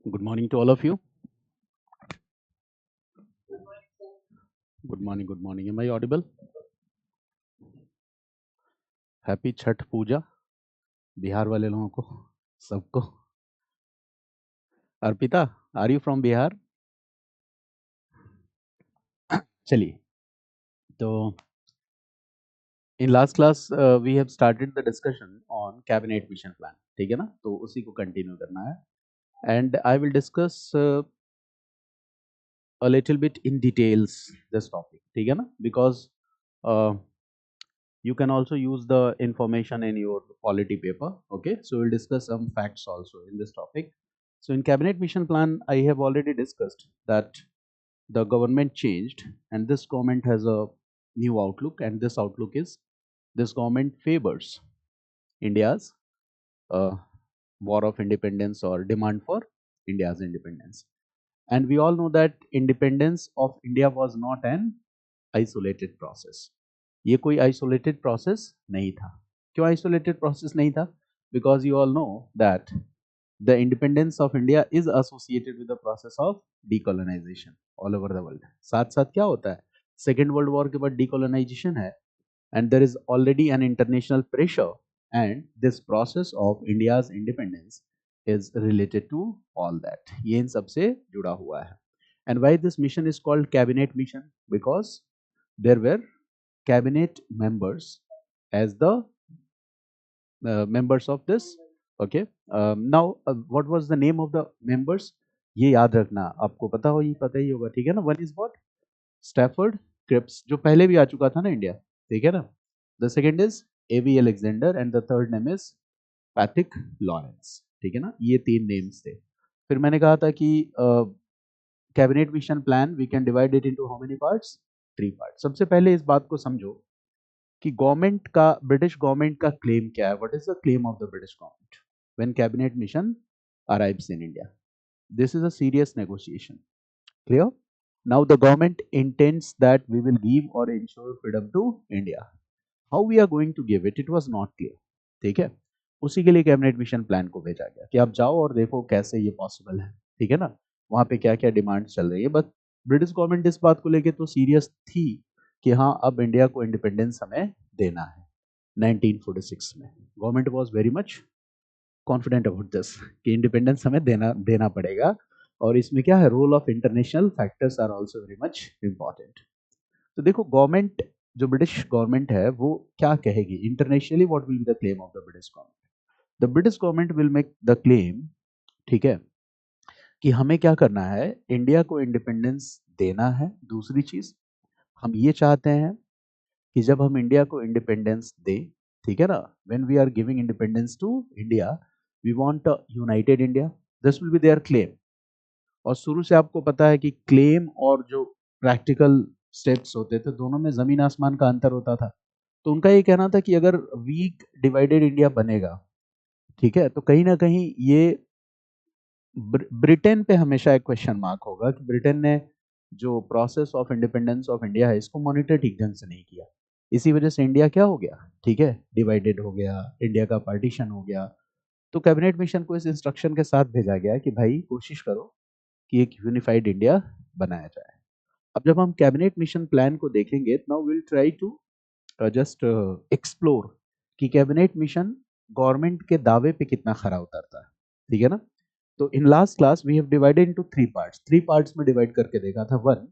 Good morning to all of you. Good morning, good morning. Am I audible? Happy Chhat Puja Bihar वाले लोगों को सबको. Arpita, are you from Bihar? चलिए, तो in last class we have started the discussion on cabinet mission plan. ठीक है ना, तो उसी को कंटिन्यू करना है and I will discuss a little bit in details this topic. ठीक है ना, because you can also use the information in your polity paper. Okay, so we'll discuss some facts also in this topic. So in cabinet mission plan, I have already discussed that the government changed and this government has a new outlook, and this outlook is this government favors India's uh, war of independence or demand for India's independence. And we all know that independence of India was not an isolated process. ये कोई isolated process नहीं था. क्यों isolated process नहीं था? Because you all know that the independence of India is associated with the process of decolonization all over the world. साथ साथ क्या होता है? Second World War के बाद decolonization है, and there is already an international pressure, and this process of India's independence is related to all that. ये इन सब से जुड़ा हुआ है. And why this mission is called cabinet mission? Because there were cabinet members as the members of this. Okay, now what was the name of the members? ये याद रखना, आपको पता ही होगा. ठीक है ना. One is what? Stafford Cripps, जो पहले भी आ चुका था ना इंडिया. ठीक है ना. The second is A V Alexander and the third name is Pethick Lawrence. ठीक है ना, ये तीन नेम्स थे. फिर मैंने कहा था कि cabinet mission plan we can divide it into how many parts? 3 part. सबसे पहले इस बात को समझो कि गवर्नमेंट का, ब्रिटिश गवर्नमेंट का क्लेम क्या है. What is the claim of the British government when cabinet mission arrives in India? This is a serious negotiation. Clear? Now the government intends that we will give और ensure freedom to India. How we are going to give it was not clear. ठीक है, उसी के लिए cabinet mission plan को भेजा गया कि आप जाओ और देखो कैसे ये पॉसिबल है. ठीक है ना, वहां पे क्या क्या डिमांड चल रही है. बट ब्रिटिश गवर्नमेंट इस बात को लेके तो सीरियस थी कि हाँ, अब इंडिया को इंडिपेंडेंस हमें देना है. 1946 में government was very much confident about this कि इंडिपेंडेंस हमें देना देना पड़ेगा. और इसमें क्या है, role of international factors are also very much important. तो देखो, गवर्नमेंट, जो ब्रिटिश गवर्नमेंट है वो क्या कहेगी internationally? What will be the claim of the British government? The British government will make the claim, ठीक है, कि हमें क्या करना है, इंडिया को इंडिपेंडेंस देना है. दूसरी चीज, हम ये चाहते हैं कि जब हम इंडिया को इंडिपेंडेंस दें, ठीक है ना, when we are giving independence to India, we want a united India. This will be their claim. और शुरू से आपको पता है कि क्लेम और जो प्रैक्टिकल स्टेप्स होते थे, दोनों में जमीन आसमान का अंतर होता था. तो उनका ये कहना था कि अगर वीक डिवाइडेड इंडिया बनेगा, ठीक है, तो कहीं ना कहीं ये ब्रिटेन पे हमेशा एक क्वेश्चन मार्क होगा कि ब्रिटेन ने जो process of independence of India है इसको मॉनिटर ठीक ढंग से नहीं किया. इसी वजह से इंडिया क्या हो गया, ठीक है, डिवाइडेड हो गया, इंडिया का पार्टीशन हो गया. तो कैबिनेट मिशन को इस इंस्ट्रक्शन के साथ भेजा गया कि भाई कोशिश करो कि एक यूनिफाइड इंडिया बनाया जाए. अब जब हम कैबिनेट मिशन प्लान को देखेंगे, now will try to just explore कि कैबिनेट मिशन गवर्नमेंट के दावे पे कितना खरा उतरता है. ठीक है ना. तो in last class we have divided into 3 parts. 3 parts में डिवाइड करके देखा था. वन,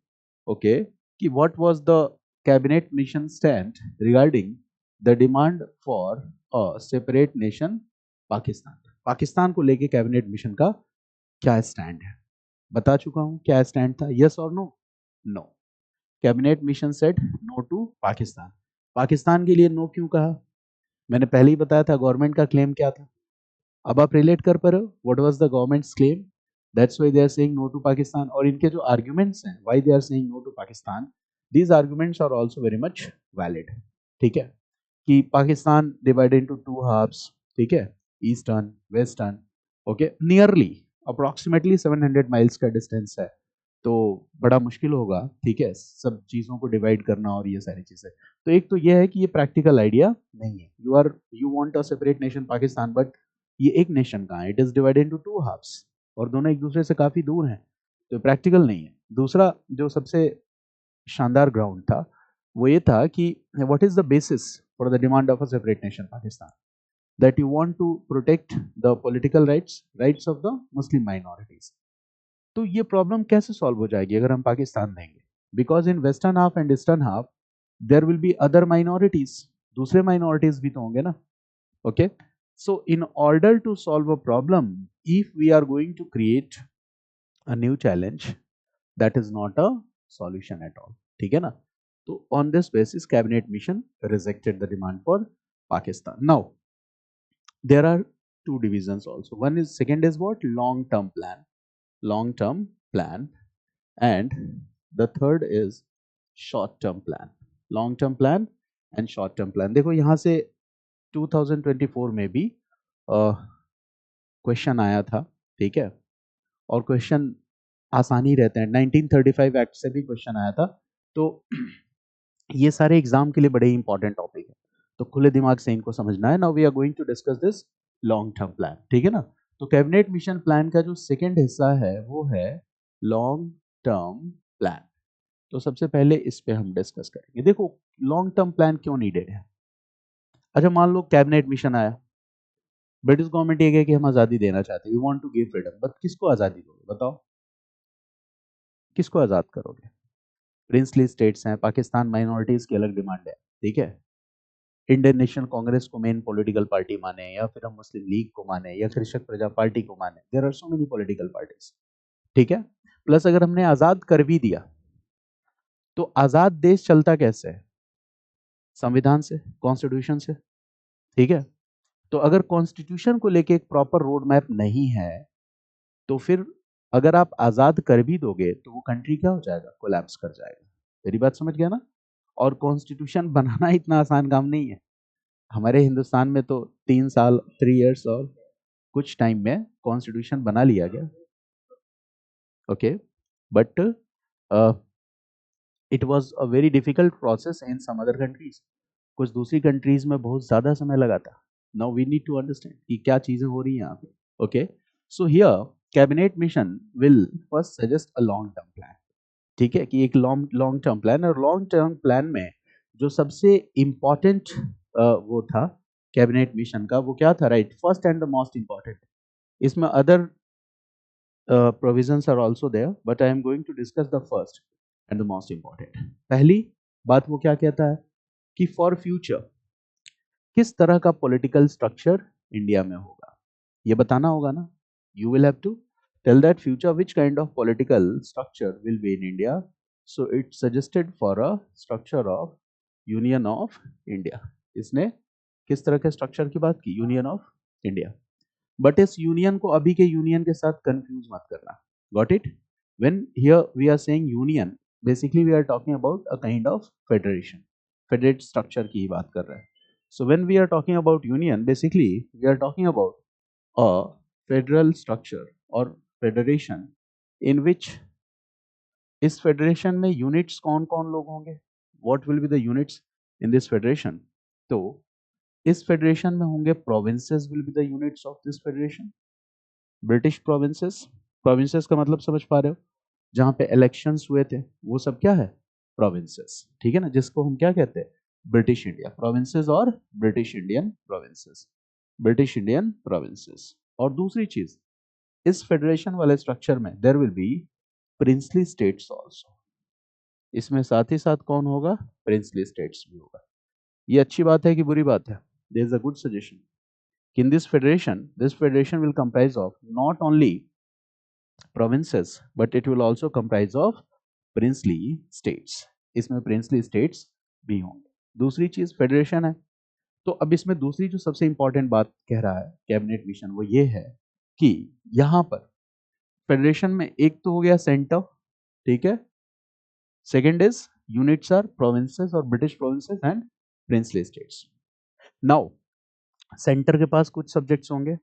ओके, कि what was the cabinet mission stand regarding the demand for a separate nation Pakistan. Pakistan को लेके कैबिनेट मिशन का क्या स्टैंड है, बता चुका हूं क्या स्टैंड था. यस और no? No. Cabinet mission said no to Pakistan. Pakistan के लिए नो क्यों कहा? मैंने पहले ही बताया था गवर्नमेंट का क्लेम क्या था. अब आप रिलेट कर पा रहे हो what was the government's claim. That's why they are saying no to Pakistan. और इनके जो आर्गुमेंट्स हैं why they are saying no to Pakistan, these arguments are also very much valid. ठीक है, कि पाकिस्तान डिवाइडेड इनटू 2 हाफ्स. ठीक है, eastern western. Okay, nearly approximately 700 miles का डिस्टेंस है, तो बड़ा मुश्किल होगा, ठीक है, सब चीज़ों को डिवाइड करना और ये सारी चीज़ें. तो एक तो ये है कि ये प्रैक्टिकल आइडिया नहीं है. You want a separate nation Pakistan, but ये एक नेशन कहाँ है? It is divided into 2 halves. और दोनों एक दूसरे से काफी दूर हैं, तो प्रैक्टिकल नहीं है। दूसरा जो सबसे शानदार ग्राउंड था वो ये था कि what is the basis for the demand of a separate nation Pakistan, that you want to protect the political rights of the Muslim minorities. तो ये प्रॉब्लम कैसे सॉल्व हो जाएगी अगर हम पाकिस्तान देंगे? Because in western half and eastern half there will be other minorities, दूसरे minorities भी तो होंगे ना। Okay, so in order to solve a problem, if we are going to create a new challenge, that is not a solution at all. ठीक है ना? तो on this basis cabinet mission rejected the demand for Pakistan. Now there are two divisions also. One is, second is what? Long term plan, long term plan, and the third is short term plan, long term plan and short term plan। देखो यहाँ से 2024 में भी question आया था, ठीक है, और क्वेश्चन आसान ही रहते हैं। 1935 एक्ट से भी क्वेश्चन आया था। तो ये सारे एग्जाम के लिए बड़े इंपॉर्टेंट टॉपिक है, तो खुले दिमाग से इनको समझना है। Now we are going to discuss this long term plan, ठीक है ना? तो कैबिनेट मिशन प्लान का जो सेकंड हिस्सा है वो है लॉन्ग टर्म प्लान। तो सबसे पहले इस पे हम डिस्कस करेंगे। देखो, लॉन्ग टर्म प्लान क्यों नीडेड है? अच्छा, मान लो कैबिनेट मिशन आया, ब्रिटिश गवर्नमेंट ये कहे कि हम आजादी देना चाहते हैं, we want to give freedom, but किसको आजादी दोगे बताओ? किसको आजाद करोगे? प्रिंसली स्टेट्स हैं, पाकिस्तान माइनॉरिटीज की अलग डिमांड है, ठीक है। इंडियन नेशनल कांग्रेस को मेन पॉलिटिकल पार्टी माने, या फिर हम मुस्लिम लीग को माने, या कृषक प्रजा पार्टी को माने, there are so many political parties, ठीक है। प्लस अगर हमने आजाद कर भी दिया, तो आजाद देश चलता कैसे है? संविधान से, कॉन्स्टिट्यूशन से, ठीक है। तो अगर कॉन्स्टिट्यूशन को लेके एक प्रॉपर रोड मैप नहीं है, तो फिर अगर आप आजाद कर भी दोगे तो वो कंट्री क्या हो जाएगा? कोलैप्स कर जाएगा। मेरी बात समझ गया ना? और कॉन्स्टिट्यूशन बनाना इतना आसान काम नहीं है। हमारे हिंदुस्तान में तो 3 साल, 3 इयर्स और कुछ टाइम में कॉन्स्टिट्यूशन बना लिया गया, okay. But it was a very difficult process in some other countries. कुछ दूसरी कंट्रीज में बहुत ज्यादा समय लगा था। Now we need to understand कि क्या चीजें हो रही हैं यहाँ पे, okay. So here cabinet mission will first suggest a long term plan, ठीक है, कि एक लॉन्ग लॉन्ग टर्म प्लान। और लॉन्ग टर्म प्लान में जो सबसे इम्पोर्टेंट वो था कैबिनेट मिशन का, वो क्या था? Right, first and the most important. इसमें other provisions are also there, but I am going to discuss the first and the most important। पहली बात वो क्या कहता है कि फॉर फ्यूचर किस तरह का पॉलिटिकल स्ट्रक्चर इंडिया में होगा, ये बताना होगा ना। You will have to tell that future which kind of political structure will be in India. So it suggested for a structure of union of India. इसने किस तरह के स्ट्रक्चर की बात की? Union of India. बट इस union को अभी के यूनियन के साथ कंफ्यूज मत करना। Got it? When here we are saying union, basically we are talking about a kind of federation, फेडरेट structure की ही बात कर रहे हैं। So when we are talking about union, basically we are talking about a federal structure और federation in which, इस federation में units कौन कौन लोग होंगे? What will be the units in this federation? तो इस फेडरेशन में होंगे provinces, will be the units of this federation. British provinces, provinces का मतलब समझ पा रहे हो? जहां पे इलेक्शंस हुए थे वो सब क्या है? प्रोविंसेस, ठीक है ना, जिसको हम क्या कहते हैं? ब्रिटिश इंडिया प्रोविंसेस और British Indian provinces, British Indian provinces. और दूसरी चीज, इस फेडरेशन वाले स्ट्रक्चर में there will be princely states also. इसमें साथ ही साथ कौन होगा? प्रिंसली स्टेट्स भी होगा। ये अच्छी बात है कि बुरी बात है? There is a good suggestion. In this federation will comprise of not only provinces, but it will also comprise of princely states। इसमें princely states भी होंगे। दूसरी चीज फेडरेशन है, तो अब इसमें दूसरी जो सबसे इंपॉर्टेंट बात कह रहा है कैबिनेट मिशन, वो ये है कि यहां पर फेडरेशन में एक तो हो गया सेंटर, ठीक है। Second is units are provinces और British provinces and princely states. Now centre के पास कुछ सब्जेक्ट्स होंगे,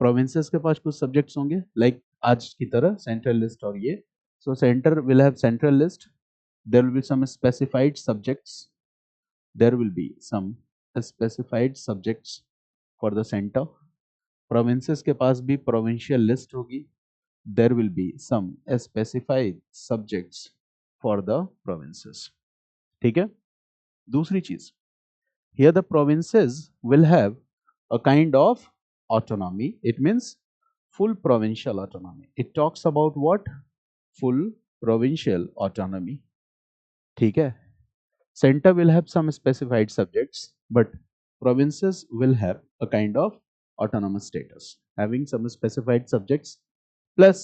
प्रोविंसेस के पास कुछ सब्जेक्ट्स होंगे, लाइक आज की तरह सेंट्रल लिस्ट और ये। So centre will have central list, there will be some specified subjects, there will be some specified subjects for the centre. Provinces के पास भी प्रोविंशियल लिस्ट होगी, there will be some specified subjects for the provinces. ठीक है. दूसरी चीज, here the provinces will have a kind of autonomy. It means full provincial autonomy. It talks about what? Full provincial autonomy. ठीक है. Center will have some specified subjects, but provinces will have a kind of autonomous status, having some specified subjects plus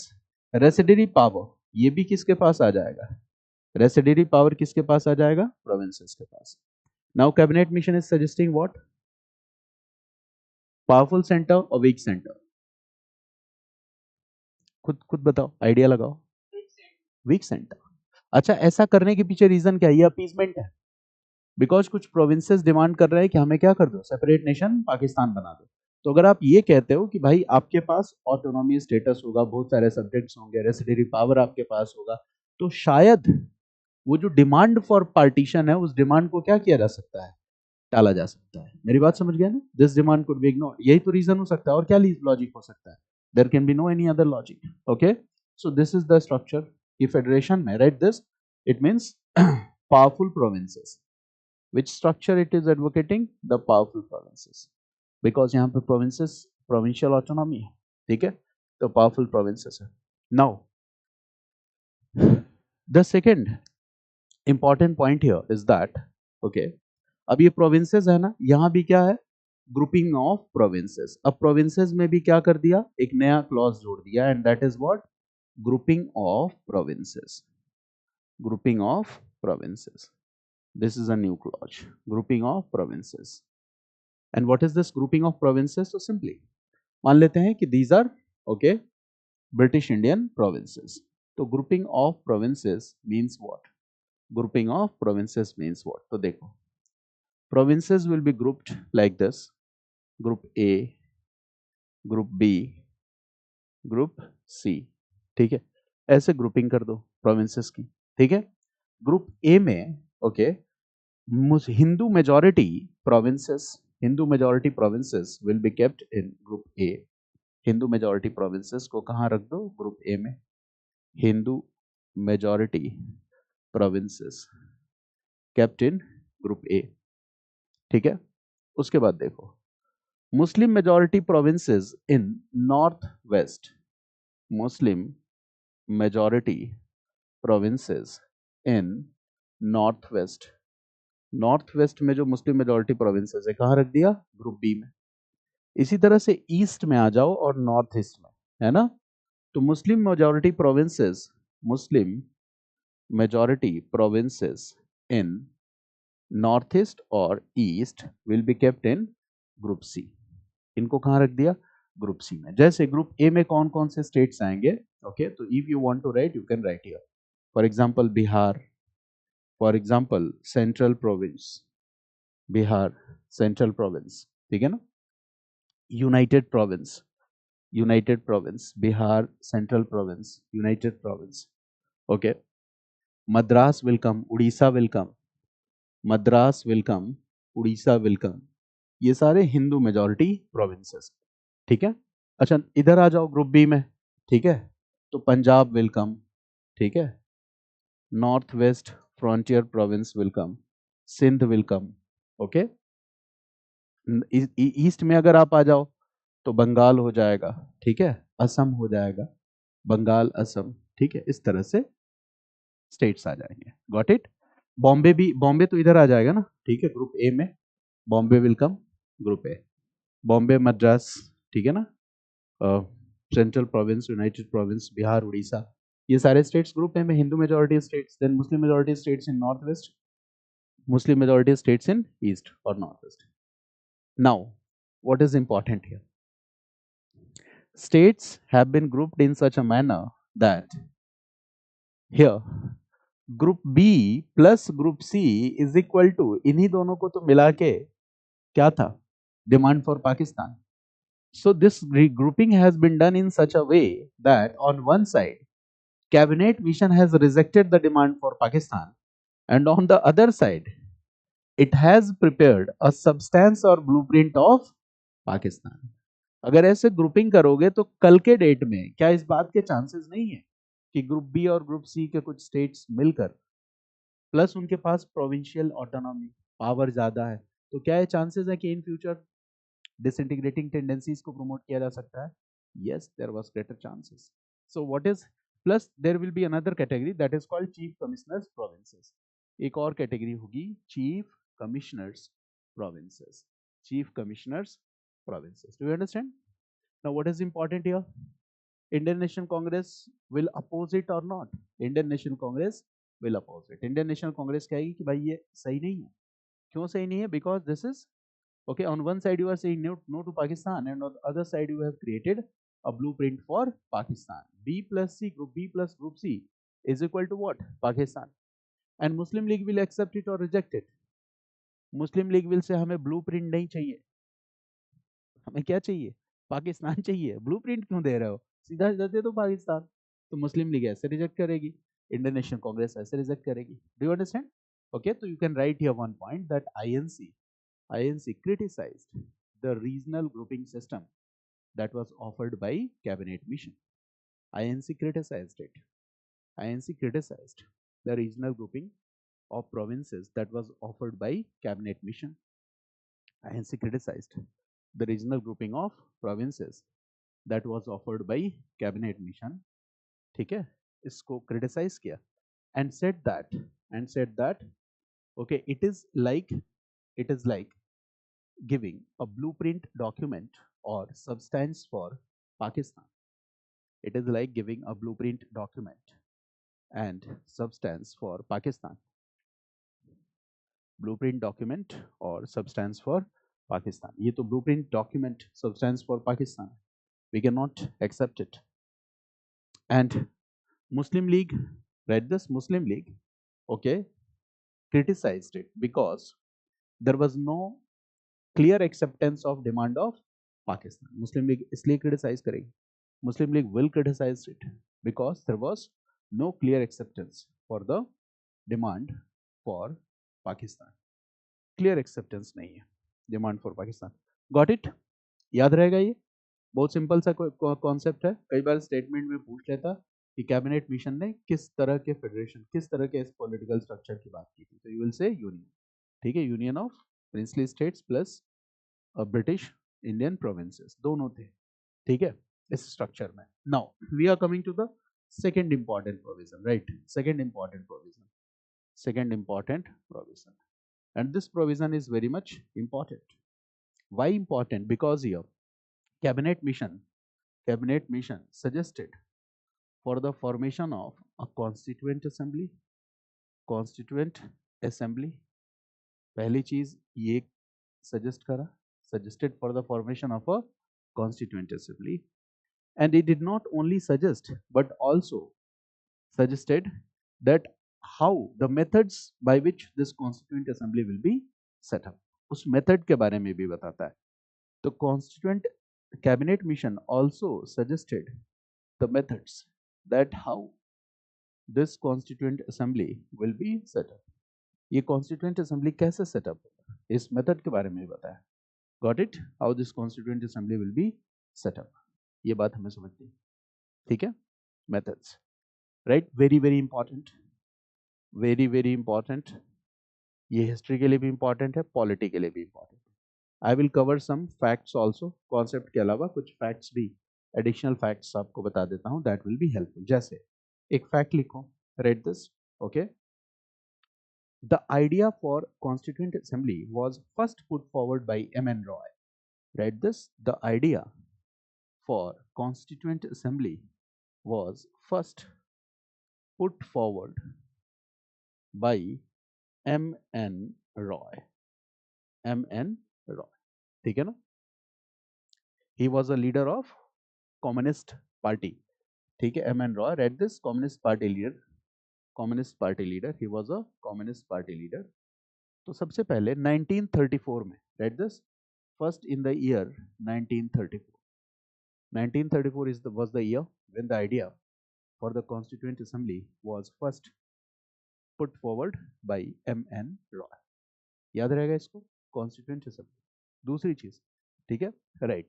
residuary power. ये भी किसके पास आ जाएगा? Residuary power किसके पास आ जाएगा? Provinces के पास. Now cabinet mission is suggesting what? Powerful centre और weak centre. खुद खुद बताओ, आइडिया लगाओ. Weak centre. अच्छा, ऐसा करने के पीछे रीजन क्या है? ये अपीजमेंट है. बिकॉज कुछ प्रोविंसेस डिमांड कर रहे हैं कि हमें क्या कर दो, सेपरेट नेशन पाकिस्तान बना दो. तो अगर आप ये कहते हो कि भाई आपके पास ऑटोनॉमी स्टेटस होगा, बहुत सारे सब्जेक्ट्स होंगे, रेसिडरी पावर आपके पास होगा, तो शायद वो जो डिमांड फॉर पार्टीशन है उस डिमांड को क्या किया जा सकता है? टाला जा सकता है. मेरी बात समझ गया ना? This demand could be ignored. यही तो रीजन हो सकता है. और क्या लॉजिक हो सकता है? There can be no any other logic. Okay, so this is the structure. ये फेडरेशन में write this, it means powerful provinces. Which structure it is advocating? The powerful provinces. Because यहाँ पे provinces provincial autonomy है. ठीक है, तो powerful provinces है. Now the second important point here is that okay, अब ये provinces है ना, यहाँ भी क्या है? grouping of provinces. अब provinces में भी क्या कर दिया? एक नया clause जोड़ दिया, and that is what? grouping of provinces. grouping of provinces. This is a new clause, grouping of provinces. And what is this grouping of provinces? So simply मान लेते हैं कि these are okay British Indian provinces. तो grouping of provinces means what? grouping of provinces means what? तो देखो, provinces will be grouped like this: group A, group B, group C. ठीक है, ऐसे grouping कर दो provinces की. ठीक है. ग्रुप A में okay, Hindu majority provinces will be kept in group A. Hindu majority provinces को कहाँ रख दो? group A में. Hindu majority provinces kept in group A. ठीक है. उसके बाद देखो, Muslim majority provinces in north west. Muslim majority provinces in north west. North west में जो मुस्लिम मेजॉरिटी प्रोविंसेस है कहाँ रख दिया? ग्रुप बी में. इसी तरह से ईस्ट में आ जाओ और नॉर्थ ईस्ट में, है ना? तो Muslim majority provinces in north east और east will be kept in group C. इनको कहाँ रख दिया? ग्रुप सी में. जैसे ग्रुप ए में कौन कौन से स्टेट्स आएंगे? ओके, तो if you want to write you can write here. For example Bihar, for example central province, Bihar central province. ठीक है ना? United province, Bihar central province, united province. Okay, Madras will come, Orissa will come, Madras will come, Orissa will come. ये सारे Hindu majority provinces. ठीक है. अच्छा, इधर आ जाओ ग्रुप बी में. ठीक है, तो पंजाब विल कम. ठीक है, north west frontier province will come, Sindh will come. Okay, east में अगर आप आ जाओ तो बंगाल हो जाएगा. ठीक है, असम हो जाएगा, बंगाल असम. ठीक है, इस तरह से स्टेट्स आ जाएंगे. Got it? बॉम्बे भी, बॉम्बे तो इधर आ जाएगा ना. ठीक है, ग्रुप ए में Bombay will come group A. Bombay, Madras, ठीक है ना, central province, united province, Bihar, Orissa, ये सारे स्टेट्स ग्रुप ए में. Hindu majority states, then Muslim majority states in north west, Muslim majority states in east और north west. Now what is important here? States have been grouped in such a manner that here group B plus group C is equal to, इन्हीं दोनों को तो मिला के क्या था? Demand for Pakistan. So this regrouping has been done in such a way that on one side cabinet mission has rejected the demand for Pakistan, and on the other side it has prepared a substance or blueprint of Pakistan. अगर ऐसे grouping करोगे तो कल के date में क्या इस बात के चांसेस नहीं है कि ग्रुप बी और ग्रुप सी के कुछ स्टेट्स मिलकर प्लस उनके पास प्रोविंशियल ऑटोनॉमी पावर ज्यादा है, तो क्या ये चांसेस है कि इन फ्यूचर disintegrating tendencies को promote किया जा सकता है? Yes, there was greater chances. So what is plus there will be another category that is called chief commissioners provinces. एक और कैटेगरी होगी chief commissioners provinces. Chief commissioners provinces. Do you understand? Now what is important here? Indian National Congress will oppose it or not? Indian National Congress will oppose it. Indian National Congress कहेगी कि भाई ये सही नहीं है. क्यों सही नहीं है? Because this is okay, on one side you are saying no to Pakistan, and on the other side you have created a blueprint for Pakistan. B plus C, group B plus group C is equal to what? Pakistan. And Muslim League will accept it or reject it. Muslim League will say हमें blueprint नहीं चाहिए, हमें क्या चाहिए? पाकिस्तान चाहिए. Blueprint क्यों दे रहे हो? सीधा सीधा दे दो पाकिस्तान. तो मुस्लिम लीग ऐसे रिजेक्ट करेगी, इंडियन नेशनल कांग्रेस ऐसे रिजेक्ट करेगी. Do you understand? ओके, तो you can write here one point that INC criticized the regional grouping system that was offered by cabinet mission. INC criticized it. INC criticized the regional grouping of provinces that was offered by cabinet mission. INC criticized the regional grouping of provinces that was offered by cabinet mission. ठीक है, इसको criticize किया and said that okay, it is like giving a blueprint document or substance for Pakistan. It is like giving a blueprint document and substance for Pakistan. Blueprint document or substance for Pakistan. ये तो blueprint document substance for Pakistan. We cannot accept it. And Muslim League read this. Muslim League, okay, criticized it because there was no clear acceptance of demand of Pakistan. Muslim League इसलिए criticize करेगी. Muslim League will criticize it because there was no clear acceptance for the demand for Pakistan. Clear acceptance नहीं है demand for Pakistan. Got it? याद रहेगा ये? बहुत simple सा concept है. कई बार स्टेटमेंट में पूछ लेता कि कैबिनेट मिशन ने किस तरह के फेडरेशन, किस तरह के पॉलिटिकल स्ट्रक्चर की बात की थी. तो यू विल से यूनियन. ठीक है, union of princely states plus British Indian provinces दोनों थे. ठीक है, इस स्ट्रक्चर में. Now we are coming to the second important provision, right? Second important provision, and this provision is very much important. Why important? Because here cabinet mission suggested for the formation of a constituent assembly. पहली चीज ये suggest करा, suggested for the formation of a constituent assembly. And it did not only suggest but also suggested that how the methods by which this constituent assembly will be set up, उस method के बारे में भी बताता है. तो constituent cabinet mission also suggested the methods that how this constituent assembly will be set up. ये constituent assembly कैसे set up होगा, इस मेथड के बारे में भी बताया. Got it? How this constituent assembly will be set up. ये बात हमें समझनी है. ठीक है, methods, right? very important, very important. ये हिस्ट्री के लिए भी इंपॉर्टेंट है, पॉलिटी के लिए भी इंपॉर्टेंट है. I will cover some facts also. Concept के अलावा कुछ फैक्ट्स भी, एडिशनल फैक्ट्स आपको बता देता हूँ, दैट विल बी हेल्पफुल. जैसे एक फैक्ट लिखो, read this. Okay, the idea for constituent assembly was first put forward bye M.N. Roy. Read this. The idea for constituent assembly was first put forward by M.N. Roy. M.N. Roy. ठीक है ना? He was a leader of Communist Party. ठीक है, M.N. Roy. Read this. Communist Party leader. Communist Party leader. He was a Communist Party leader. तो सबसे पहले 1934 में, read this. First in the year 1934. 1934 was the year when the idea for the Constituent Assembly was first put forward by M.N. Roy. याद रहेगा इसको, Constituent Assembly. दूसरी चीज, ठीक है, right.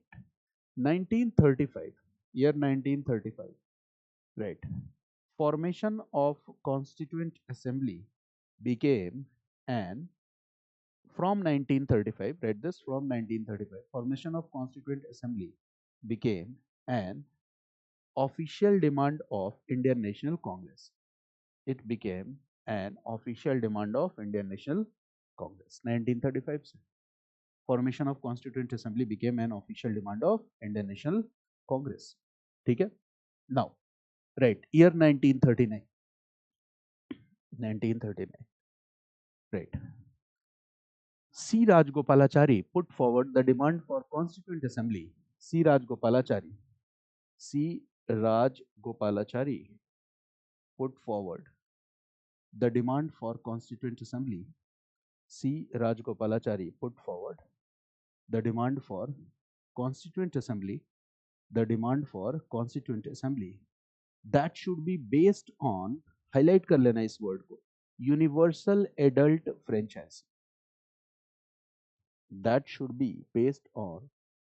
1935, year 1935, right? Formation of Constituent Assembly became an from 1935, read this, from 1935, formation of Constituent Assembly became an official demand of Indian National Congress. It became an official demand of Indian National Congress. 1935 से formation of Constituent Assembly became an official demand of Indian National Congress. ठीक है? Now, right, year 1939. 1939. Right. C. Rajgopalachari put forward the demand for Constituent Assembly. C. Rajgopalachari. C. Rajgopalachari put forward the demand for Constituent Assembly. C. Rajgopalachari put forward the demand for Constituent Assembly. The demand for Constituent Assembly that should be based on, highlight कर लेना इस word को, universal adult franchise. That should be based on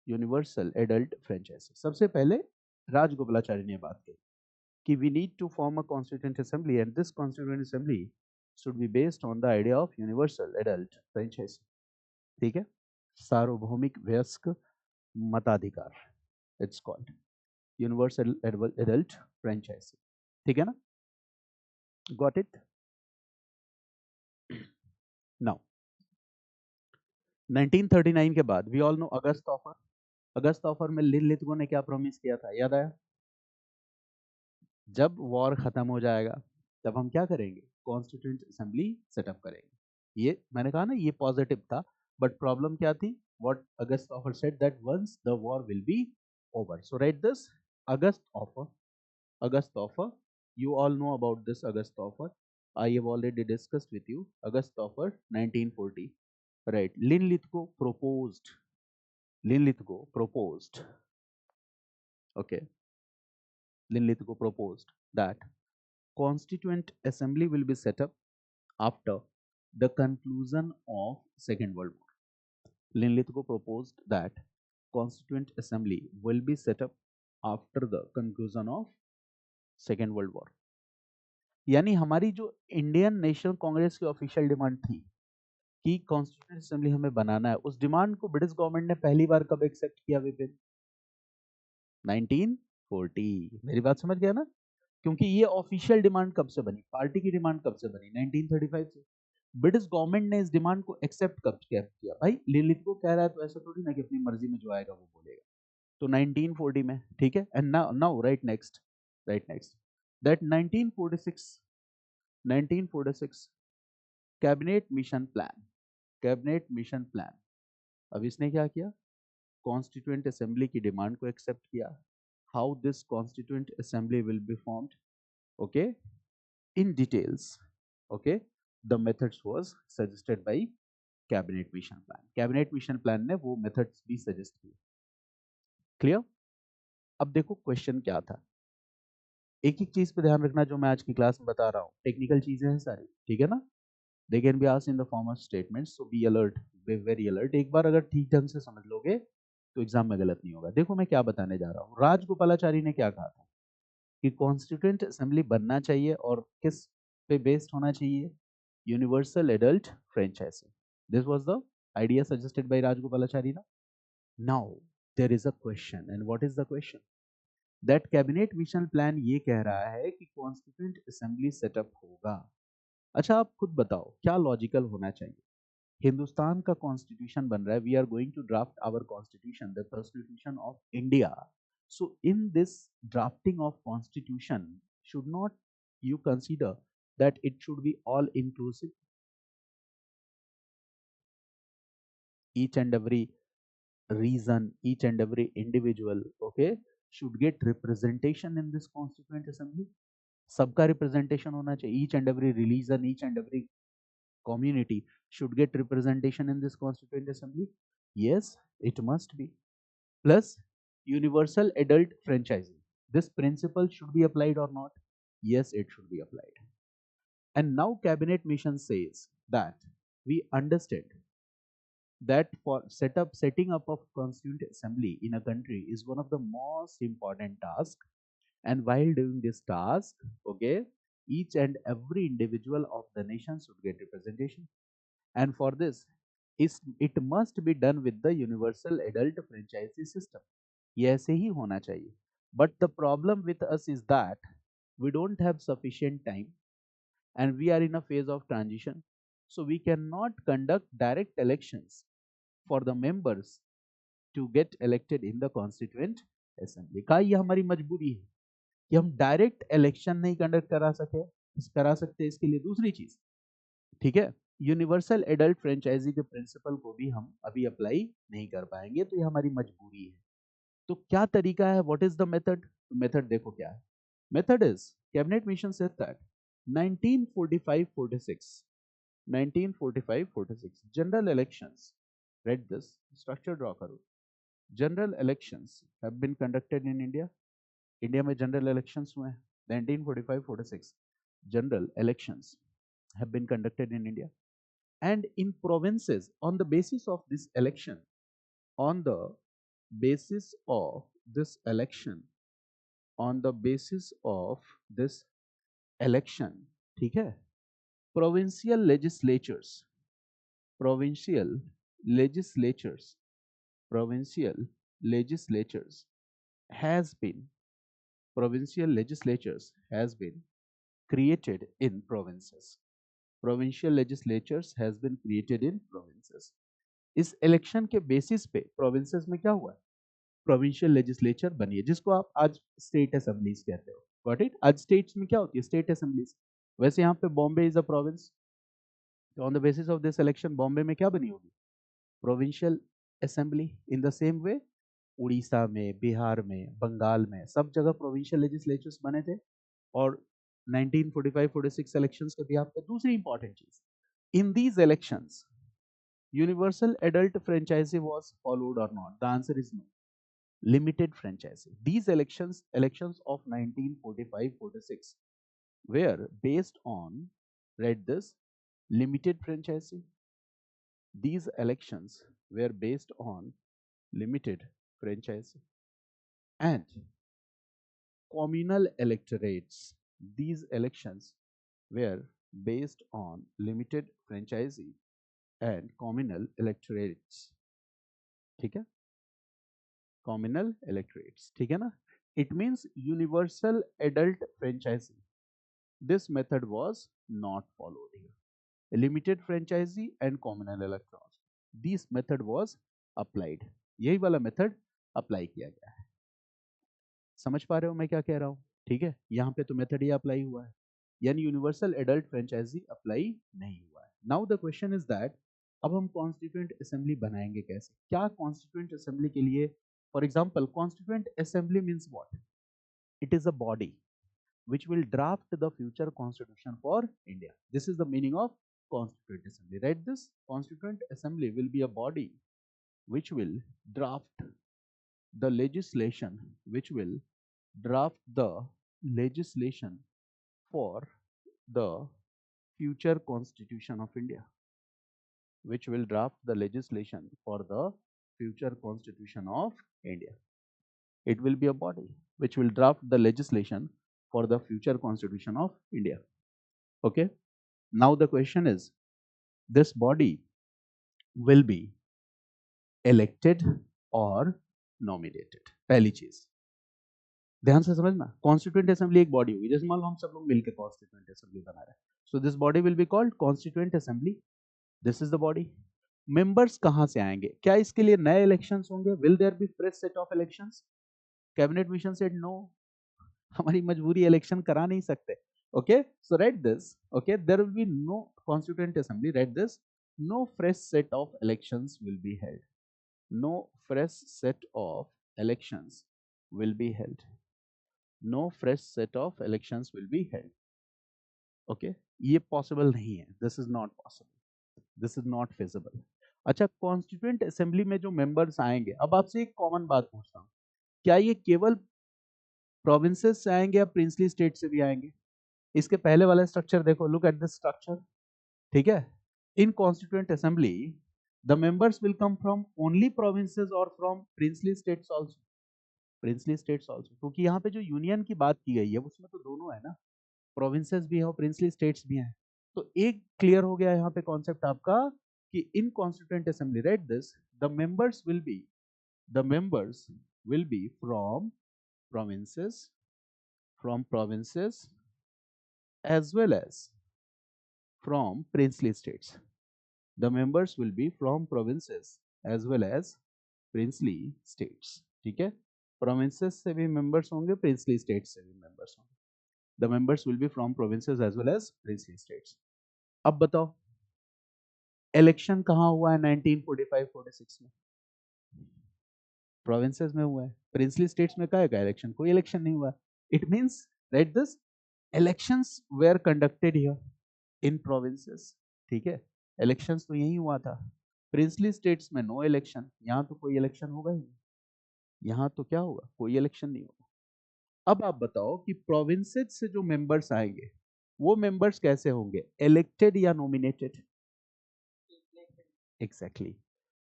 universal adult franchise. सबसे पहले राजगोपालाचारी ने बात की कि we need to form a constituent assembly and this constituent assembly should be based on the idea of universal adult franchise. ठीक है? सार्वभौमिक वयस्क मताधिकार, it's called universal adult franchise. ठीक है ना? Got it? नाउ 1939 के बाद we all know August offer. August offer में लिन लिथगो ने क्या प्रॉमिस किया था, याद आया? जब वॉर खत्म हो जाएगा तब हम क्या करेंगे, कॉन्स्टिट्यूएंट असेंबली सेटअप करेंगे. ये मैंने कहा ना, ये पॉजिटिव था, बट प्रॉब्लम क्या थी? What August offer said that once the war will be over. So write this August offer. August offer, you all know about this August offer. I have already discussed with you August offer 1940. Right, Lin Lithgow proposed. Lin Lithgow proposed. Okay, Lin Lithgow proposed that Constituent Assembly will be set up after the conclusion of Second World War. Lin Lithgow proposed that Constituent Assembly will be set up after the conclusion of Second World War. यानी हमारी जो Indian national Congress की official demand थी कि constituent assembly हमें बनाना है, उस demand को ब्रिटिश गवर्नमेंट ने पहली बार कब एक्सेप्ट किया? विपिन 1940. मेरी बात समझ गया ना? क्योंकि ये ऑफिशियल डिमांड कब से बनी, पार्टी की डिमांड कब से बनी? 1935 से. ब्रिटिश गवर्नमेंट ने इस डिमांड को एक्सेप्ट कब किया? भाई लिन लिथगो कह रहा है तो ऐसा थोड़ी ना कि अपनी मर्जी में जो आएगा वो बोलेगा. तो 1940 में. ठीक है? And now right next that 1946 cabinet mission plan. अब इसने क्या किया? कॉन्स्टिट्यूएंट असेंबली की डिमांड को एक्सेप्ट किया. How this constituent assembly will be formed, okay, in details. Okay, the methods was suggested by cabinet mission plan. Cabinet mission plan ने वो methods भी सजेस्ट किए. क्लियर? अब देखो क्वेश्चन क्या था. एक एक चीज पे ध्यान रखना जो मैं आज की क्लास में बता रहा हूँ. टेक्निकल चीजें हैं सारी, ठीक है ना? They can be asked in the form of statements, so be alert, be very alert. एक बार अगर ठीक ढंग से समझ लोगे तो एग्जाम में गलत नहीं होगा. देखो मैं क्या बताने जा रहा हूँ. राजगोपालाचारी ने क्या कहा था कि कॉन्स्टिट्यूएंट असेंबली बनना चाहिए और किस पे बेस्ड होना चाहिए? Universal adult franchise. This was the idea suggested by Rajagopalachari ना. Now there is a question, and what is the question? That cabinet mission plan ये कह रहा है कि कॉन्स्टिट्यूएंट असेंबली सेटअप होगा. अच्छा आप खुद बताओ क्या लॉजिकल होना चाहिए? हिंदुस्तान का कॉन्स्टिट्यूशन बन रहा है, we are going to draft our constitution, the constitution of India. So in this drafting of constitution should not you consider that it should be all inclusive? Each and every region, each and every individual, okay, should get representation in this constituent assembly. सबका representation होना चाहिए. Each and every religion, each and every community should get representation in this constituent assembly. Yes, it must be. Plus universal adult franchising, this principle should be applied or not? Yes, it should be applied. And now cabinet mission says that we understand that for setting up of constituent assembly in a country is one of the most important tasks, and while doing this task, okay, each and every individual of the nation should get representation, and for this it must be done with the universal adult franchise system. ये ऐसे ही होना चाहिए. But the problem with us is that we don't have sufficient time and we are in a phase of transition, so we cannot conduct direct elections for the members to get elected in the constituent assembly. का ये हमारी मजबूरी है कि हम direct election नहीं conduct करा सकते इसके लिए दूसरी चीज, ठीक है, यूनिवर्सल एडल्ट फ्रेंचाइजी के प्रिंसिपल को भी हम अभी अप्लाई नहीं कर पाएंगे, तो ये हमारी मजबूरी है. तो क्या तरीका है, what is the method? Method देखो क्या है. Method is cabinet mission said that 1945-46 1945-46 general elections, read this structure draw करो. General elections have been conducted in India. India में जनरल इलेक्शंस हुए हैं 1945-46. General elections have been conducted in India, and in provinces on the basis of this election, on the basis of this election, on the basis of this election, ठीक है, provincial legislatures, provincial legislatures, provincial legislatures has been, provincial legislatures has been created in provinces. Provincial legislatures has been created in provinces. इस election के basis पे provinces में क्या हुआ है, provincial legislature बनी है, जिसको आप आज स्टेट असेंबलीज कहते हो. Got it? आज स्टेट्स में क्या होती है, स्टेट असेंबलीज. वैसे यहाँ पे बॉम्बे इज अ प्रोविंस, तो on the basis of this election Bombay में क्या बनी होगी, provincial assembly. In the same way Orissa में, बिहार में, बंगाल में, सब जगह प्रोविंशियल लेजिस्लेचर्स बने थे. और 1945-46 इलेक्शंस के बिहाफ पे दूसरी इंपॉर्टेंट चीज, in these elections universal adult franchise was followed or not? The answer is no. Limited franchise. These elections of 1945-46 were based on, read this, limited franchise. These elections were based on limited franchise and communal electorates. These elections were based on limited franchise and communal electorates. ठीक है, communal electorates, ठीक है ना. It means universal adult franchise, this method was not followed here. Limited franchise and communal electorates, this method was applied. यही वाला method apply किया गया है. समझ पा रहे हो मैं क्या कह रहा हूँ? ठीक है, यहाँ पे तो मेथड ये अप्लाई हुआ है, यानी यूनिवर्सल एडल्ट फ्रेंचाइजी अप्लाई नहीं हुआ है. Now the question is that अब हम कॉन्स्टिट्यूएंट असेंबली बनाएंगे कैसे? क्या कॉन्स्टिट्यूएंट असेंबली के लिए, for example constituent assembly means what? It is a body which will draft the future constitution for India. This is the meaning of constituent assembly. Write this: constituent assembly will be a body which will draft the legislation, which will draft the legislation for the future constitution of India, which will draft the legislation for the future constitution of India. It will be a body which will draft the legislation for the future constitution of India. Okay, now the question is, this body will be elected or nominated? पहली चीज ध्यान से समझना, constituent assembly एक body होगी, जैसे मान लो हम सब लोग मिलकर कॉन्स्टिट्यूएंट असेंबली बना रहे हैं, so this body will be called constituent assembly. This is the body. Members कहां से आएंगे? क्या इसके लिए नए इलेक्शंस होंगे? Will there be fresh set of elections? Cabinet mission said no, हमारी मजबूरी, इलेक्शन करा नहीं सकते. Okay, so write this. Okay, there will be no constituent assembly. Write this: no fresh set of elections will be held. No fresh set of elections will be held. No fresh set of elections will be held. Okay, ये possible नहीं है. This is not possible, this is not feasible. अच्छा, constituent assembly में जो members आएंगे, अब आपसे एक कॉमन बात पूछता हूं, क्या ये केवल प्रोविंसेस से आएंगे या प्रिंसली स्टेट से भी आएंगे? इसके पहले वाला स्ट्रक्चर देखो, लुक एट दिस स्ट्रक्चर. ठीक है, in constituent assembly The members will come from only provinces or from princely states also. Princely states also, क्योंकि यहाँ पे जो यूनियन की बात की गई है उसमें तो दोनों है ना, प्रोविंसेस भी है और प्रिंसली स्टेट्स भी हैं। तो एक क्लियर हो गया यहाँ पे कॉन्सेप्ट आपका कि in constituent assembly, write this, the members will be from provinces, as well as from princely states. The members will be from provinces as well as princely states. ठीक है, provinces से भी members होंगे, princely states से भी members होंगे. The members will be from provinces as well as princely states. अब बताओ इलेक्शन कहाँ हुआ है 1945-46 में? प्रोविंसेस में हुआ है. प्रिंसली स्टेट्स में क्या इलेक्शन? कोई इलेक्शन नहीं हुआ. It means write this, elections were conducted here in provinces. ठीक है, इलेक्शंस तो यही हुआ था. प्रिंसली स्टेट्स में नो इलेक्शन. यहाँ तो कोई इलेक्शन होगा ही नहीं. यहाँ तो क्या होगा? कोई इलेक्शन नहीं होगा. अब आप बताओ कि प्रोविंसेस से जो मेंबर्स आएंगे वो मेंबर्स कैसे होंगे, इलेक्टेड या नॉमिनेटेड? एग्जैक्टली,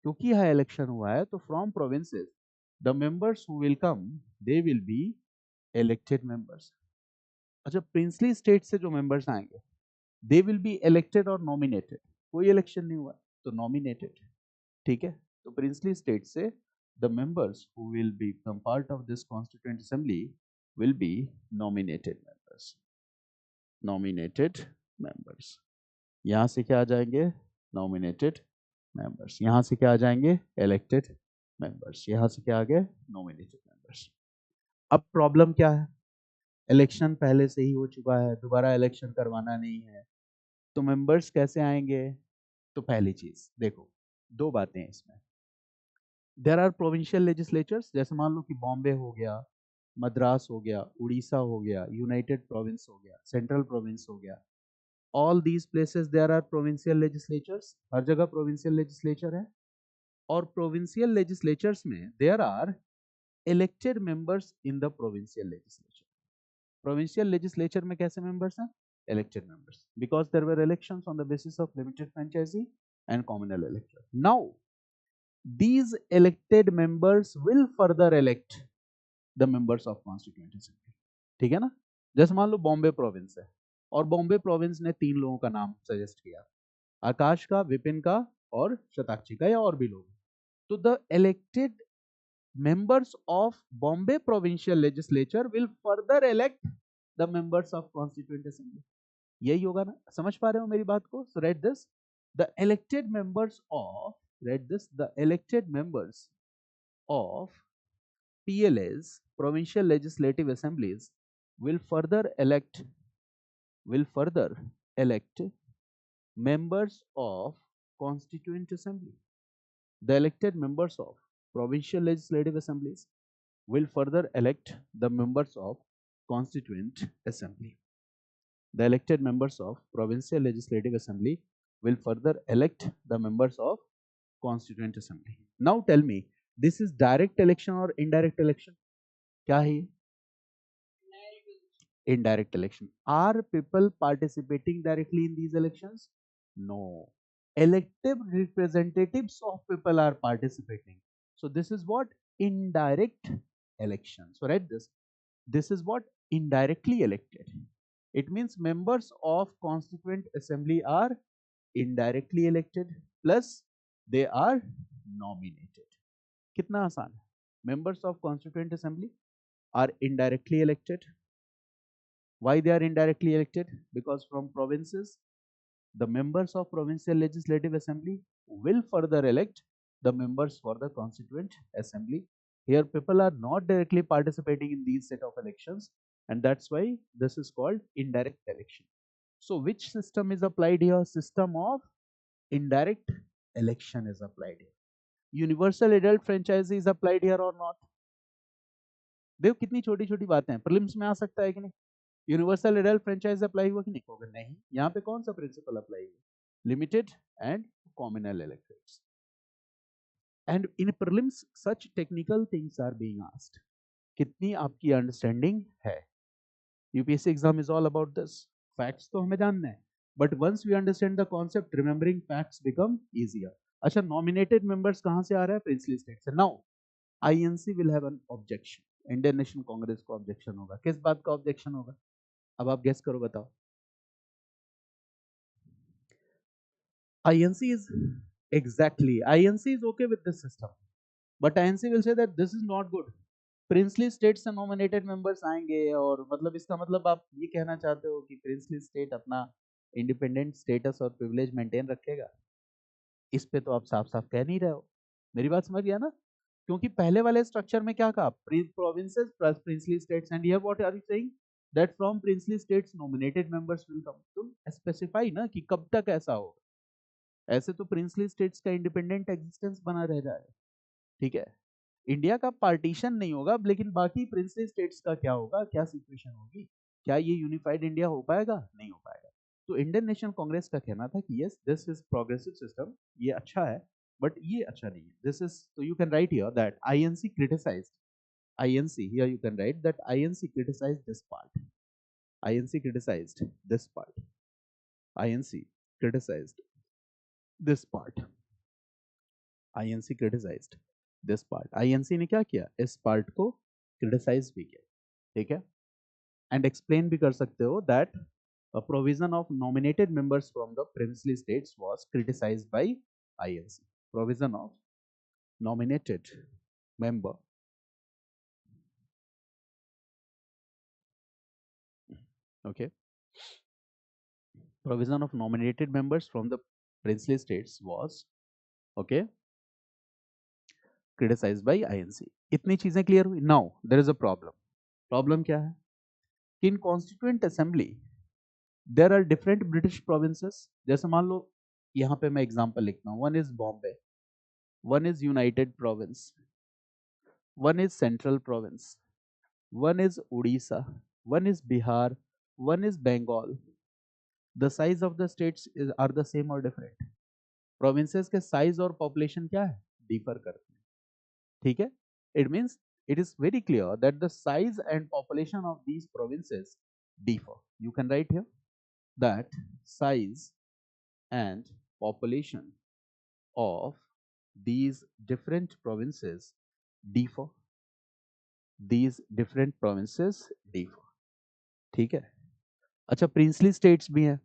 क्योंकि यहाँ इलेक्शन हुआ है तो from provinces the members who will come they will be elected members. अच्छा, प्रिंसली स्टेट से जो मेंबर्स आएंगे दे विल बी इलेक्टेड और नॉमिनेटेड. कोई इलेक्शन नहीं हुआ तो नॉमिनेटेड. ठीक है, तो प्रिंसली स्टेट से the members who will become part of this constituent assembly will be nominated members. Nominated members. यहाँ से क्या आ जाएंगे? Nominated members. यहाँ से क्या आ जाएंगे? Elected members. यहाँ से क्या आ गए? Nominated members. अब प्रॉब्लम क्या है? इलेक्शन पहले से ही हो चुका है, दोबारा इलेक्शन करवाना नहीं है, तो मेंबर्स कैसे आएंगे? तो पहली चीज देखो, दो बातें हैं इसमें. देयर आर प्रोविंशियल लेजिस्लेचर्स, जैसे मान लो कि बॉम्बे हो गया, मद्रास हो गया, उड़ीसा हो गया, यूनाइटेड प्रोविंस हो गया, सेंट्रल प्रोविंस हो गया. All these places there are provincial legislatures. हर जगह प्रोविंशियल लेजिस्लेचर है. और प्रोविंशियल लेजिस्लेचर्स में there are elected members in the provincial legislature. Provincial legislature में कैसे मेंबर्स हैं? Elected members, because there were elections on the basis of limited franchise and communal election. Now these elected members will further elect the members of constituent assembly. ठीक है ना? जैसे मान लो Bombay province है और बॉम्बे प्रोविंस ने 3 लोगों का नाम सजेस्ट किया, आकाश का, विपिन का और शताक्षी का, या और भी लोग. तो the elected members of Bombay provincial legislature will further elect the members of constituent assembly. यही होगा ना? समझ पा रहे हो मेरी बात को? So write this, the elected members of, write this, the elected members of PLAs, provincial legislative assemblies, will further elect members of constituent assembly. The elected members of provincial legislative assemblies will further elect the members of constituent assembly. The elected members of provincial legislative assembly will further elect the members of constituent assembly. Now tell me, this is direct election or indirect election? क्या है? Indirect election. Are people participating directly in these elections? No. Elective representatives of people are participating. So this is what? Indirect election. So write this. This is what? Indirectly elected. It means members of constituent assembly are indirectly elected plus they are nominated. कितना आसान है? Members of constituent assembly are indirectly elected. Why they are indirectly elected? Because from provinces, the members of provincial legislative assembly will further elect the members for the constituent assembly. Here people are not directly participating in these set of elections, and that's why this is called indirect election. So which system is applied here? System of indirect election is applied here. Universal adult franchise is applied here or not? देखो कितनी छोटी छोटी बातें हैं, prelims में आ सकता है कि नहीं? यूनिवर्सल एडल्ट फ्रेंचाइज अप्लाई हुआ कि नहीं होगा? नहीं. यहाँ पे कौन सा प्रिंसिपल अप्लाई हुआ? Limited and communal electorates. And in prelims such technical things are being asked. कितनी आपकी अंडरस्टैंडिंग है? UPSC exam is all about this. Facts तो हमें जानना है, but once we understand the concept, remembering facts become easier. अच्छा, nominated members कहाँ से आ रहा है? प्रिंसली स्टेट से। Now INC will have an objection, Indian national Congress को ऑब्जेक्शन होगा। किस बात का ऑब्जेक्शन होगा? अब आप गेस करो, बताओ। INC is exactly, INC is okay with this system, but INC will say that this is not good. Princely state से नॉमिनेटेड मेंबर्स आएंगे, और मतलब इसका मतलब आप ये कहना चाहते हो कि प्रिंसली स्टेट अपना इंडिपेंडेंट स्टेटस और प्रिविलेज मेंटेन रखेगा? इस पे तो आप साफ साफ कह नहीं रहे हो। मेरी बात समझ गया ना? क्योंकि पहले वाले स्ट्रक्चर में क्या कहा? Provinces plus princely states, and here what are you saying? That from princely states nominated members will come. तुम स्पेसिफाई ना कि कब तक ऐसा होगा। ऐसे तो प्रिंसली स्टेट्स का इंडिपेंडेंट एग्जिस्टेंस बना रह जाएगा, ठीक है। इंडिया का पार्टीशन नहीं होगा, लेकिन बाकी प्रिंसली स्टेट्स का क्या होगा, क्या सिचुएशन होगी? क्या ये यूनिफाइड इंडिया हो पाएगा? नहीं हो पाएगा। तो इंडियन नेशनल कांग्रेस का कहना था कि yes, this is progressive system, ये अच्छा है, बट ये अच्छा नहीं है। दिस इज, तो you can write here that INC criticised, INC, here you can write that INC criticized this part. INC criticized this part. INC criticized this part. INC criticized this part. INC ने क्या किया? इस part को criticise भी किया, ठीक है। And explain भी कर सकते हो that a provision of nominated members from the princely states was criticized by INC. Provision of nominated member, okay, provision of nominated members from the princely states was, okay, criticized by INC. इतनी चीजें clear हुई। Now there is a problem. Problem क्या है? In constituent assembly there are different British provinces. जैसे मान लो यहाँ पे मैं एग्जांपल लिखता हूँ, one is Bombay, one is united province, one is central province, one is Orissa, one is Bihar, one is Bengal. The size of the states are the same और different. Provinces के साइज और पॉपुलेशन क्या है? डिफर करते हैं, ठीक है। It means it is very clear that the size and population of these provinces differ. You can write here that size and population of these different provinces differ. These different provinces differ, ठीक है। अच्छा, princely states भी हैं,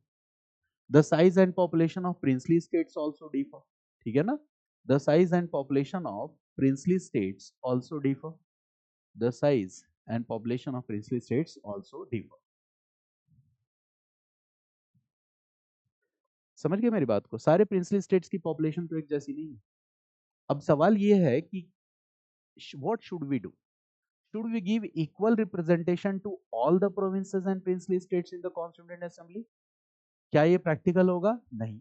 the size and population of princely states also differ, ठीक है ना। The size and population of princely states also differ, the size and population of princely states also differ. समझ गए मेरी बात को? सारे प्रिंसली स्टेट्स की पॉपुलेशन तो एक जैसी नहीं है। अब सवाल ये है कि what should we do? Should we give equal representation to all the provinces and princely states in the constituent assembly? क्या ये प्रैक्टिकल होगा? नहीं।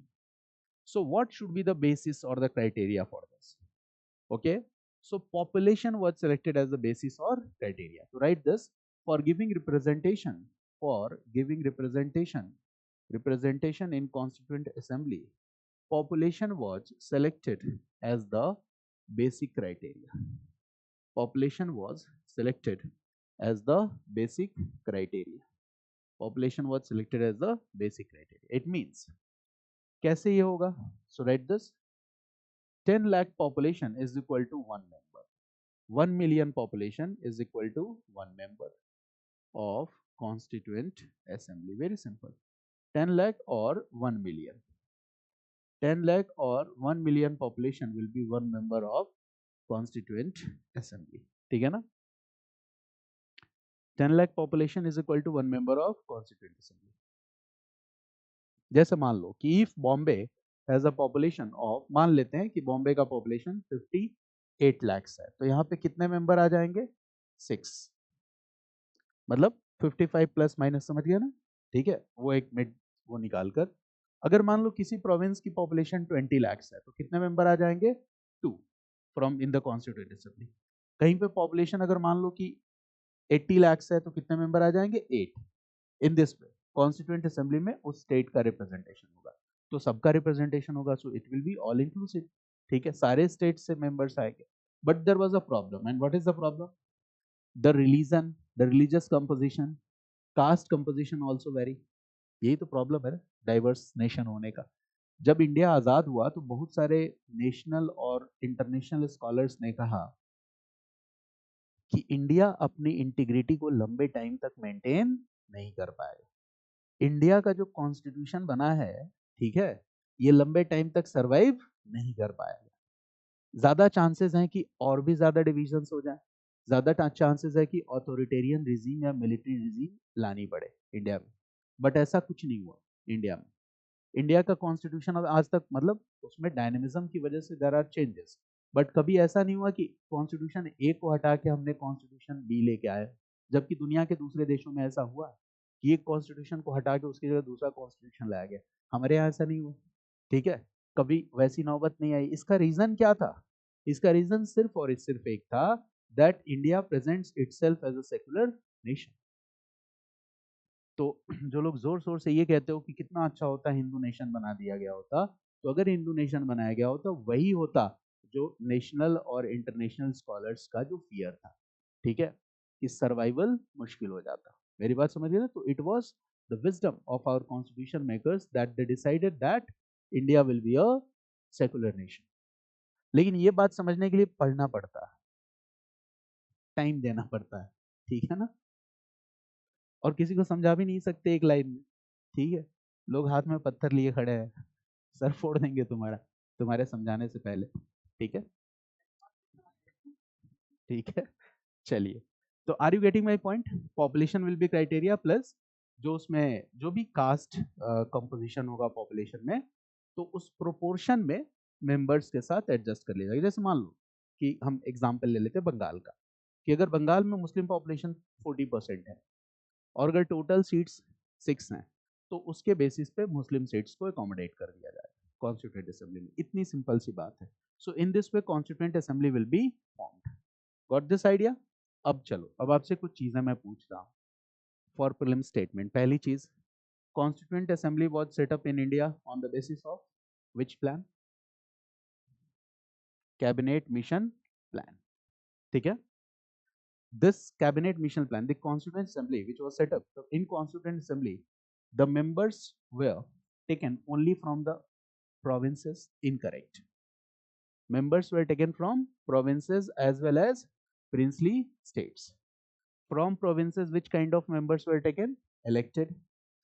So what should be the basis और the criteria for this? Okay, so population was selected as the basis or criteria to write this. For giving representation, for giving representation in constituent assembly, population was selected as the basic criteria. Population was selected as the basic criteria. Population was selected as the basic criteria. It means कैसे ये होगा? So write this. 10 lakh population is equal to 1 member. 1 million population is equal to 1 member of constituent assembly. Very simple. 10 lakh or 1 million. 10 lakh or 1 million population will be 1 member of constituent assembly. ठीक है ना? 10 lakh population is equal to 1 member of constituent assembly. जैसे मान लो कि if Bombay has a population of, मान लेते हैं कि बॉम्बे का पॉपुलेशन 58 lakhs है, तो यहाँ पे कितने मेंबर आ जाएंगे? 6। मतलब 55 प्लस माइनस, समझ गया ना? ठीक है, वो एक मिड वो निकाल कर, अगर मान लो किसी प्रोविंस की पॉपुलेशन 20 lakhs है, तो कितने मेंबर आ जाएंगे? 2 from in the constituent assembly. कहीं पे पॉपुलेशन अगर मान लो कि 80 lakhs है, तो कितने मेंबर आ जाएंगे? 8। इन दिस वे कॉन्स्टिट्यूएंट असेंबली में उस स्टेट का रिप्रेजेंटेशन होगा, तो सबका रिप्रेजेंटेशन होगा, so it will be all inclusive, ठीक है। सारे स्टेट से मेंबर्स आएंगे। But there was a problem, and what is the problem? The religion, the religious composition, caste composition also very. यही तो प्रॉब्लम है ना डाइवर्स नेशन होने का। जब इंडिया आजाद हुआ तो बहुत सारे नेशनल और इंटरनेशनल स्कॉलर्स ने कहा कि इंडिया अपनी इंटीग्रिटी को लंबे टाइम तक मेंटेन नहीं कर पाएगा। इंडिया का जो कॉन्स्टिट्यूशन बना है, ठीक है, ये लंबे टाइम तक सरवाइव नहीं कर पाएगा। ज्यादा चांसेस हैं कि और भी ज्यादा डिविजन्स हो जाए, ज्यादा चांसेस है कि ऑथोरिटेरियन रिजीम या मिलिट्री रिजीम लानी पड़े इंडिया में। बट ऐसा कुछ नहीं हुआ इंडिया में। इंडिया का कॉन्स्टिट्यूशन अब आज तक, मतलब उसमें डायनेमिज्म की वजह से देयर आर चेंजेस, बट कभी ऐसा नहीं हुआ कि कॉन्स्टिट्यूशन ए को हटा के हमने कॉन्स्टिट्यूशन बी लेके आए। जबकि दुनिया के दूसरे देशों में ऐसा हुआ कि एक कॉन्स्टिट्यूशन को हटा के उसकी जगह दूसरा कॉन्स्टिट्यूशन लाया गया। हमारे यहाँ ऐसा नहीं हुआ, ठीक है, कभी वैसी नौबत नहीं आई। इसका रीजन क्या था? इसका रीजन सिर्फ और सिर्फ एक था, that India presents itself as a secular nation. तो जो लोग जोर शोर से ये कहते हो कि कितना अच्छा होता हिंदू नेशन बना दिया गया होता, तो अगर हिंदू नेशन बनाया गया होता वही होता जो नेशनल और इंटरनेशनल स्कॉलर्स का जो फियर था, ठीक है, कि सर्वाइवल मुश्किल हो जाता। मेरी बात समझिए ना? तो it was the wisdom of our constitution makers that they decided that India will be a secular nation. लेकिन ये बात समझने के लिए पढ़ना पड़ता है, टाइम देना पड़ता है, ठीक है ना? और किसी को समझा भी नहीं सकते एक लाइन में, ठीक है। लोग हाथ में पत्थर लिए खड़े हैं, सर फोड़ देंगे तुम्हारा, तुम्हारे समझाने से पहले, ठीक है, ठीक है। चलिए, तो are you getting my point? Population will be criteria plus जो उसमें जो भी कास्ट कंपोजिशन होगा पॉपुलेशन में, तो उस प्रोपोर्शन में मेंबर्स के साथ एडजस्ट कर लिया जाएगा। जैसे मान लो कि हम एग्जांपल ले लेते हैं बंगाल का, कि अगर बंगाल में मुस्लिम पॉपुलेशन 40% है और अगर टोटल सीट्स 6 हैं, तो उसके बेसिस पे मुस्लिम सीट्स को अकोमोडेट कर दिया जाएगा कॉन्स्टिट्यूएंट असेंबली में। इतनी सिंपल सी बात है। So in this way constituent assembly will be formed. Got this idea? अब चलो, अब आपसे कुछ चीजें मैं पूछ रहा हूँ फॉर प्रीलिम स्टेटमेंट। पहली चीज, constituent assembly was set up in India on the basis of which plan? Cabinet mission plan, ठीक है। This cabinet mission plan, the constituent assembly which was set up, so in constituent assembly, the members were taken only from the provinces. Incorrect. Members were taken from provinces as well as princely states. From provinces, which kind of members were taken? Elected.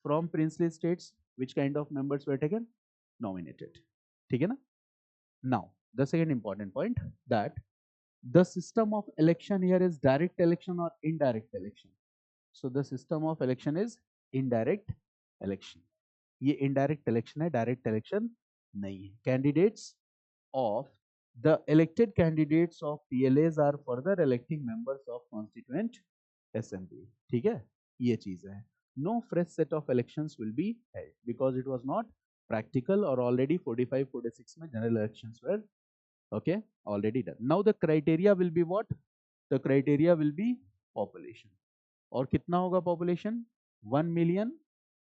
From princely states, which kind of members were taken? Nominated. ठीक है ना? Now, the second important point, that the system of election here is direct election or indirect election. So the system of election is indirect election. ये indirect election है, direct election नहीं है। Candidates of the elected candidates of PLAs are further electing members of constituent assembly. ठीक है, ये चीज है। No fresh set of elections will be held because it was not practical or already 45-46 में general elections were okay already done. Now the criteria will be what? The criteria will be population. और कितना होगा population? 1 million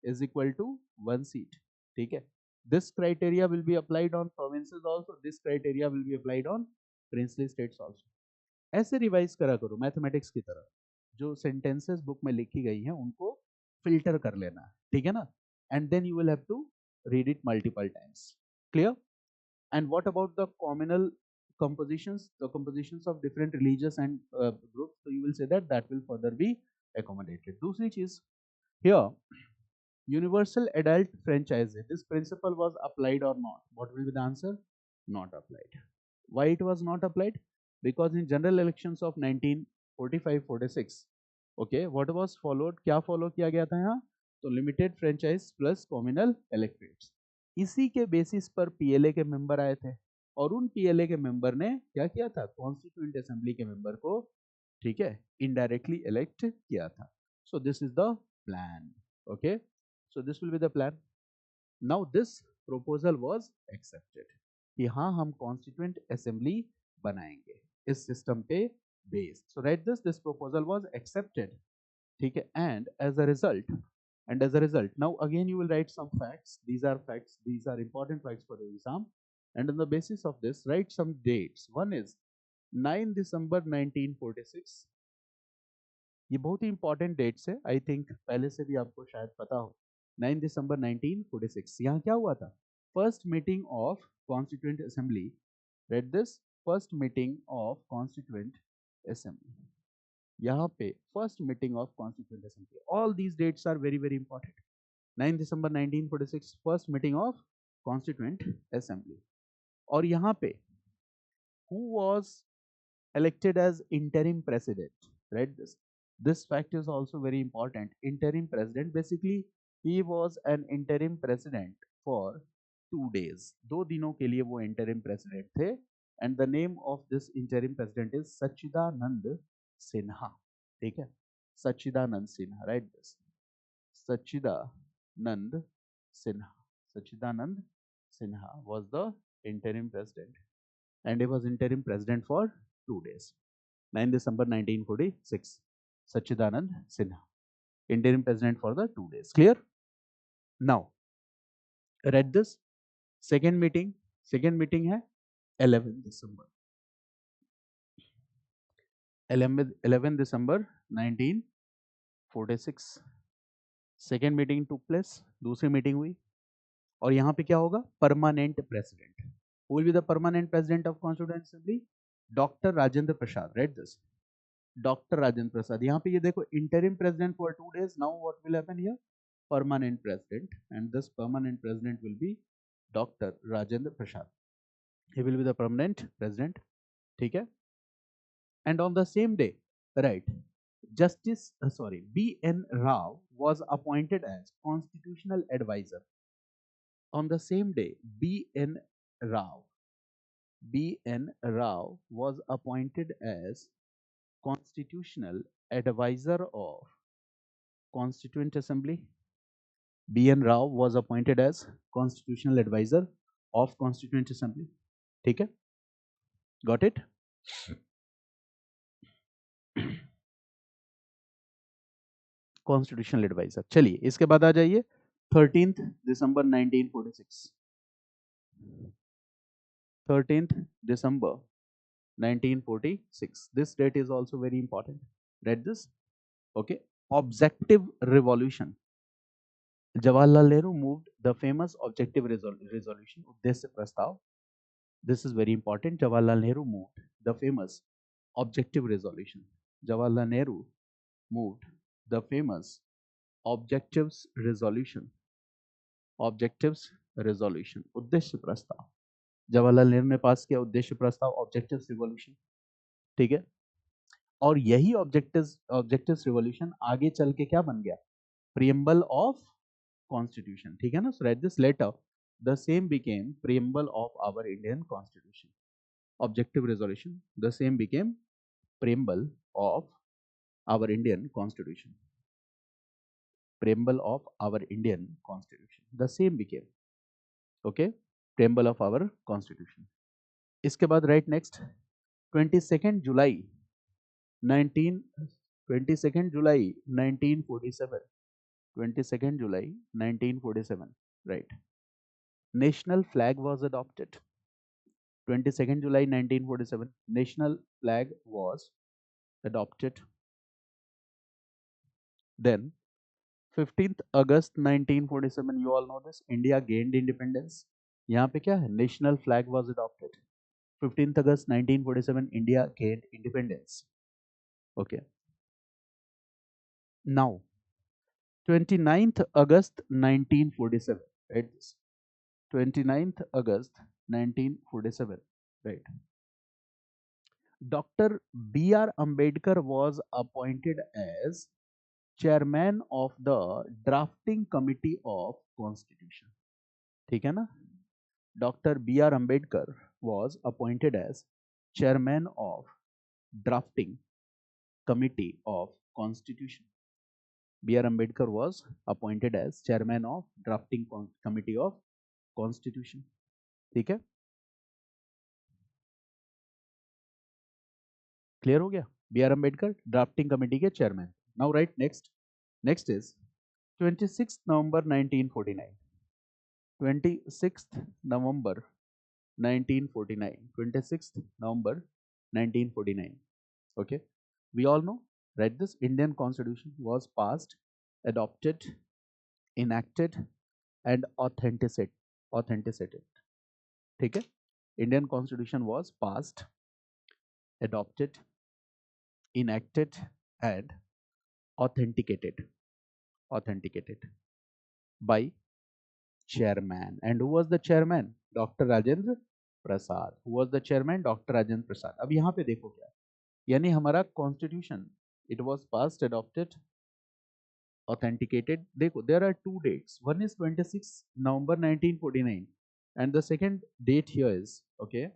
is equal to 1 seat, ठीक है। This criteria will be applied on provinces also, this criteria will be applied on princely states also. ऐसे revise करा करो mathematics की तरह, जो सेंटेंसेस बुक में लिखी गई हैं उनको फिल्टर कर लेना, ठीक है ना, and then you will have to read it multiple times. Clear? And what about the communal compositions, the compositions of different religious and groups? So you will say that that will further be accommodated. दूसरी चीज, here universal adult franchise, this principle was applied or not? What will be the answer? Not applied. Why it was not applied? Because in general elections of 1945-46, okay, what was followed? क्या follow किया गया था यहाँ? तो limited franchise plus communal electorates. इसी के basis पर PLA के मेंबर आए थे और उन पीएलए के मेंबर ने क्या किया था? कॉन्स्टिट्यूएंट असेंबली के मेंबर को, ठीक है, इनडायरेक्टली इलेक्ट किया था। सो this is the plan, okay. So this will be the plan. Now this proposal was accepted कि हाँ हम कॉन्स्टिट्यूएंट असेंबली बनाएंगे इस सिस्टम पे based. So write this proposal was accepted, ठीक है। And as a result, now again you will write some facts. These are facts, these are important facts for the exam, and on the basis of this write some dates. One is 9 December 1946. ये बहुत ही important dates है, I think पहले से भी आपको शायद पता हो। 9 दिसंबर 1946 यहाँ क्या हुआ था? first meeting of Constituent Assembly. Read this. First meeting of Constituent Assembly. यहाँ पे first meeting of Constituent Assembly. All these dates are very very important. 9 December 1946 first meeting of Constituent Assembly. और यहाँ पे who was elected as interim president? Read this. This fact is also very important. Interim president, basically he was an interim president for 2 days. 2 दिनों के लिए वो interim president थे. And the name of this interim president is Sachidanand Sinha. ठीक है? Sachidanand Sinha. Write this. Sachidanand Sinha. Sachidanand Sinha was the interim president. And he was interim president for 2 days. 9 December 1946. Sachidanand Sinha. Interim president for the 2 days. Clear? Now, read this. Second meeting है 11 December. 11 December 1946. Second meeting took place. दूसरी meeting हुई. और यहाँ पे क्या होगा? Permanent president. Who will be the permanent president of Constituent Assembly? Dr. Rajendra Prasad. Read this. Dr. Rajendra Prasad. यहाँ पे ये देखो interim president for 2 days. Now what will happen here? Permanent president, and this permanent president will be Dr. Rajendra Prasad. He will be the permanent president. ठीक है? And on the same day, right, B.N. Rao was appointed as constitutional advisor. On the same day, B.N. Rao was appointed as constitutional advisor of Constituent Assembly. B.N. Rao was appointed as constitutional advisor of Constituent Assembly. ठीक है? Got it? Constitutional advisor. चलिए इसके बाद आ जाइए 13th December 1946. 13th December 1946. This date is also very important. Read this. Okay. Objective revolution. Jawaharlal Nehru moved the famous objective resolution. उद्देश्य प्रस्ताव. This is very important. Jawaharlal Nehru moved the famous objective resolution. Jawaharlal Nehru moved the famous objectives resolution. Objectives resolution. उद्देश्य प्रस्ताव. जवाहरलाल नेहरू ने पास किया उद्देश्य प्रस्ताव objectives revolution. ठीक है? और यही ऑब्जेक्टिव्स रिवॉल्यूशन आगे चल के क्या बन गया? Preamble of constitution. ठीक है ना? So write this letter. The same became preamble of our Indian constitution. Objective resolution. The same became preamble of our Indian constitution. Preamble of our Indian Constitution. The same became, okay, preamble of our Constitution. इसके बाद right next 22nd July 1947. 22nd July 1947. Right. National flag was adopted. 22nd July 1947. National flag was adopted. Then 15th August 1947, you all know this, India gained independence. यहाँ पे क्या है? National flag was adopted. 15th August 1947, India gained independence. Okay. Now, 29th August 1947, right? 29th August 1947, right? Dr. B.R. Ambedkar was appointed as chairman of the drafting committee of constitution. ठीक है ना? Dr. B.R. Ambedkar was appointed as chairman of drafting committee of constitution. B.R. Ambedkar was appointed as chairman of drafting committee of constitution. ठीक है? Clear हो गया? B.R. Ambedkar drafting committee के chairman. Now right next is 26th November 1949. 26th November 1949. 26th November 1949. Okay, we all know, right? This Indian Constitution was passed, adopted, enacted, and authenticity, ठीक है। Indian constitution was passed, adopted, enacted and authenticated by chairman. And who was the chairman? Dr. Rajendra Prasad. Who was the chairman? Dr. Rajendra Prasad. अब यहाँ पे देखो क्या, यानी हमारा constitution, it was passed, adopted, authenticated. देखो, there are two dates. One is 26 November 1949 and the second date here is, okay,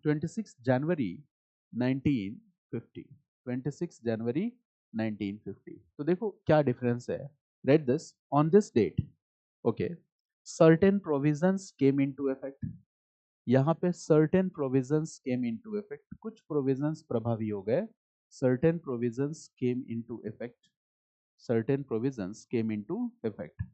26 January 1950. 26 January 1950. तो देखो क्या डिफरेंस है. Read this. On this date, okay, certain provisions came into effect. यहाँ पे certain provisions came into effect. कुछ provisions प्रभावी हो गए. Certain provisions came into effect. Certain provisions came into effect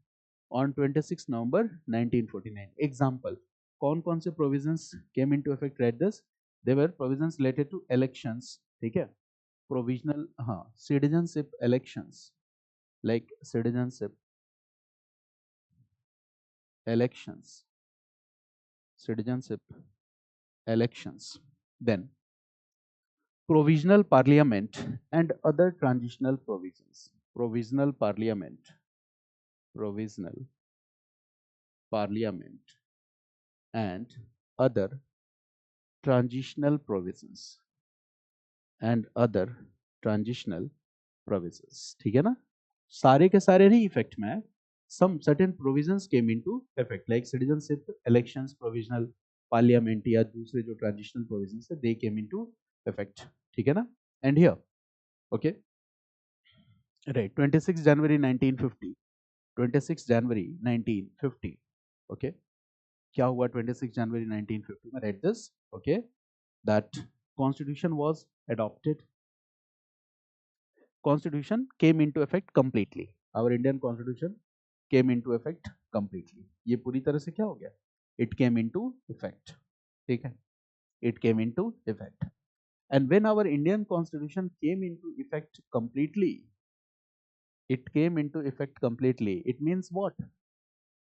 on 26 November 1949. Example, कौन से provisions came into effect? Read this. They were provisions related to elections, ठीक है, provisional, हाँ, citizenship elections, like citizenship elections, citizenship elections, then provisional parliament and other transitional provisions. Provisional parliament, provisional parliament and other transitional provisions and other transitional provisions, ठीक है ना. सारे के सारे नहीं इफेक्ट में है. some certain provisions came into effect like citizenship elections, provisional parliament या दूसरे जो transitional provisions है, they came into effect, ठीक है ना. and here, okay, right, 26 January 1950, 26 January 1950, okay, क्या हुआ 26 January 1950 में? Read this, okay, that constitution was adopted, constitution came into effect completely. Our Indian constitution came into effect completely. ये पूरी तरह से क्या हो गया? It came into effect, ठीक है, it came into effect. And when our Indian constitution came into effect completely, it came into effect completely, it means what?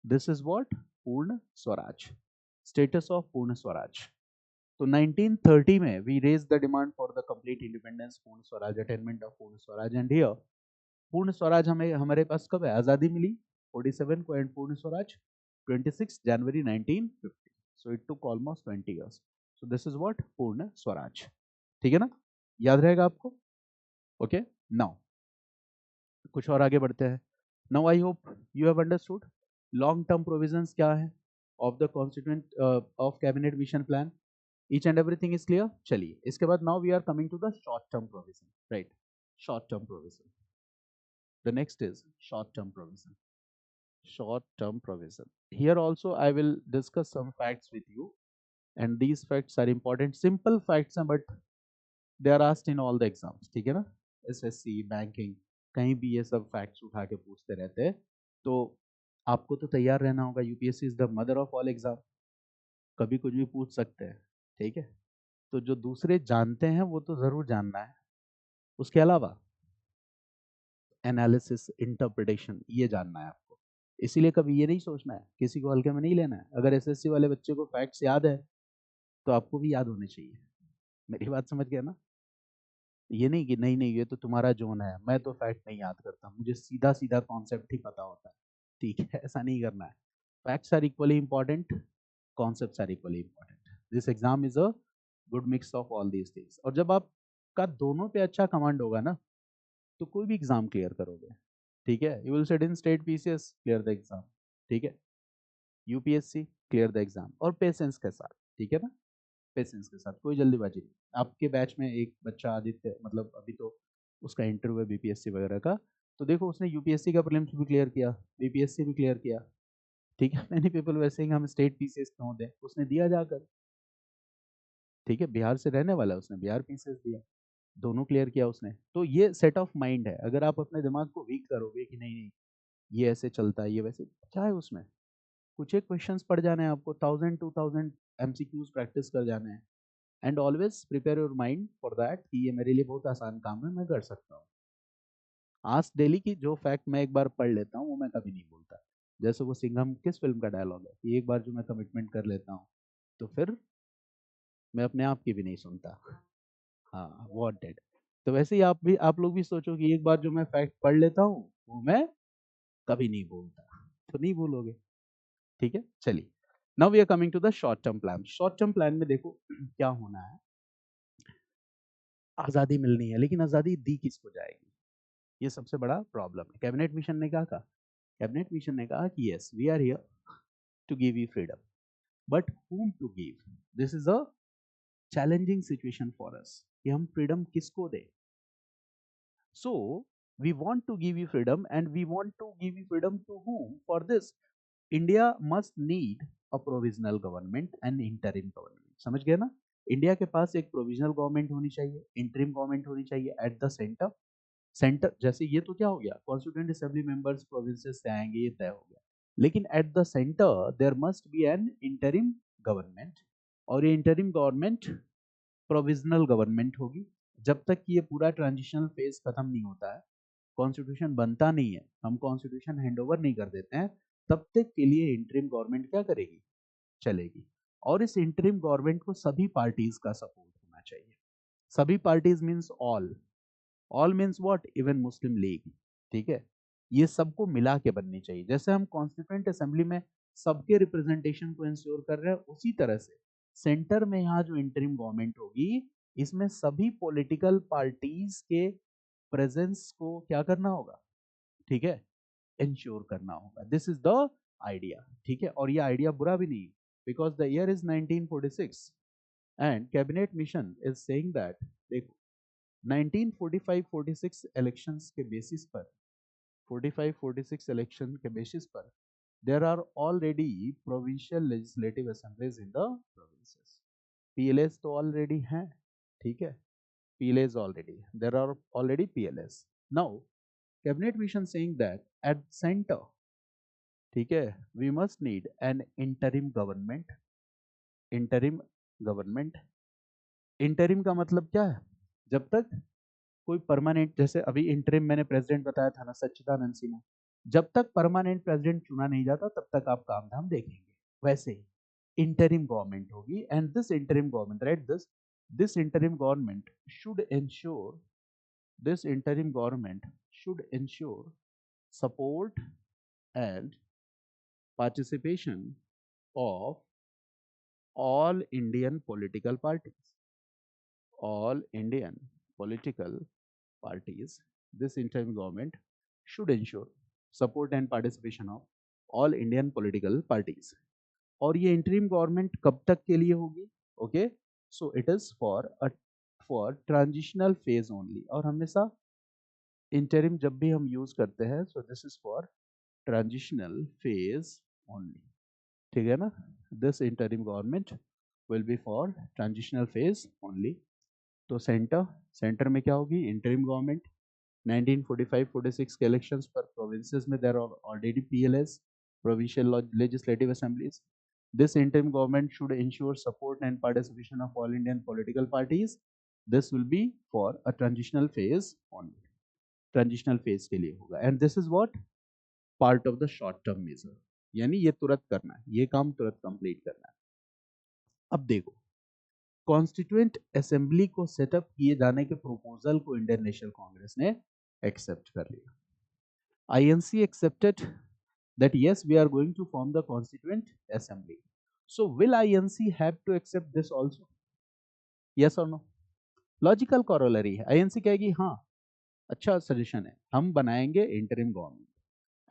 This is what? Purna Swaraj, status of Purna Swaraj. तो 1930 में we raised the demand for the complete independence, पूर्ण Swaraj, attainment of पूर्ण Swaraj. and here पूर्ण स्वराज हमें हमारे पास कब है? आजादी मिली 47 को, एंड पूर्ण स्वराज 26 जनवरी 1950. So it took almost 20 years. So this is what? पूर्ण स्वराज, ठीक है ना. याद रहेगा आपको. ओके, नाउ कुछ और आगे बढ़ते हैं. Now I hope you have understood long term provisions क्या है of the constituent of cabinet mission plan. Each and everything is clear. चलिए, इसके बाद now we are coming to the short term provision. Right, short term provision. The next is short-term provision. Short-term provision. Here also I will discuss some facts with you, and these facts are important. Simple facts हैं, but they are asked in all the exams. ठीक है ना? SSC, banking, कहीं भी ये सब facts उठा के पूछते रहते हैं. तो आपको तो तैयार रहना होगा. UPSC is the mother of all exam. कभी कुछ भी पूछ सकते हैं, ठीक है. तो जो दूसरे जानते हैं वो तो जरूर जानना है. उसके अलावा एनालिसिस, इंटरप्रिटेशन, ये जानना है आपको. इसीलिए कभी ये नहीं सोचना है, किसी को हल्के में नहीं लेना है. अगर एसएससी वाले बच्चे को फैक्ट्स याद है तो आपको भी याद होने चाहिए. मेरी बात समझ गया ना. ये नहीं कि नहीं नहीं ये तो तुम्हारा जोन है, मैं तो फैक्ट नहीं याद करता, मुझे सीधा सीधा कॉन्सेप्ट ही पता होता है. ठीक है, ऐसा नहीं करना है. Facts are equally important, concepts are equally important. This exam is a good mix of all these things. और जब आपका दोनों पे अच्छा कमांड होगा ना, तो कोई भी एग्जाम क्लियर करोगे. ठीक है, you will sit in state PCS, clear the exam. ठीक है, यूपीएससी, क्लियर द एग्जाम, और पेशेंस के साथ. ठीक है ना, पेशेंस के साथ, कोई जल्दीबाजी नहीं. आपके बैच में एक बच्चा आदित्य, मतलब अभी तो उसका इंटरव्यू है बीपीएससी वगैरह का, तो देखो उसने यूपीएससी का प्रीलिम्स भी क्लियर किया, बीपीएससी भी क्लियर किया. ठीक है, मैनी पीपल वैसे ही हम स्टेट पीसीएस क्यों दें, उसने दिया जाकर. ठीक है, बिहार से रहने वाला, उसने बिहार पीसीएस दिया, दोनों क्लियर किया उसने. तो ये सेट ऑफ माइंड है. अगर आप अपने दिमाग को वीक करोगे कि नहीं नहीं ये ऐसे चलता है, ये वैसे, क्या है उसमें, कुछ एक क्वेश्चंस पढ़ जाने हैं आपको, 1000-2000 एमसीक्यूज प्रैक्टिस कर जाने हैं. And always prepare your mind for that कि ये मेरे लिए बहुत आसान काम है, मैं कर सकता हूँ. आज डेली की जो फैक्ट मैं एक बार पढ़ लेता हूँ वो मैं कभी नहीं बोलता. जैसे वो सिंघम किस फिल्म का डायलॉग है कि एक बार जो मैं कमिटमेंट कर लेता हूँ तो फिर मैं अपने आप की भी नहीं सुनता। हाँ, वांटेड। तो वैसे ही आप लोग भी सोचो कि एक बार जो मैं फैक्ट पढ़ लेता हूँ वो मैं कभी नहीं भूलता, तो नहीं भूलोगे। ठीक है, चलिए। Now we are coming to the short term plan. Short term plan में देखो क्या होना है, आजादी मिलनी है, लेकिन आजादी दी किसको जाएगी, ये सबसे बड़ा प्रॉब्लम है। कैबिनेट मिशन ने क्या कहा, कैबिनेट मिशन ने कहा कि yes we are here to give you freedom, but whom to give, this is a challenging situation for us कि हम फ्रीडम किसको दें। So we want to give you freedom and we want to give you freedom to whom, for this India must need a provisional government and interim government. समझ गए ना, India के पास एक provisional government होनी चाहिए, interim government होनी चाहिए eight the centre. Centre जैसे ये तो क्या हो गया, कॉन्स्टिट्यूएंट असेंबली मेंबर्स प्रोविंसेस से आएंगे, ये तय हो गया, लेकिन at the centre there must be an interim government, और ये इंटरिम गवर्नमेंट प्रोविजनल गवर्नमेंट होगी। जब तक कि ये पूरा ट्रांजिशनल फेज खत्म नहीं होता है, कॉन्स्टिट्यूशन बनता नहीं है, हम कॉन्स्टिट्यूशन हैंडओवर नहीं कर देते हैं, तब तक के लिए इंटरिम गवर्नमेंट क्या करेगी, चलेगी। और इस इंटरिम गवर्नमेंट को सभी पार्टीज का सपोर्ट होना चाहिए। सभी parties means all means what, even Muslim league. ठीक है, ये सबको मिला के बननी चाहिए। जैसे हम कॉन्स्टिट्यूएंट असेंबली में सबके रिप्रेजेंटेशन को इंश्योर कर रहे हैं, उसी तरह से सेंटर में यहाँ जो इंटरिम गवर्नमेंट होगी, इसमें सभी पॉलिटिकल पार्टीज के प्रेजेंस को क्या करना होगा, ठीक है, इंश्योर करना होगा। This is the idea. ठीक है, और ये आइडिया बुरा भी नहीं, because the year is 1946 and cabinet mission is saying that, देखो 1945-46 इलेक्शंस के बेसिस पर, 45-46 इलेक्शन के बेसिस पर there are already provincial legislative assemblies in the provinces. PLAs तो ऑलरेडी हैं, ठीक है, PLAs already, there are already PLAs. Now cabinet mission saying that at centre, ठीक है, we must need an interim government. Interim government, interim का मतलब क्या है, जब तक कोई परमानेंट, जैसे अभी इंटरिम मैंने प्रेसिडेंट बताया था ना, सच्चिदानंद सिन्हा, जब तक परमानेंट प्रेसिडेंट चुना नहीं जाता तब तक आप काम धाम देखेंगे। वैसे ही इंटरिम गवर्नमेंट होगी, and this interim government, right, this interim government should ensure, this interim government should ensure support and participation of all Indian political parties, all Indian political parties. This interim government should ensure support and participation of all Indian political parties. और ये interim government कब तक के लिए होगी, okay, so it is for transitional phase only। और हमेशा interim जब भी हम यूज करते हैं, so this is for transitional phase only। ठीक है ना, this interim government will be for transitional phase only. तो सेंटर में क्या होगी, इंटरिम गवर्नमेंट। 1945-46 के इलेक्शंस पर प्रोविंसेस में there are already PLAs, provincial legislative assemblies. This interim government should ensure support and participation of all Indian political parties. This will be for a transitional phase only, transitional phase के लिए होगा, and this is what part of the short term measure, यानी ये तुरंत करना है, ये काम तुरंत कंप्लीट करना है। अब देखो, कॉन्स्टिट्यूएंट असेंबली को सेटअप किए जाने के प्रोपोजल को इंडियन नेशनल कांग्रेस ने एक्सेप्ट कर लिया। INC accepted that yes we are going to form the constituent assembly, so will INC have to accept this also, yes or no? Logical corollary है, INC कहेगी हाँ अच्छा सजेशन है, हम बनाएंगे interim government,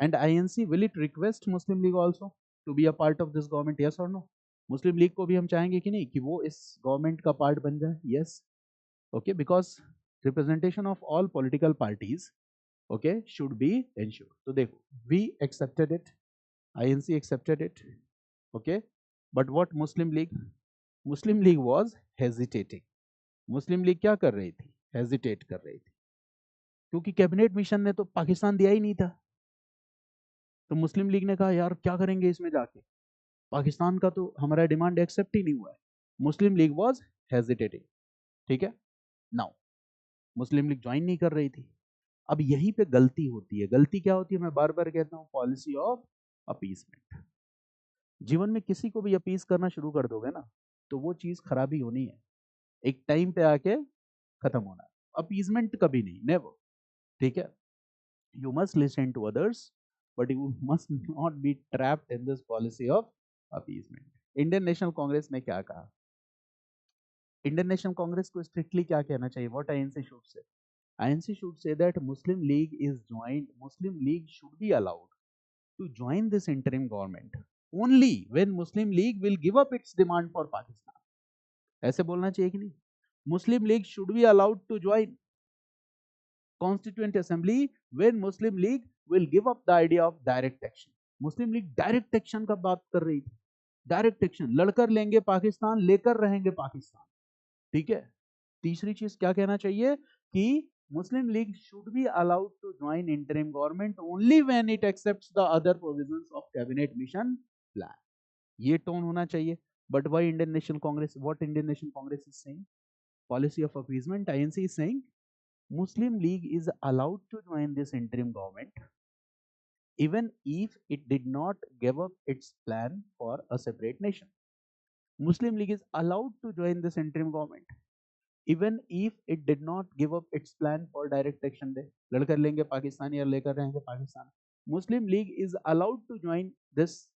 and INC will it request Muslim League also to be a part of this government, yes और no? Muslim League को भी हम चाहेंगे कि नहीं कि वो इस गवर्नमेंट का पार्ट बन जाए, yes, okay, because representation of all political parties, okay, should be ensure. तो देखो, we accepted it, INC accepted it, okay, but what Muslim League, Muslim League was hesitating. Muslim League क्या कर रही थी, हेजिटेट कर रही थी, क्योंकि कैबिनेट मिशन ने तो पाकिस्तान दिया ही नहीं था। तो मुस्लिम लीग ने कहा यार क्या करेंगे इसमें जाके, पाकिस्तान का तो हमारा डिमांड एक्सेप्ट ही नहीं हुआ है। मुस्लिम लीग वाज हेजिटेटिंग, ठीक है। नाउ मुस्लिम लीग ज्वाइन नहीं कर रही थी। अब यहीं पे गलती होती है, गलती क्या होती है, मैं बार बार कहता हूँ, पॉलिसी ऑफ अपीसमेंट। जीवन में किसी को भी अपीस करना शुरू कर दोगे ना, तो वो चीज खराबी होनी है, एक टाइम पे आके खत्म होना है। अपीसमेंट कभी नहीं, नेवर। ठीक है, you must listen to others, but you must not be trapped in this policy of appeasement. Indian national Congress ने क्या कहा? इंडियन नेशनल कांग्रेस को स्ट्रिक्टली क्या कहना चाहिए? What INC should say? INC should say that Muslim League should be allowed to join this interim government only when Muslim League will give up its demand for Pakistan. ऐसे बोलना चाहिए कि नहीं? Muslim League should be allowed to join Constituent Assembly when Muslim League will give up the idea of direct action. Muslim League direct action का बात कर रही थी, डायरेक्ट एक्शन, लड़कर लेंगे पाकिस्तान, लेकर रहेंगे पाकिस्तान। ठीक है, तीसरी चीज क्या कहना चाहिए कि Muslim League should be allowed to join interim government only when it accepts the other provisions of cabinet mission plan. ये टोन होना चाहिए। But why Indian National Congress? What Indian National Congress is saying? Policy of appeasement. INC is saying Muslim League is allowed to join this interim government even if it did not give up its plan for a separate nation. Muslim League is allowed to join this interim government even if it did not give up its plan for direct action day. लड़कर लेंगे पाकिस्तान या लेकर रहेंगे Pakistan. Muslim League is allowed to join this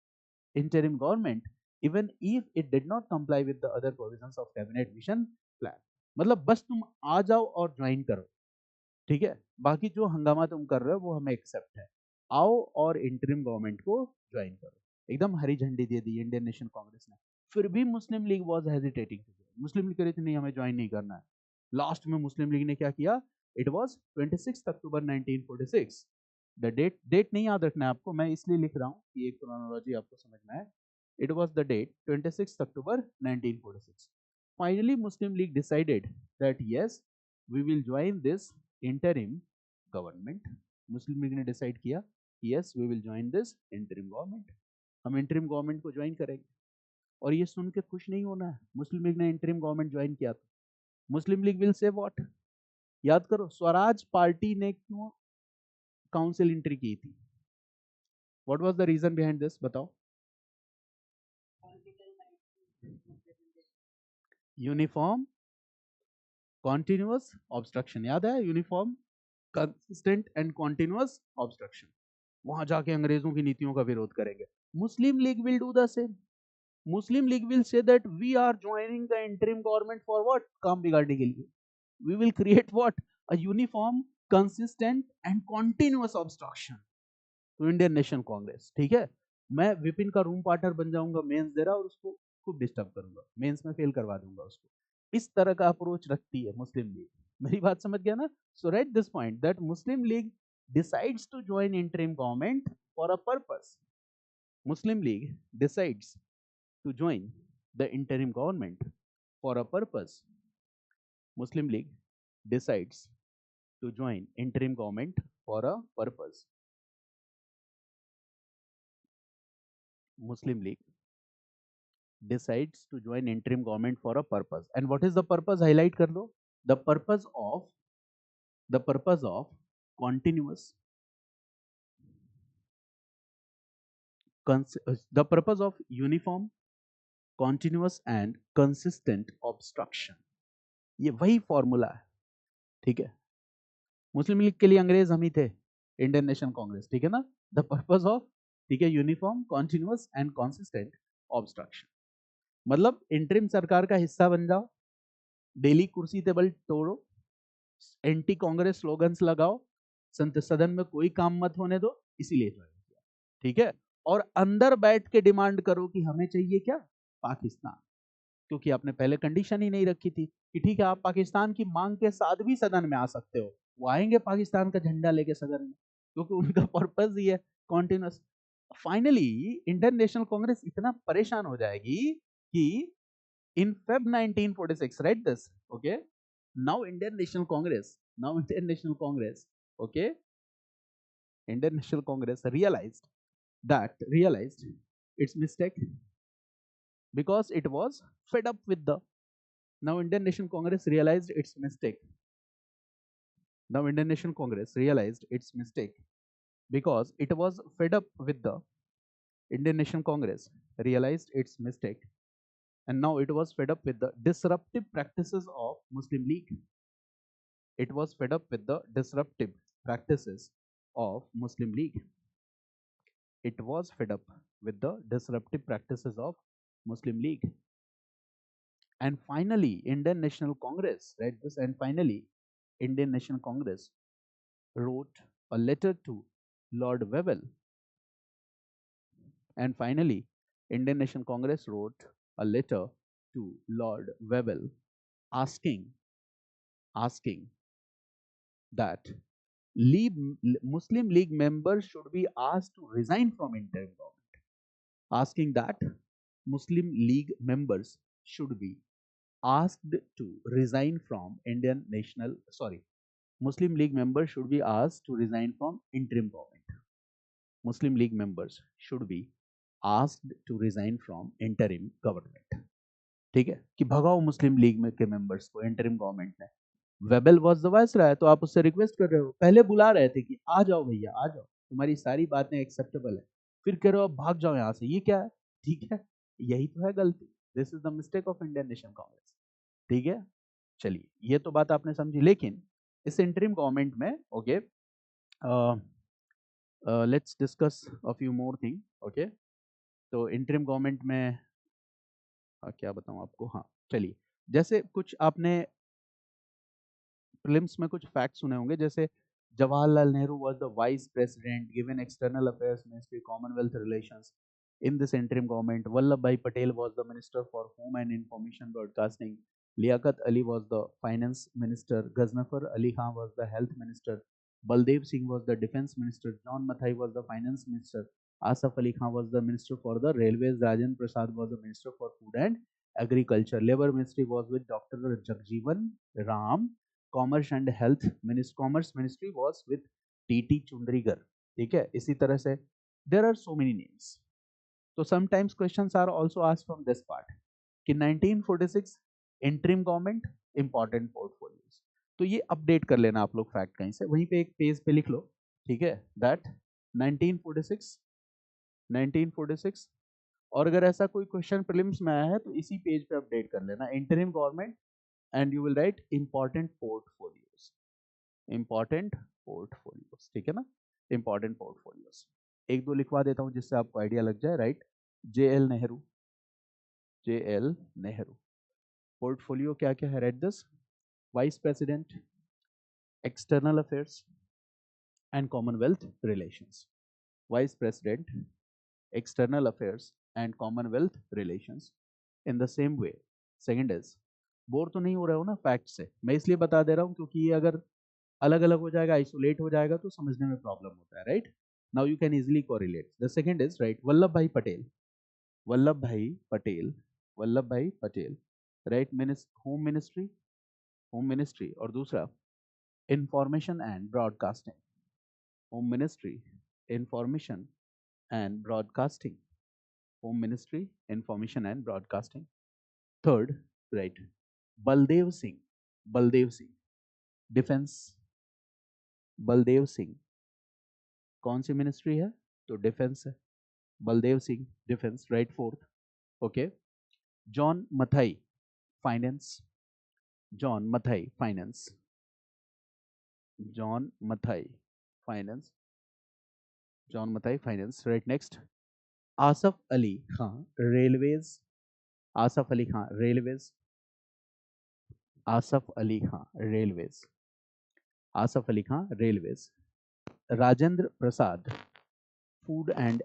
interim government even if it did not comply with the other provisions of cabinet mission plan. मतलब बस तुम आ जाओ और ज्वाइन करो, ठीक है, बाकी जो हंगामा तुम कर रहे हो वो हमें एक्सेप्ट है, आओ और इंटरिम गवर्नमेंट को ज्वाइन करो। एकदम हरी झंडी दे दी इंडियन नेशनल कांग्रेस ने। फिर भी मुस्लिम लीग वाज हेजिटेटिंग, मुस्लिम लीग कह रही थी नहीं हमें ज्वाइन नहीं करना है। लास्ट में मुस्लिम लीग ने क्या किया? It was 26 October 1946। The date नहीं याद रखना है आपको, मैं इसलिए लिख रहा हूँ कि एक क्रोनोलॉजी आपको समझना है। It was the date 26 October 1946। Finally Muslim League decided that yes we will join this interim government. Muslim League ने डिसाइड किया yes we will join this interim government, हम इंटरिम गवर्नमेंट को ज्वाइन करेंगे। और ये सुन के खुश नहीं होना है, मुस्लिम लीग ने इंटरिम गवर्नमेंट ज्वाइन किया था। Muslim League will say what? याद करो, स्वराज पार्टी ने क्यों काउंसिल एंट्री की थी? What was the reason behind this, बताओ? यूनिफॉर्म कॉन्टिन्यूअस ऑब्स्ट्रक्शन, याद है? Uniform consistent and continuous obstruction. वहां जाके अंग्रेजों की नीतियों का विरोध करेंगे। Muslim League will do the same. Muslim League will say that we are joining the interim government for what? काम बिगाड़ने के लिए। We will create what? A uniform consistent and continuous obstruction to Indian national Congress. ठीक है, मैं विपिन का रूम पार्टनर बन जाऊंगा, मेंस दे रहा, और उसको खूब डिस्टर्ब करूंगा, मेंस में फेल करवा दूंगा उसको। इस तरह का अप्रोच रखती है मुस्लिम लीग। मेरी बात समझ गया ना? So write this point that Muslim League decides to join interim government for a purpose. Muslim League decides to join the interim government for a purpose. Muslim League decides to join interim government for a purpose. Muslim League decides to join interim government for a purpose. And what is the purpose? Highlight kar lo. The purpose of continuous the purpose of uniform continuous and consistent obstruction. ये वही formula है, ठीक है। Muslim league के लिए अंग्रेज हम ही थे, इंडियन नेशनल कांग्रेस, ठीक है ना। द पर्पस ऑफ, ठीक है, uniform continuous and consistent obstruction, मतलब इंटरिम सरकार का हिस्सा बन जाओ, डेली कुर्सी टेबल तोड़ो, एंटी कांग्रेस स्लोगन्स लगाओ, संत सदन में कोई काम मत होने दो, इसीलिए ज्वाइन किया, ठीक है। और अंदर बैठ के डिमांड करो कि हमें चाहिए क्या? पाकिस्तान, क्योंकि आपने पहले कंडीशन ही नहीं रखी थी कि ठीक है आप पाकिस्तान की मांग के साथ भी सदन में आ सकते हो। वो आएंगे पाकिस्तान का झंडा लेके सदन में, क्योंकि उनका पर्पस ही है continuous. Finally Indian national Congress इतना परेशान हो जाएगी कि इन Feb 1946, right this, okay, now Indian National Congress, okay, Indian National Congress realized its mistake because it was fed up with the, now Indian National Congress realized its mistake. Now Indian National Congress realized its mistake because it was fed up with the Indian National Congress realized its mistake, and now it was fed up with the disruptive practices of Muslim League. It was fed up with the disruptive practices of Muslim League. It was fed up with the disruptive practices of Muslim League. And finally, Indian National Congress, right? This and finally, Indian National Congress wrote a letter to Lord Webber. And finally, Indian National Congress wrote a letter to Lord Webber asking that Muslim League members should be asked to resign from interim government. Asking that Muslim League members should be asked to resign from Muslim League members should be asked to resign from interim government. Muslim League members should be asked to resign from interim government. ठीक है कि भगाओ मुस्लिम league में के members को interim government ने. वेबल was the viceroy, तो आप उससे रिक्वेस्ट कर रहे हो, पहले बुला रहे थे कि आ जाओ भैया आ जाओ, तुम्हारी सारी बातें एक्सेप्टेबल है, फिर कह रहे हो भाग जाओ यहाँ से, ये क्या है? ठीक है, यही तो है गलती. This is the mistake of Indian national Congress. ठीक है, चलिए ये तो बात आपने समझी. लेकिन इस इंटरिम गवर्नमेंट में okay, let's discuss a few more thing. Okay, तो इंटरिम गवर्नमेंट में क्या बताऊं आपको. हाँ चलिए, जैसे कुछ आपने प्रीलिम्स में कुछ फैक्ट सुने होंगे, जैसे Jawaharlal Nehru was the vice president given external affairs ministry Commonwealth relations in this interim government. Vallabhbhai Patel was the minister for home and information broadcasting. Liaquat Ali was the finance minister. Ghaznafar Ali Khan was the health minister. Baldev Singh was the defense minister. John Mathai was the finance minister. Asaf Ali Khan was the minister for the railways. Rajendra Prasad was the minister for food and agriculture. Labor ministry was with Dr. Jagjeevan Ram. Commerce ministry was with T.T. Chundrigar. ठीक है, इसी तरह से there are so many names. So sometimes questions are also asked from this part कि 1946 interim government important portfolios. तो ये update कर लेना आप लोग फैक्ट कहीं से, वहीं पे एक पेज पे लिख लो. ठीक है, दैट 1946 और अगर ऐसा कोई क्वेश्चन प्रीलिम्स में आया है तो इसी पेज पे अपडेट कर लेना interim government and you will write important portfolios. ठीक है ना, इंपॉर्टेंट पोर्टफोलियोज. एक दो लिखवा देता हूं जिससे आपको आइडिया लग जाए. राइट, JL नेहरू पोर्टफोलियो क्या क्या है? Write this: vice president, external affairs and Commonwealth relations. Vice president, external affairs and Commonwealth relations. In the same way, second is, bore तो नहीं हो रहे हो ना फैक्ट से, मैं इसलिए बता दे रहा हूं क्योंकि ये अगर अलग अलग हो जाएगा, आइसोलेट हो जाएगा तो समझने में प्रॉब्लम होता है. Right, now you can easily correlate. The second is, right, Vallabhbhai Patel, right, home ministry, और दूसरा information and broadcasting, home ministry, information and broadcasting, home ministry, information and broadcasting. Third, right, Baldev Singh, defense. Baldev Singh कौन सी ministry है? तो defence है. Baldev Singh defence. Right, fourth. Okay, John Mathai finance. John Mathai finance. Right, next, Asaf Ali Khan railways. Asaf Ali Khan railways. Rajendra Prasad food and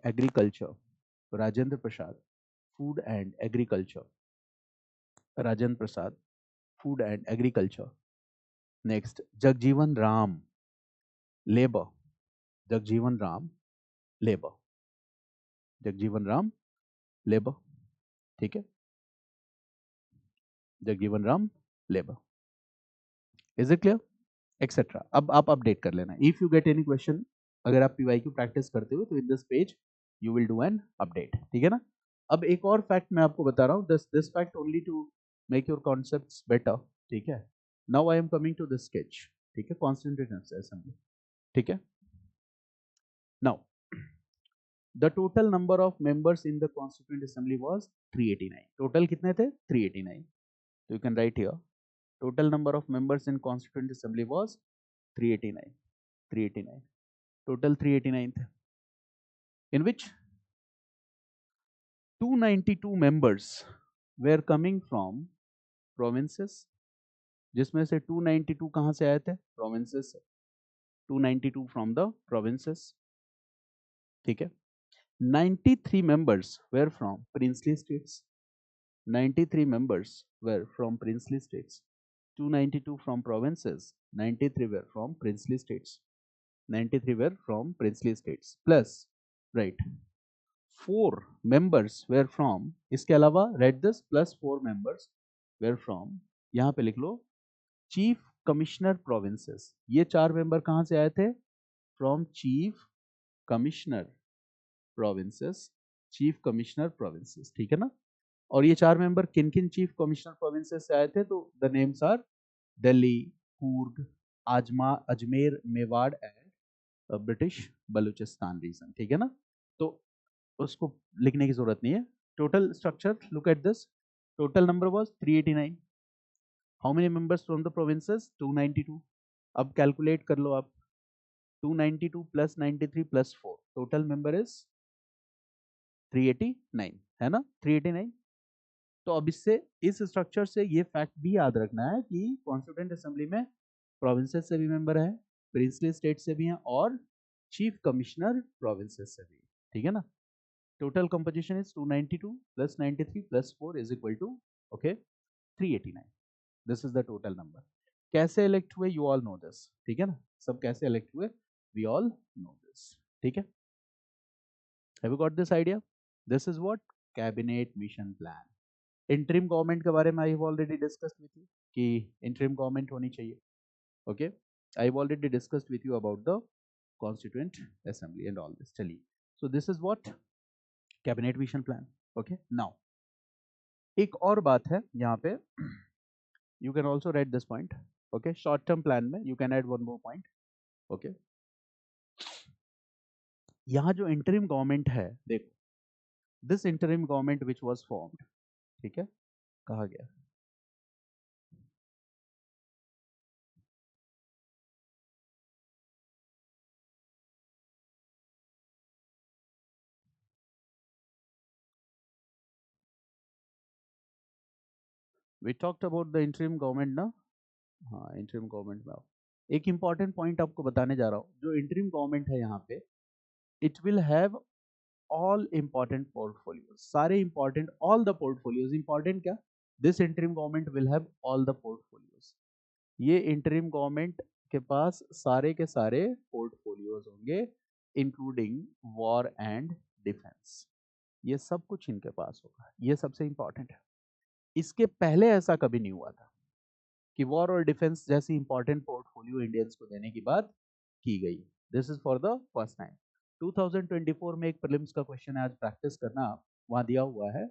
agriculture. Next, Jagjivan Ram labour. ठीक है, Jagjivan Ram labour. Is it clear? Etcetera. अब आप update कर लेना. If you get any question, अगर आप PYQ practice करते हो तो in this page you will do an update. ठीक है ना. अब एक और फैक्ट मैं आपको बता रहा हूँ, this fact only to make your concepts better. ठीक है, now I am coming to this sketch. ठीक है, कॉन्सेंट्रेट असेंबली. ठीक है, now the total number of members in the constituent assembly was 389. Total कितने थे? 389. तो you can write here total number of members in constituent assembly was 389. 389. Total 389 थे, in which 292 members were coming from provinces, जिसमें से 292 कहाँ से आए थे? provinces से. 292 from the provinces. ठीक है. 93 members were from princely states. 93 members were from princely states. 292 from provinces. 93 were from princely states. 93 were from princely states. Plus, right, 4 members were from, इसके अलावा read this, plus 4 members were from, यहाँ पे लिख लो, chief commissioner provinces. ये 4 member कहाँ से आए थे? From chief commissioner provinces. Chief commissioner provinces, ठीक है ना. और ये 4 मेंबर किन किन चीफ कमिश्नर प्रोविंसेस से आए थे? तो the names are Delhi, Coorg, Ajmer, Mewar and British Baluchistan region. ठीक है ना. तो उसको लिखने की जरूरत नहीं है. Total structure, look at this. Total number was 389. How many members from the provinces? 292. अब कैलकुलेट कर लो आप. 292 plus 93 plus 4, total member is 389, है ना. 389. तो अब इससे, इस स्ट्रक्चर से ये फैक्ट भी याद रखना है कि कॉन्स्टिट्यूएंट असेंबली में प्रोविंसेस से भी मेंबर है, प्रिंसली स्टेट से भी हैं, और चीफ कमिश्नर प्रोविंसेस से भी. ठीक है ना. Total composition is 292 plus 93 plus 4 is equal to, okay, 389. This is the total number. कैसे इलेक्ट हुए? You all know this. ठीक है ना. सब कैसे इलेक्ट हुए? We all know this. ठीक है. Have you got this idea? This is what? Cabinet mission plan. Interim government के बारे में I have already discussed with you कि इंटरिम गवर्नमेंट होनी चाहिए. Okay, I have already discussed with you about the constituent assembly and all this. चलिए, so this is what? Cabinet mission plan. Okay, now एक और बात है यहाँ पे, you can also write this point. Okay, short term plan में you can add one more point. Okay, यहाँ जो इंटरिम गवर्नमेंट है, देखो, this interim government which was formed, ठीक है, कहा गया we talked about the interim government ना. हाँ, इंटरिम गवर्नमेंट में एक इंपॉर्टेंट पॉइंट आपको बताने जा रहा हूँ. जो इंटरिम गवर्नमेंट है यहाँ पे, it will have all important portfolios. सारे important, all the portfolios. Important क्या? This interim government will have all the portfolios. ये इंटरिम गवर्नमेंट के पास सारे के सारे पोर्टफोलियोज होंगे, इंक्लूडिंग वॉर एंड डिफेंस. ये सब कुछ इनके पास होगा. ये सबसे इंपॉर्टेंट है. इसके पहले ऐसा कभी नहीं हुआ था कि वॉर और डिफेंस जैसी इंपॉर्टेंट पोर्टफोलियो इंडियंस को देने की बात की गई. This is for the first time. 2024 में एक प्रीलिम्स का क्वेश्चन है, आज प्रैक्टिस करना. वहां दिया हुआ है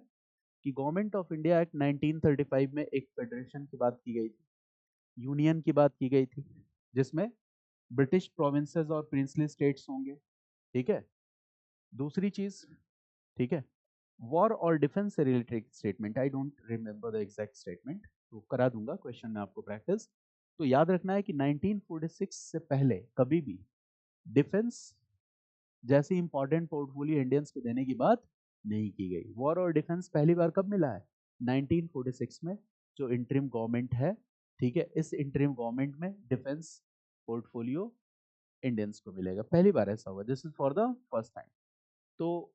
कि गवर्नमेंट ऑफ इंडिया एक्ट 1935 में एक फेडरेशन की बात की गई थी, यूनियन की बात की गई थी, जिसमें ब्रिटिश प्रोविंसेस और प्रिंसली स्टेट्स होंगे. ठीक है. दूसरी चीज, ठीक है, वॉर और डिफेंस से related statement. I don't remember the exact statement, तो करा दूंगा क्वेश्चन में आपको प्रैक्टिस. तो याद रखना है कि 1946 से पहले कभी भी डिफेंस जैसी इंपॉर्टेंट पोर्टफोलियो इंडियंस को देने की बात नहीं की गई. वॉर और डिफेंस पहली बार कब मिला है? 1946 में, जो इंटरिम गवर्नमेंट है. ठीक है, इस इंटरिम गवर्नमेंट में डिफेंस पोर्टफोलियो इंडियंस को मिलेगा. पहली बार ऐसा हुआ. This is for the first time. तो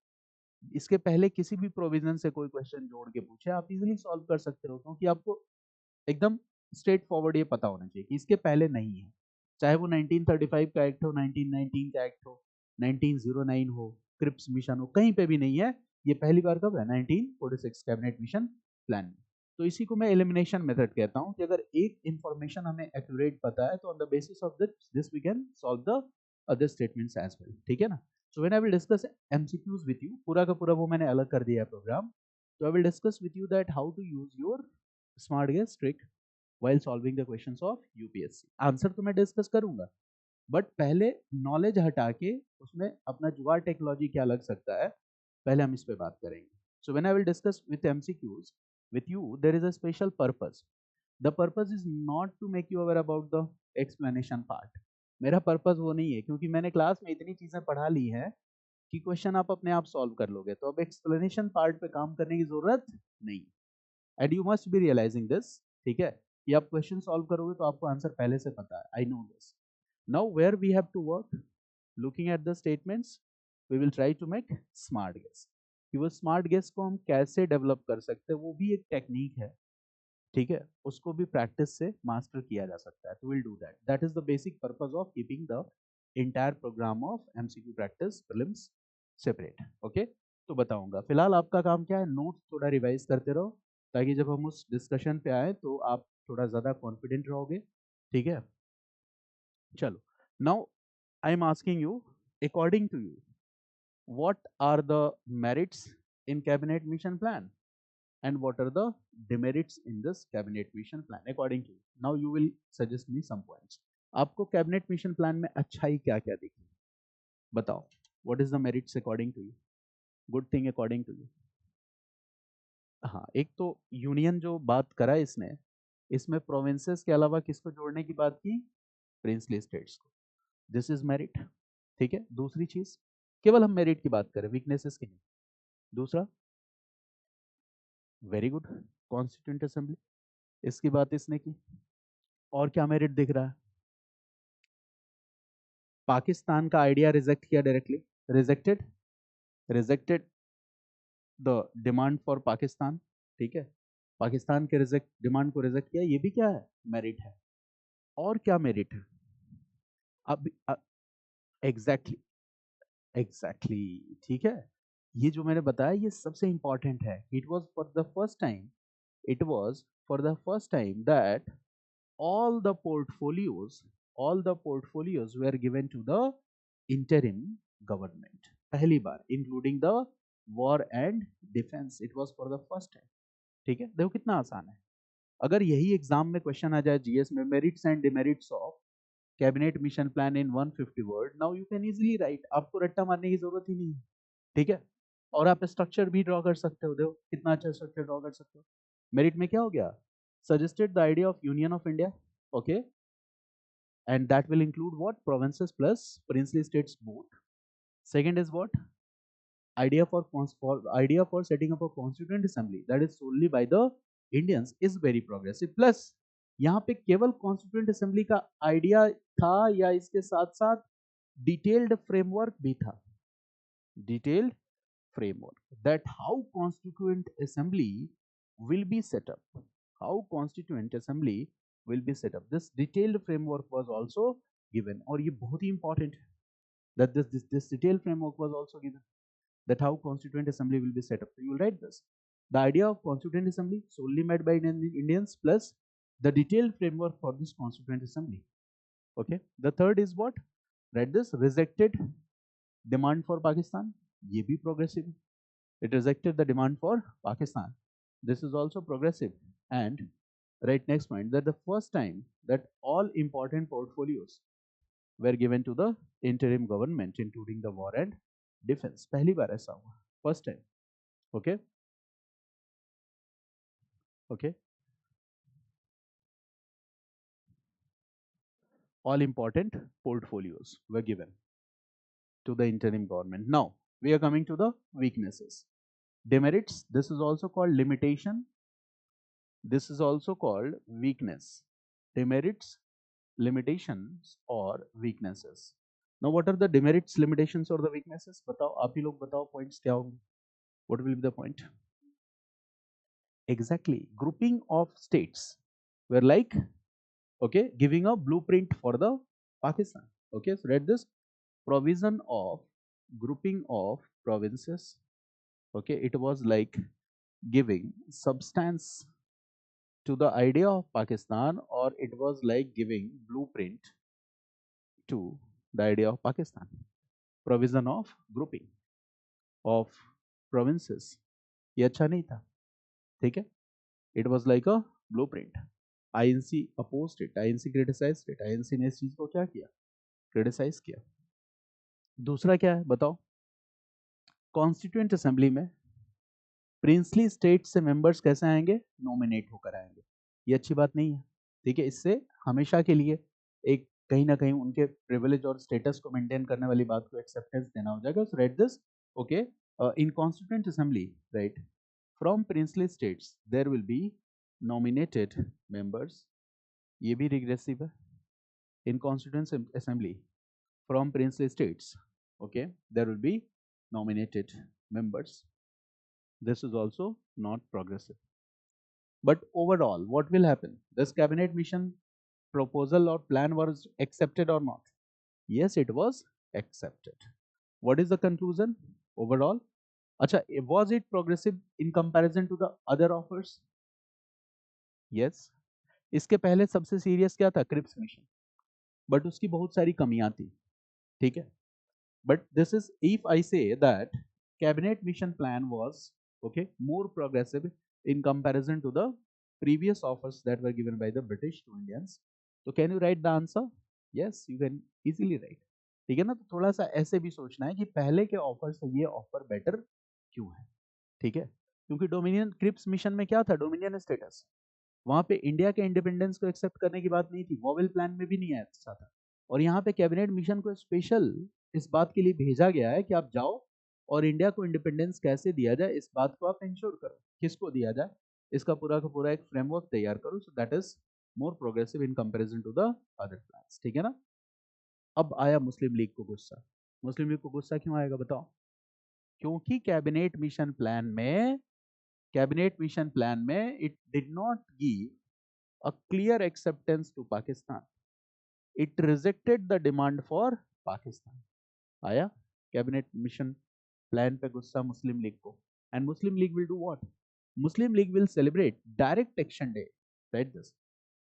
इसके पहले किसी भी प्रोविजन से कोई क्वेश्चन जोड़ के पूछे, आप इजीली सॉल्व कर सकते हो, क्योंकि आपको एकदम स्ट्रेट फॉरवर्ड ये पता होना चाहिए कि इसके पहले नहीं है. चाहे वो 1935 का एक्ट हो, 1919 का एक्ट हो, 1909 हो, क्रिप्स मिशन हो, कहीं पे भी नहीं है. ये पहली बार कब है? 1946 कैबिनेट मिशन प्लान में. तो इसी को मैं एलिमिनेशन मेथड कहता हूँ कि अगर एक इंफॉर्मेशन हमें एक्यूरेट पता है, तो on the basis of this we can solve the other statements as well. ठीक है ना. So when I will discuss MCQs with you, पूरा का पूरा वो मैंने अलग कर दिया है प्रोग्राम. तो I will discuss with you that how to use your smart guess trick while solving the questions of UPSC. Answer तो मैं डिस्कस करूंगा, बट पहले नॉलेज हटा के उसमें अपना जुगाड़ टेक्नोलॉजी क्या लग सकता है, पहले हम इस पे बात करेंगे. सो when I will discuss with MCQs with you, there is a special purpose. The purpose is not to make you aware about the explanation part. मेरा पर्पस वो नहीं है, क्योंकि मैंने क्लास में इतनी चीजें पढ़ा ली हैं कि क्वेश्चन आप अपने आप सॉल्व कर लोगे, तो अब एक्सप्लेनेशन पार्ट पे काम करने की जरूरत नहीं. And you must be realising this, ठीक है, कि आप क्वेश्चन सॉल्व करोगे तो आपको आंसर पहले से पता है. I know this. Now where we have to work, looking at the statements, we will try to make smart guess. कि वो स्मार्ट गेस को हम कैसे डेवलप कर सकते हैं, वो भी एक टेक्निक है, ठीक है, उसको भी प्रैक्टिस से मास्टर किया जा सकता है. तो will do that. That is the basic purpose of keeping the entire programme of MCQ practice prelims separate. Okay, तो बताऊंगा. फिलहाल आपका काम क्या है, नोट्स थोड़ा रिवाइज करते रहो, ताकि जब हम उस डिस्कशन पे आए तो आप थोड़ा ज्यादा कॉन्फिडेंट रहोगे, ठीक है. चलो, now I am asking you, according to you, what are the merits in cabinet mission plan and what are the demerits in this cabinet mission plan according to you? Now you will suggest me some points. आपको cabinet mission plan में अच्छाई क्या क्या दिखी, बताओ. What is the merits according to you, good thing according to you? हाँ, एक तो यूनियन जो बात करा इसने, इसमें प्रोविंसेस के अलावा किसको जोड़ने की बात की, प्रिंसली स्टेट्स को. दिस इज मेरिट, ठीक है. दूसरी चीज, केवल हम मेरिट की बात करें, वीकनेसेस की नहीं. दूसरा, वेरी गुड, कॉन्स्टिट्यूंट असेंबली, इसकी बात इसने की. और क्या मेरिट दिख रहा है? पाकिस्तान का आइडिया रिजेक्ट किया directly, rejected, rejected the demand for Pakistan, ठीक है. पाकिस्तान के रिजेक्ट डिमांड को रिजेक्ट किया, ये भी क्या है, मेरिट है. और क्या मेरिट है? अब एग्जैक्टली, एग्जैक्टली, ठीक है. ये जो मैंने बताया ये सबसे इंपॉर्टेंट है. It was for the first time, it was for the first time that all the portfolios, all the portfolios were given to the interim government. पहली बार, including the war and defense. It was for the first time. ठीक है, देखो कितना आसान है. अगर यही exam में क्वेश्चन आ जाए जीएस में, merits and demerits of cabinet mission plan in 150 word, now you can easily right. आपको रट्टा मारने की जरूरत ही नहीं है, ठीक है. और आप स्ट्रक्चर भी ड्रॉ कर सकते हो, देखो कितना अच्छा स्ट्रक्चर ड्रॉ कर सकते हो. मेरिट में क्या हो गया, suggested the idea of union of India, okay, and that will include what, provinces plus princely states both. Second is what, idea for setting up a constituent assembly that is solely by the Indians is very progressive. Plus यहाँ पे केवल constituent assembly का idea था या इसके साथ साथ detailed framework भी था, detailed framework, that how constituent assembly will be set up, how constituent assembly will be set up, this detailed framework was also given. और ये बहुत ही important है, that this detailed framework was also given, that how constituent assembly will be set up. So you will write this, the idea of constituent assembly solely made by Indians plus the detailed framework for this constituent assembly. Okay, the third is what, write this, rejected demand for Pakistan, ये भी progressive. It rejected the demand for Pakistan. This is also progressive. And right, next point, that the first time that all important portfolios were given to the interim government, including the war and defense. पहली बार ऐसा हुआ, first time. Okay, okay. All important portfolios were given to the interim government. Now we are coming to the weaknesses. Demerits, this is also called limitation. This is also called weakness. Demerits, limitations or weaknesses. Now what are the demerits, limitations or the weaknesses? बताओ, आप ही लोग बताओ points क्या होंगे. What will be the point? Exactly, grouping of states were like, okay, giving a blueprint for the Pakistan. Okay, so read this, provision of grouping of provinces. Okay, it was like giving substance to the idea of Pakistan, or it was like giving blueprint to the idea of Pakistan. Provision of grouping of provinces, ये अच्छा नहीं था, ठीक है. It was like a blueprint. INC opposed it, INC criticized it. INC ने इस चीज को क्या किया, क्रिटिसाइज किया। दूसरा क्या है बताओ? कॉन्स्टिट्यूएंट असेंबली में प्रिंसली स्टेट से मेंबर्स कैसे आएंगे? नॉमिनेट होकर आएंगे। ये अच्छी बात नहीं है, ठीक है। इससे हमेशा के लिए एक कहीं ना कहीं उनके प्रिविलेज और स्टेटस को मेंटेन करने वाली बात को एक्सेप्टेंस देना हो जाएगा। So write this, okay, in constituent assembly, right, from princely states there will be nominated members. ये भी रिग्रेसिव है। In constituent assembly from princely states, okay, there will be nominated members. This is also not progressive. But overall, what will happen? This cabinet mission proposal or plan was accepted or not? Yes, it was accepted. What is the conclusion overall? Acha, was it progressive in comparison to the other offers? Yes. इसके पहले सबसे serious क्या था? Cripps mission, but उसकी बहुत सारी कमियां थी, ठीक है। But this is if I say that cabinet mission plan was, okay, more progressive in comparison to the previous offers that were given by the British to Indians. So can you write the answer? Yes, you can easily write. ठीक है ना? तो थोड़ा सा ऐसे भी सोचना है कि पहले के ऑफर से ये ऑफर बेटर क्यों है, ठीक है। क्योंकि डोमिनियन क्रिप्स मिशन में क्या था? Dominion status. वहां पे इंडिया के इंडिपेंडेंस को एक्सेप्ट करने की बात नहीं थी, वॉवेल प्लान में भी नहीं आया था। और यहाँ पे कैबिनेट मिशन को स्पेशल इस बात के लिए भेजा गया है कि आप जाओ और इंडिया को इंडिपेंडेंस कैसे दिया जाए इस बात को आप इंश्योर करो। किसको दिया जाए, इसका पूरा का पूरा एक फ्रेमवर्क तैयार करो। So that is more progressive in comparison to the other plans, ठीक है ना। अब आया मुस्लिम लीग को गुस्सा। मुस्लिम लीग को गुस्सा क्यों आएगा बताओ? क्योंकि कैबिनेट मिशन प्लान में it did not give a clear acceptance to Pakistan, it rejected the demand for Pakistan. आया कैबिनेट मिशन प्लान पे गुस्सा मुस्लिम लीग को। And Muslim League will do what? Muslim League will celebrate direct action day, right this,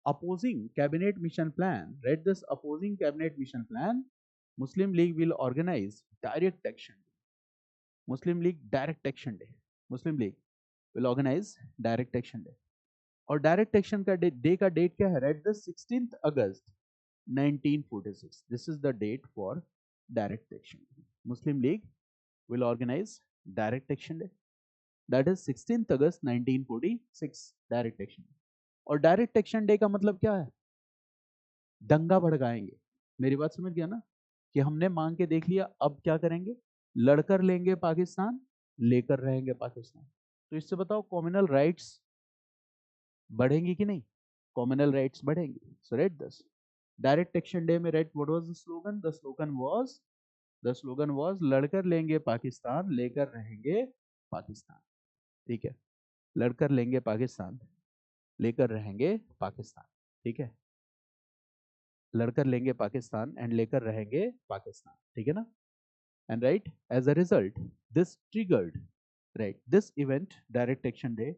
opposing cabinet mission plan, read this, opposing cabinet mission plan, Muslim League will organize direct action day. Muslim League direct action day, Muslim League will organize direct action day. और direct action का day का date क्या है? Read the 16th August 1946. This is the date for direct action. Muslim League will organize direct action day. That is 16th August 1946 direct action. और direct action day का मतलब क्या है? दंगा भड़काएंगे। मेरी बात समझ गया ना? कि हमने मांग के देख लिया, अब क्या करेंगे? लड़कर लेंगे पाकिस्तान, लेकर रहेंगे पाकिस्तान। तो इससे बताओ कॉम्युनल राइट्स बढ़ेंगी कि नहीं? कॉम्युनल राइट्स बढ़ेंगी। So write this, direct action day में write what was the slogan? The slogan was लड़कर लेंगे पाकिस्तान, लेकर रहेंगे पाकिस्तान, ठीक है। लड़कर लेंगे पाकिस्तान, लेकर रहेंगे पाकिस्तान, ठीक है। लड़कर लेंगे पाकिस्तान एंड लेकर रहेंगे पाकिस्तान, ठीक है ना। And right, as a result this triggered, right, this event direct action day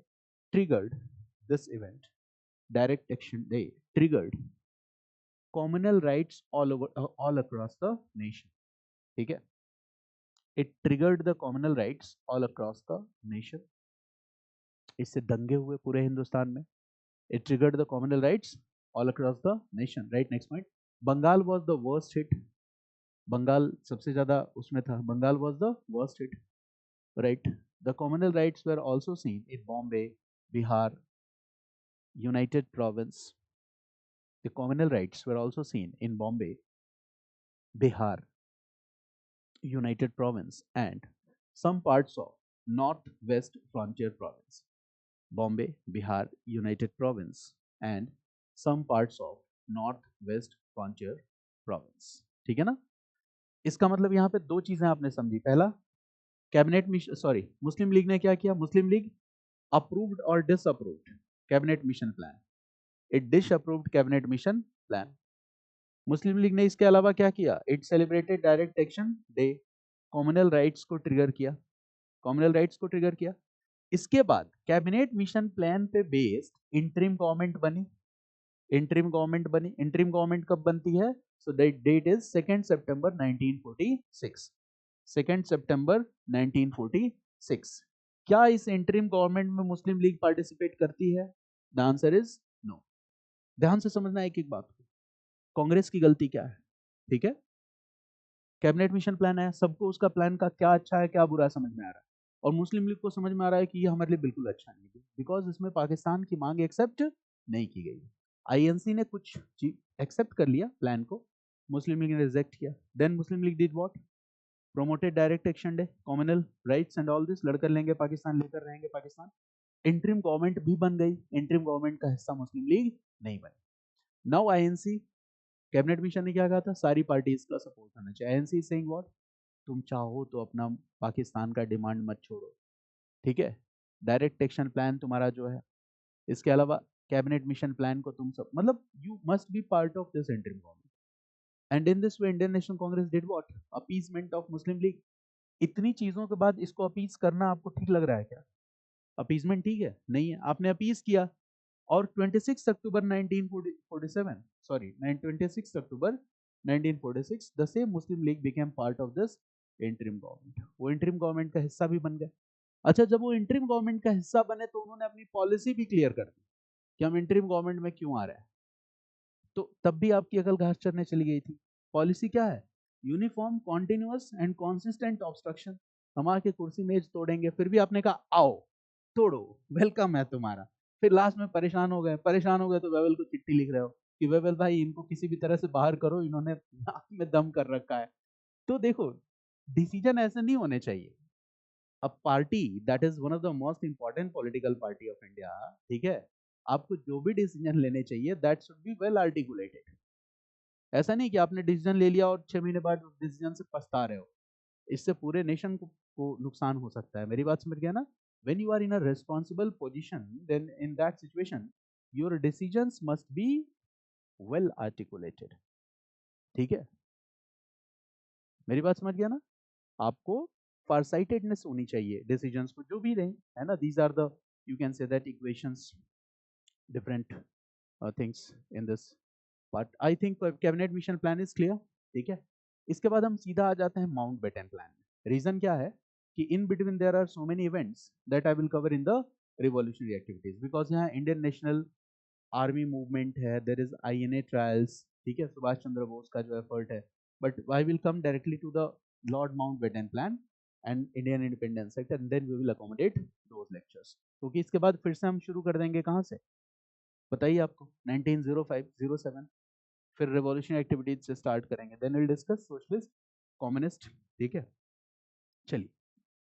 triggered, this event direct action day triggered communal rights all across the nation, ठीक है। it triggered the communal rights all across the nation. इससे दंगे हुए पूरे हिंदुस्तान में। it triggered the communal rights all across the nation, right? next point, Bengal was the worst hit. Bengal सबसे ज्यादा उसमें था, Bengal was the worst hit, right? the communal rights were also seen in Bombay, Bihar, United Province. The communal rights were also seen in Bombay, Bihar, United Province, and some parts of Northwest Frontier Province. Bombay, Bihar, United Province, and some parts of Northwest Frontier Province. ठीक है ना? इसका मतलब यहाँ पे दो चीजें आपने समझी। पहला, cabinet mission, sorry, Muslim League ने क्या किया? मुस्लिम लीग अप्रूव्ड और disapproved cabinet mission plan. It disapproved cabinet mission plan. Muslim League ने इसके अलावा क्या किया? It celebrated direct action day, communal rights को ट्रिगर किया, कॉम्युनल राइट्स को ट्रिगर किया। इसके बाद कैबिनेट मिशन प्लान पे बेस्ड इंटरिम गवर्नमेंट बनी, इंटरिम गवर्नमेंट बनी। इंटरिम गवर्नमेंट कब बनती है? सो दैट डेट इज 2 सितंबर 1946, 2 सितंबर 1946। क्या इस इंटरिम गवर्नमेंट में मुस्लिम लीग पार्टिसिपेट करती है? The answer is no. ध्यान से समझना एक एक बात को। कांग्रेस की गलती क्या है? ठीक है, कैबिनेट मिशन प्लान आया, सबको उसका प्लान का क्या अच्छा है क्या बुरा समझ में आ रहा है, और मुस्लिम लीग को समझ में आ रहा है कि ये हमारे लिए बिल्कुल अच्छा नहीं है, बिकॉज इसमें पाकिस्तान की मांग एक्सेप्ट नहीं की गई। आईएनसी ने कुछ एक्सेप्ट कर लिया प्लान को, मुस्लिम लीग ने रिजेक्ट किया। Then Muslim League did what, promoted direct action day, communal rights and all this, लड़कर लेंगे पाकिस्तान, लेकर रहेंगे पाकिस्तान। इंटरिम गवर्नमेंट भी बन गई, इंटरिम गवर्नमेंट का हिस्सा मुस्लिम लीग नहीं बनी। नाउ आईएनसी, कैबिनेट मिशन ने क्या कहा था, सारी पार्टीज का सपोर्ट होना चाहिए। आईएनसी सेइंग व्हाट, तुम चाहो तो अपना पाकिस्तान का डिमांड मत छोड़ो, ठीक है, डायरेक्ट एक्शन प्लान तुम्हारा जो है, इसके अलावा कैबिनेट मिशन प्लान को तुम सब, मतलब you must B part of this interim government. And in this way Indian national Congress did what, appeasement of Muslim league. इतनी चीजों के बाद इसको अपीस करना आपको ठीक लग रहा है क्या? अपीसमेंट ठीक है? नहीं है, आपने अपीस किया, और 26 अक्टूबर 1947, sorry 26 October 1946 the same Muslim league became part of this interim government. वो इंटरिम गवर्नमेंट का हिस्सा भी बन गए। अच्छा, जब वो इंटरिम गवर्नमेंट का हिस्सा बने तो उन्होंने अपनी पॉलिसी भी क्लियर कर दी कि हम इंटरिम गवर्नमेंट में क्यों आ रहे हैं। तो तब भी आपकी अकल घास चरने चली गई थी। पॉलिसी क्या है? Uniform, continuous and consistent obstruction. हम आके कुर्सी मेज तोड़ेंगे, फिर भी आपने कहा आओ तोड़ो, वेलकम है तुम्हारा। फिर लास्ट में परेशान हो गए, तो वेवल को चिट्ठी लिख रहे हो कि वेवल भाई इनको किसी भी तरह से बाहर करो, इन्होंने नाक में दम कर रखा है। तो देखो, डिसीजन ऐसे नहीं होने चाहिए। A party that is one of the most important political party of India, ठीक है, आपको जो भी डिसीजन लेने चाहिए that should be well articulated. ऐसा नहीं कि आपने डिसीजन ले लिया और 6 महीने बाद उस डिसीजन से पछता रहे हो, इससे पूरे नेशन को नुकसान हो सकता है। मेरी बात समझ गया ना? when you are in a responsible position, then in that situation your decisions must be well articulated, ठीक है? मेरी बात समझ गया ना? आपको farsightedness होनी चाहिए डिसीजंस को, जो भी रहे, है ना? these are the, you can say that equations, different things in this part. I think cabinet mission plan is clear, ठीक है? इसके बाद हम सीधा आ जाते हैं माउंट बेटन प्लान में। रीजन क्या है कि in between there are so many events that I will cover in the revolutionary activities, because यहाँ इंडियन नेशनल आर्मी मूवमेंट है, देर इज आईएनए ट्रायल्स, ठीक है, सुभाष चंद्र बोस का जो एफर्ट है, but I will come directly to the Lord Mountbatten plan and Indian Independence Act, and then we will accommodate those lectures, क्योंकि इसके बाद फिर से हम शुरू कर देंगे कहाँ से, बताइए आपको, 1905-07, फिर रिवॉल्यूशनरी एक्टिविटीज से स्टार्ट करेंगे, then will discuss socialist, communist, ठीक है? चलिए,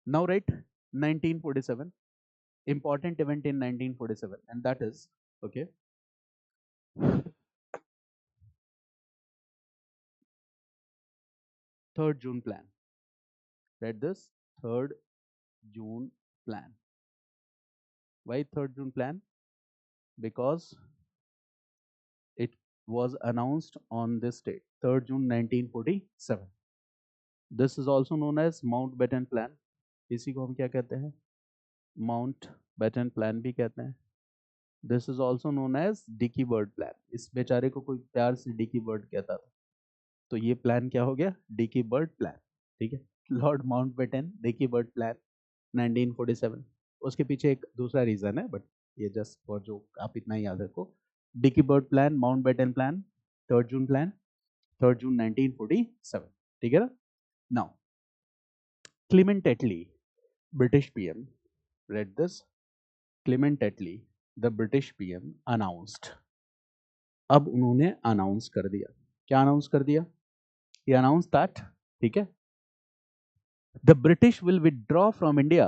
now right 1947, important event in 1947, and that is, okay, 3rd June plan. Read this, 3rd June plan. Why 3rd June plan? Because it was announced on this date, 3rd June 1947. This is also known as Mountbatten Plan. इसी को हम क्या कहते हैं? Mountbatten Plan भी कहते हैं। This is also known as Dicky Bird Plan. इस बेचारे को कोई प्यार से डिकी बर्ड कहता था, तो ये प्लान क्या हो गया? डिकी बर्ड प्लान, ठीक है? Lord Mountbatten dickey bird plan 1947। उसके पीछे एक दूसरा रीजन है, बट ये जस्ट फॉर जो आप इतना ही याद रखो, Dickie bird plan, Mountbatten plan, 3rd June plan, 3rd June 1947, ठीक है ना? Now Clement Attlee, British PM, read this, Clement Attlee the British PM announced, अब उन्होंने अनाउंस कर दिया, क्या अनाउंस कर दिया? He announced that, ठीक है, the British will withdraw from India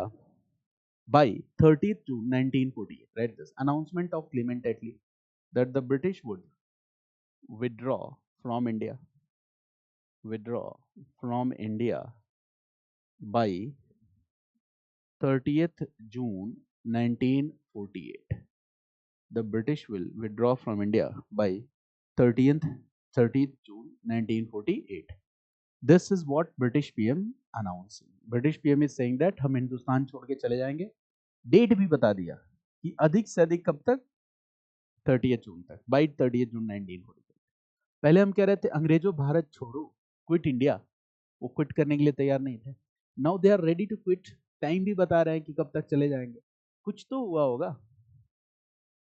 by 30th June 1948. Read this announcement of Clement Attlee that the British would withdraw from India, withdraw from India by 30th June 1948. The British will withdraw from India by 30th June 1948. This is what British PM announcing. British PM is saying that हम हिंदुस्तान छोड़ के चले जाएंगे। Date भी बता दिया कि अधिक से अधिक कब तक? 30th जून तक, बाई 30th जून 1947। पहले हम कह रहे थे अंग्रेजों भारत छोड़ो, क्विट इंडिया, वो क्विट करने के लिए तैयार नहीं थे। Now they are ready to quit, time भी बता रहे हैं कि कब तक चले जाएंगे। कुछ तो हुआ होगा,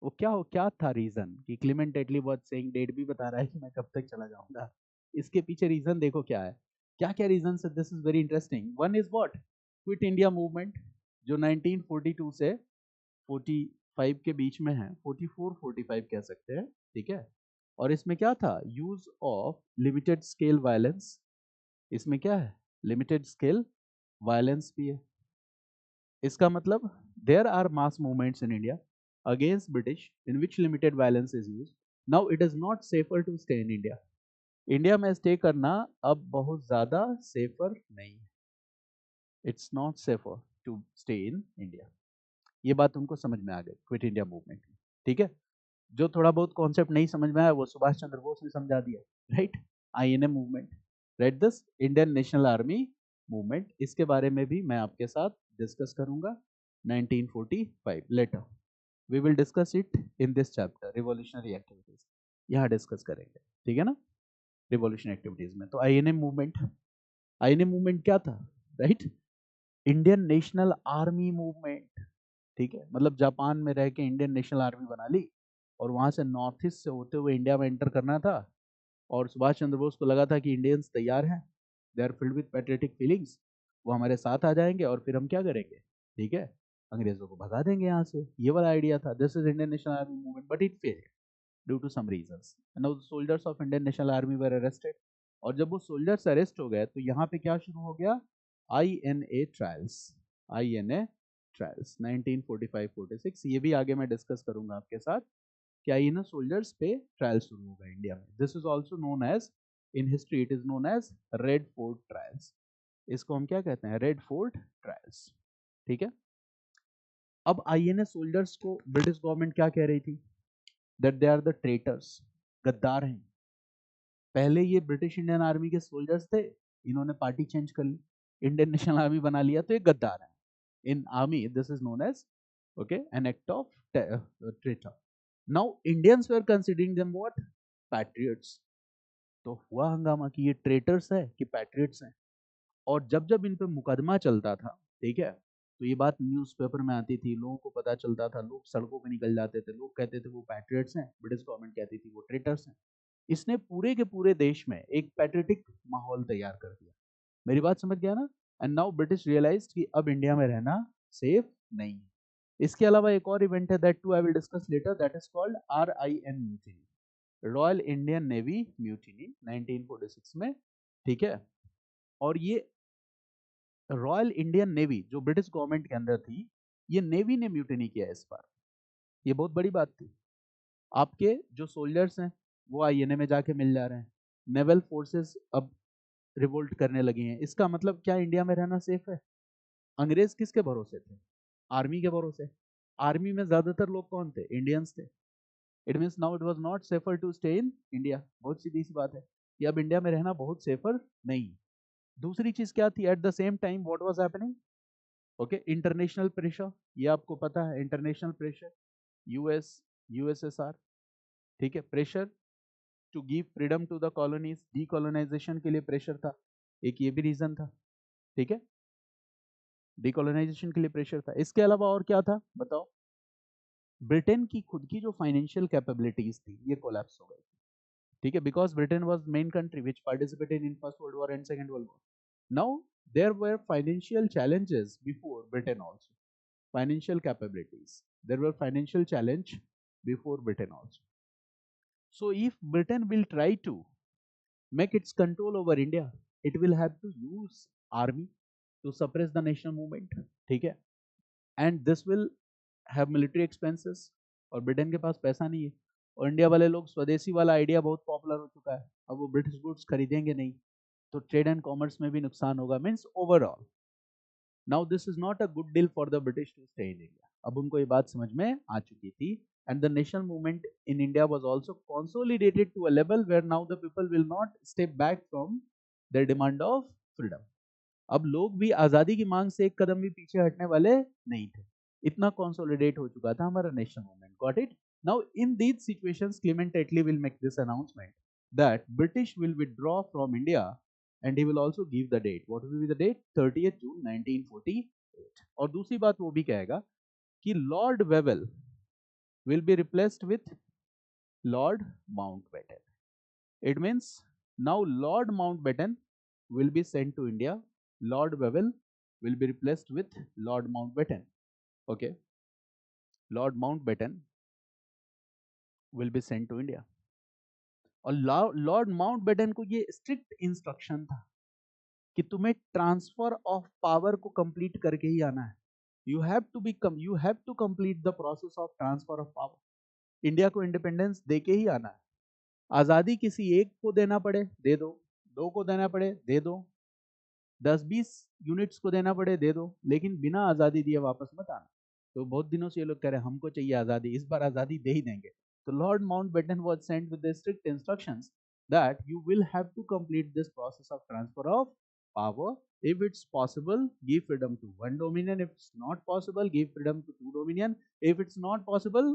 वो क्या था रीजन कि Clement Attlee was saying, date भी बता रहा है कि मैं कब तक चला जाऊंगा। इसके पीछे रीजन देखो क्या है क्या क्या रीजन है, this is very interesting. One is what, quit India movement, जो 1942 से 45 के बीच में है, 44 45 कह सकते हैं, ठीक है। और इसमें क्या था, use of limited scale violence, इसमें क्या है, लिमिटेड स्केल वायलेंस भी है। इसका मतलब there are mass movements in India against British in which limited violence is use. Now it is not safer to stay in India, India में stay करना अब बहुत ज्यादा सेफर नहीं है, it's not safer to stay in India. ये बात तुमको समझ में आ गई क्विट इंडिया मूवमेंट में, ठीक है। जो थोड़ा बहुत कॉन्सेप्ट नहीं समझ में आया वो सुभाष चंद्र बोस ने समझा दिया, right. INA movement, right, this Indian national army movement, इसके बारे में भी मैं आपके साथ डिस्कस करूंगा 1945 later. We will discuss it in this chapter, revolutionary activities, यहाँ डिस्कस करेंगे, ठीक है ना, रिवॉल्यूशन एक्टिविटीज में। तो आईएनए मूवमेंट, आईएनए मूवमेंट क्या था, right, Indian national army movement, ठीक है। मतलब जापान में रह के इंडियन नेशनल आर्मी बना ली और वहां से नॉर्थ ईस्ट से होते हुए इंडिया में एंटर करना था। और सुभाष चंद्र बोस को लगा था कि इंडियंस तैयार हैं, they are filled with patriotic feelings, वो हमारे साथ आ जाएंगे और फिर हम क्या करेंगे, ठीक है, अंग्रेजों को भगा देंगे यहाँ से। ये वाला आइडिया था, this is Indian national army movement, but it failed due to some reasons. Now soldiers of Indian national Army were arrested, और जब वो सोल्जर्स अरेस्ट हो गए तो यहाँ पे क्या शुरू हो गया, आईएनए ट्रायल्स, आईएनए ट्रायल्स 1945-46, ये भी आगे मैं डिस्कस करूंगा आपके साथ। क्या ये ना सोल्जर्स पे ट्रायल शुरू हो गए इंडिया में, this is also known as, in history it is known as Red Fort trials, इसको हम क्या कहते हैं, रेड फोर्ट ट्रायल्स, ठीक है। अब आईएनए सोल्जर्स को ब्रिटिश गवर्नमेंट क्या कह रही थी, that they are the traitors, गद्दार हैं। पहले ये ब्रिटिश इंडियन आर्मी के सोल्जर्स थे, इन्होंने पार्टी चेंज कर ली, इंडियन नेशनल आर्मी बना लिया, तो ये गद्दार है। In army this is known as, okay, an act of traitor. Now Indians were considering them what, patriots. तो हुआ हंगामा कि ये ट्रेटर्स है कि पैट्रियट्स हैं। और जब जब इन पे मुकदमा चलता था, ठीक है, तो ये बात न्यूज़पेपर में आती थी, लोगों को पता चलता था, लोग सड़कों पे निकल जाते थे, लोग कहते थे वो पैट्रियट्स हैं, ब्रिटिश गवर्नमेंट कहती थी वो ट्रेटर्स हैं। इसने पूरे के पूरे देश में एक पैट्रियटिक माहौल तैयार कर दिया। मेरी बात समझ गया ना। एंड नाउ ब्रिटिश रियलाइज्ड कि अब इंडिया में रहना सेफ नहीं है। इसके अलावा एक और इवेंट है, that too I will discuss later, that is called RIN mutiny, royal Indian navy mutiny 1946 में, ठीक है। और ये रॉयल इंडियन नेवी जो ब्रिटिश गवर्नमेंट के अंदर थी, ये नेवी ने म्यूटिनी किया इस बार, ये बहुत बड़ी बात थी। आपके जो सोल्जर्स हैं वो आईएनए में जाके मिल जा रहे हैं, नेवल फोर्सेस अब रिवोल्ट करने लगी हैं, इसका मतलब क्या इंडिया में रहना सेफ है। अंग्रेज किसके भरोसे थे, आर्मी के भरोसे। आर्मी में ज्यादातर लोग कौन थे, इंडियंस थे। It means now it was not safer to stay in India. बहुत सीधी सी बात है कि अब इंडिया में रहना बहुत सेफर नहीं। दूसरी चीज क्या थी, at the same time what was happening, okay, international pressure, ये आपको पता है, इंटरनेशनल प्रेशर, यूएस, यूएसएसआर, ठीक है, pressure to give freedom to the colonies, decolonization के लिए प्रेशर था, एक ये भी रीजन था, ठीक है, डीकोलोनाइजेशन के लिए प्रेशर था। इसके अलावा और क्या था बताओ, ब्रिटेन की खुद की जो फाइनेंशियल कैपेबिलिटीज थी ये कोलैप्स हो गई, ठीक है, because Britain was main country which participated in first world war and second world war. Now there were financial challenges before Britain also, financial capabilities, there were financial challenge before Britain also. So if Britain will try to make its control over India, it will have to use army to suppress the national movement, ठीक है, and this will have military expenses, और Britain के पास पैसा नहीं है, और India वाले लोग स्वदेशी वाला आइडिया बहुत पॉपुलर हो चुका है, अब वो ब्रिटिश गुड्स खरीदेंगे नहीं, तो ट्रेड एंड कॉमर्स में भी नुकसान होगा, means overall now this is not a good deal for the British to stay in India. अब उनको ये बात समझ में आ चुकी थी, and the national movement in India was also consolidated to a level where now the people will not step back from their demand of freedom। अब लोग भी आजादी की मांग से एक कदम भी पीछे हटने वाले नहीं थे, इतना कंसोलिडेट हो चुका था हमारा national movement. Got it. Now in these situations Clement Attlee will make this announcement that British will withdraw from India, and he will also give the date, what will be the date, 30th June 1948। और दूसरी बात वो भी कहेगा कि Lord Wavell will be replaced with Lord Mountbatten। It means now Lord Mountbatten will be sent to India. Lord Wavell will be replaced with Lord Mountbatten. Okay, Lord Mountbatten will be sent to India. और Lord Mountbatten को ये strict instruction था कि तुम्हें transfer of power को complete करके ही आना है. You have to complete the process of transfer of power. India को इंडिपेंडेंस देके ही आना है. आजादी किसी एक को देना पड़े दे दो, दो को देना पड़े दे दो, 10-20 यूनिट्स को देना पड़े दे दो, लेकिन बिना आजादी दिए वापस मत आना. तो बहुत दिनों से ये लोग कह रहे हैं हमको चाहिए आजादी, इस बार आजादी दे ही देंगे. So Lord Mountbatten was sent with the strict instructions that you will have to complete this process of transfer of power. If it's possible, give freedom to one dominion. If it's not possible, give freedom to two dominion. If it's not possible,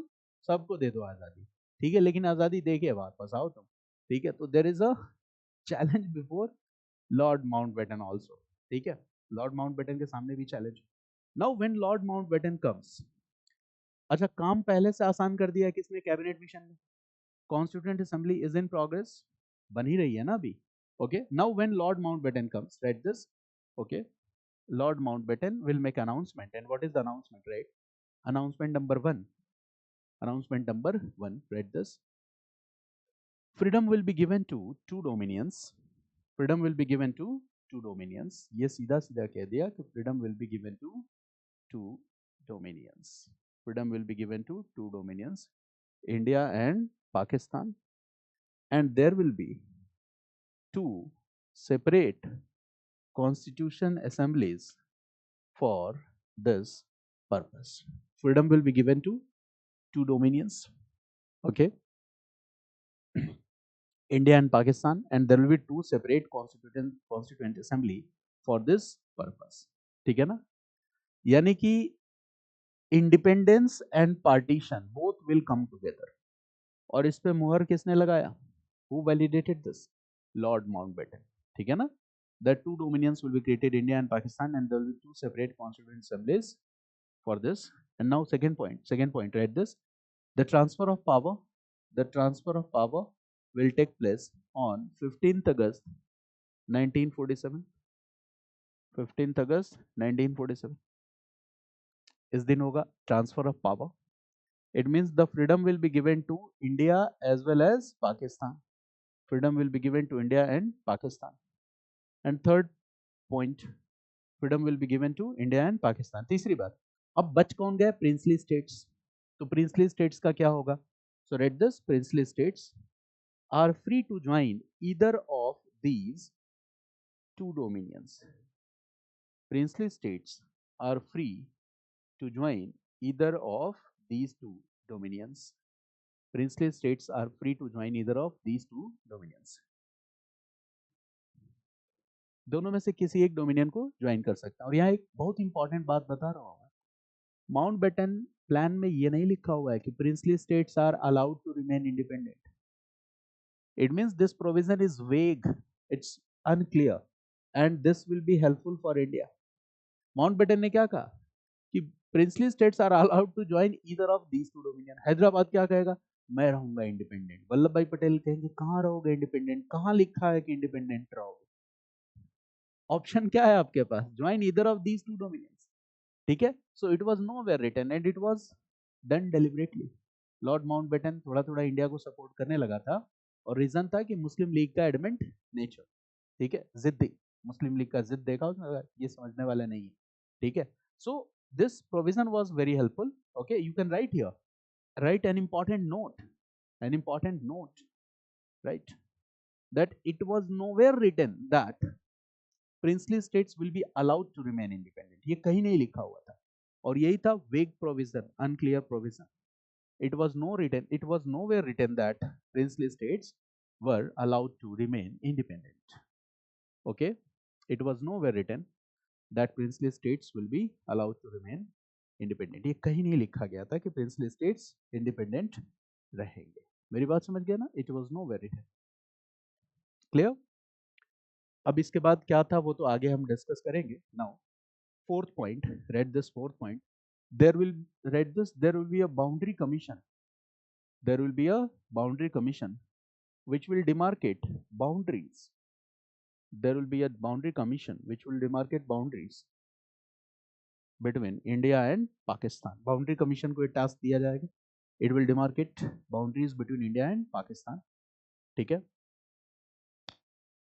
सबको दे दो आजादी. ठीक है, लेकिन आजादी दे के वापस आओ तुम. ठीक है, तो there is a challenge before Lord Mountbatten also. ठीक है, Lord Mountbatten के सामने भी challenge. Now when Lord Mountbatten comes, अच्छा काम पहले से आसान कर दिया किसने? कैबिनेट मिशन ने. Constituent assembly is in progress, बन ही रही है ना अभी. Okay, now when Lord Mountbatten comes, right this. Okay, Lord Mountbatten will make announcement. And what is the announcement? Right, announcement number 1. Announcement number 1, right this. Freedom will be given to two dominions. Freedom will be given to two dominions. ये सीधा सीधा कह दिया कि freedom will be given to two dominions. Freedom will be given to two dominions, India and Pakistan, and there will be two separate constitution assemblies for this purpose. Freedom will be given to two dominions, okay, India and Pakistan, and there will be two separate constituent assembly for this purpose. ठीक है ना? यानी कि independence and partition both will come together. और इस पे मुहर किसने लगाया? Who validated this? Lord Mountbatten. ठीक है ना? The two dominions will be created, India and Pakistan, and there will be two separate constituent assemblies for this. And now second point, right this. The transfer of power will take place on 15th August 1947. 15th August 1947. इस दिन होगा transfer of power. It means the freedom will be given to India as well as Pakistan. Freedom will be given to India and Pakistan. And third point, freedom will be given to India and Pakistan. तीसरी बात, अब बच कौन गया? Princely states. तो princely states का क्या होगा? So read this. Princely states are free to join either of these two dominions. Princely states are free to join either of these two dominions. Princely states are free to join either of these two dominions. दोनों में से किसी एक dominion को join कर सकता है. और यहाँ एक बहुत इंपॉर्टेंट बात बता रहा हूँ. माउंटबेटन प्लान में ये नहीं लिखा हुआ है कि princely states are allowed to remain independent. It means this provision is vague, it's unclear, and this will be helpful for India. Mountbatten ने क्या कहा कि princely states are allowed to join either of these two dominion. Hyderabad क्या कहेगा? मैं रहूंगा independent. Vallabh भाई पटेल कहेंगे कहाँ रहोगे इंडिपेंडेंट? कहाँ लिखा है कि इंडिपेंडेंट रहोगे? ऑप्शन क्या है आपके पास? Join either of these two dominions. ठीक है, so it was nowhere written and it was done deliberately. Lord Mountbatten थोड़ा थोड़ा इंडिया को सपोर्ट करने लगा था, और रीजन था कि मुस्लिम लीग का एडमेंट नेचर. ठीक है, जिद्दी. मुस्लिम लीग का जिद देखा उसमें, ये समझने वाला नहीं है. ठीक है, so this provision was very helpful. Okay, you can write here, right an important note, right, that it was nowhere written that princely states will be allowed to remain independent. ये कहीं नहीं लिखा हुआ था, और यही था vague provision, unclear provision. It was nowhere written that princely states were allowed to remain independent. Okay, it was nowhere written that princely states will be allowed to remain independent. ये कहीं नहीं लिखा गया था कि princely states independent रहेंगे. मेरी बात समझ गया ना? It was nowhere written. Clear? अब इसके बाद क्या था वो तो आगे हम डिस्कस करेंगे. Now fourth point, read this fourth point. There will be a boundary commission. There will be a boundary commission which will demarcate boundaries. there will be a boundary commission which will demarcate boundaries between India and Pakistan. Boundary commission को ये task दिया जाएगा. It will demarcate boundaries between India and Pakistan. ठीक है,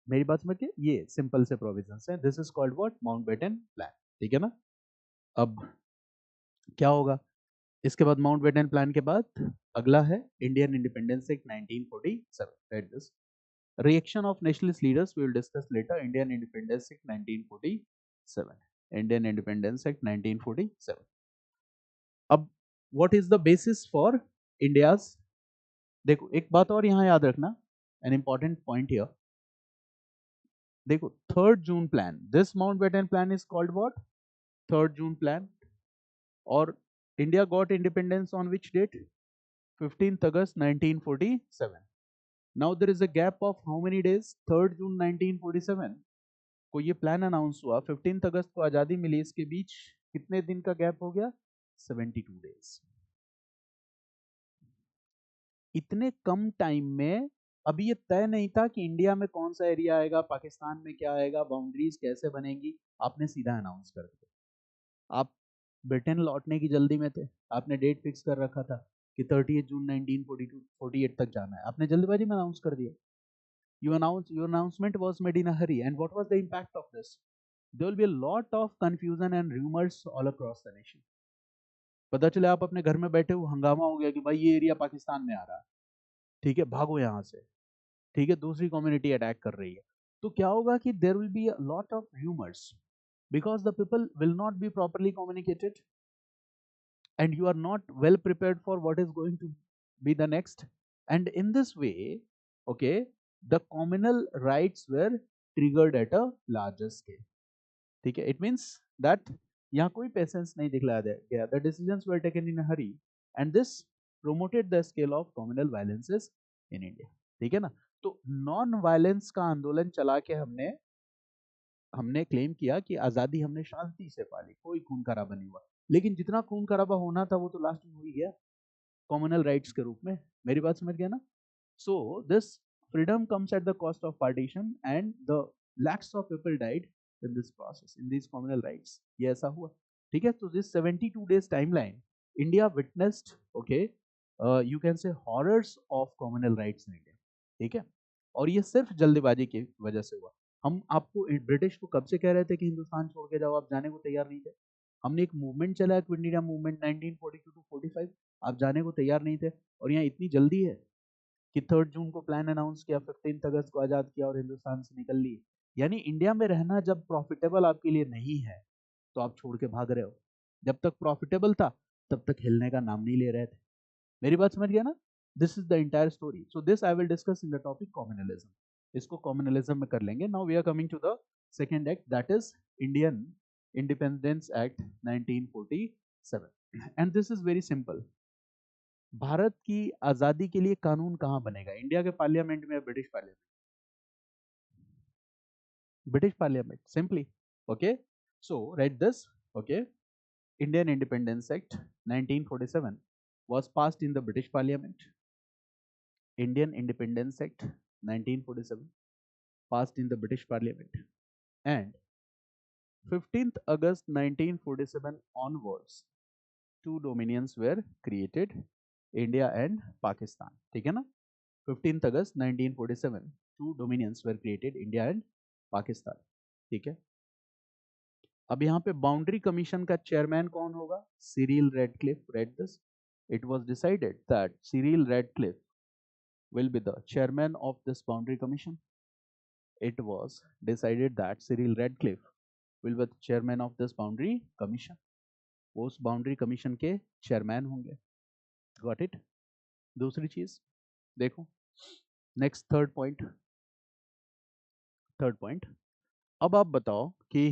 मेरी बात समझ के, ये सिंपल से प्रोविजंस है. This is called what, Mountbatten plan. ठीक है ना. अब क्या होगा इसके बाद, माउंटबेटन प्लान के बाद अगला है Indian Independence Act 1947. Right this. Reaction of nationalist leaders we will discuss later. Indian Independence Act 1947. Indian Independence Act 1947. अब what is the basis for India's. देखो एक बात और यहां याद रखना, एन इंपॉर्टेंट पॉइंट हियर. देखो 3rd June plan, this Mountbatten plan is called what, 3rd June plan. और India got independence on which date, 15th August 1947. Now there is a gap of how many days, 3rd June 1947 को ये plan announce हुआ, 15th अगस्त को आजादी मिली, इसके बीच कितने दिन का गैप हो गया, 72 डेज. इतने कम टाइम में अभी ये तय नहीं था कि इंडिया में कौन सा एरिया आएगा, पाकिस्तान में क्या आएगा, बाउंड्रीज कैसे बनेंगी. आपने सीधा अनाउंस कर दिया. आप ब्रिटेन लौटने की जल्दी में थे, आपने डेट फिक्स कर रखा था कि 30 जून 1948 तक जाना है, आपने जल्दबाजी में अनाउंस कर दिया. Your announcement was made in a hurry, and what was the impact of this? There will be a lot of confusion and rumors all across the nation. पता चले आप अपने घर में बैठे हो, हंगामा हो गया कि भाई ये एरिया पाकिस्तान में आ रहा है, ठीक है भागो यहाँ से, ठीक है दूसरी कम्युनिटी अटैक कर रही है. तो क्या होगा कि there will be a lot of rumours because the people will not be properly communicated and you are not well prepared for what is going to be the next. And in this way, okay, the communal rights were triggered at a larger scale. ठीक है, it means that यहाँ कोई patience नहीं दिखलाया गया. The decisions were taken in a hurry and this promoted the scale of communal violences in India. ठीक है ना. तो नॉन वायलेंस का आंदोलन चला के हमने क्लेम किया कि आजादी हमने शांति से पाली, कोई खून खराबा नहीं हुआ. लेकिन जितना खून खराबा होना था वो तो लास्ट में हो ही गया कॉमनल राइट्स के रूप में. मेरी बात समझ गया ना. So this freedom comes at the cost of partition and the lakhs of people died in this process, in these communal rights. ये ऐसा हुआ. ठीक है. तो this 72 days timeline India witnessed, okay, you can say horrors of communal rights in India. ठीक है. और ये सिर्फ जल्दबाजी की वजह से हुआ. हम आपको ब्रिटिश को कब से कह रहे थे कि हिंदुस्तान छोड़ के जाओ, आप जाने को तैयार नहीं थे. हमने एक मूवमेंट चलाया, क्विट इंडिया मूवमेंट 1942 टू 45, आप जाने को तैयार नहीं थे. और यहाँ इतनी जल्दी है कि 3rd जून को प्लान अनाउंस किया, 15th अगस्त को आजाद किया और हिंदुस्तान से निकल ली. यानी इंडिया में रहना जब प्रॉफिटेबल आपके लिए नहीं है तो आप छोड़ के भाग रहे हो. जब तक प्रॉफिटेबल था तब तक हिलने का नाम नहीं ले रहे थे. मेरी बात समझ गया ना. This is the entire story. So this I will discuss in the topic communalism. इसको कॉम्युनलिज्म में कर लेंगे. Now we are coming to the second act, that is Indian Independence Act 1947. And this is very simple. Bharat की आजादी के लिए कानून कहां बनेगा, इंडिया के पार्लियामेंट में या British parliament, British Parliament, simply. Okay, so write this. Okay, Indian Independence Act 1947 was passed in the British Parliament. Indian Independence Act 1947 passed in the British Parliament, and 15th August 1947 onwards, two dominions were created, India and Pakistan. ठीक है ना. 15th August 1947 two dominions were created, India and Pakistan. ठीक है. अब यहाँ पे boundary commission का chairman कौन होगा, Cyril Radcliffe. Read this. It was decided that Cyril Radcliffe will be the chairman of this boundary commission. It was decided that Cyril Radcliffe will be the chairman of this boundary commission. वो उस boundary commission के chairman होंगे. Got it. दूसरी चीज देखो, next third point. अब आप बताओ कि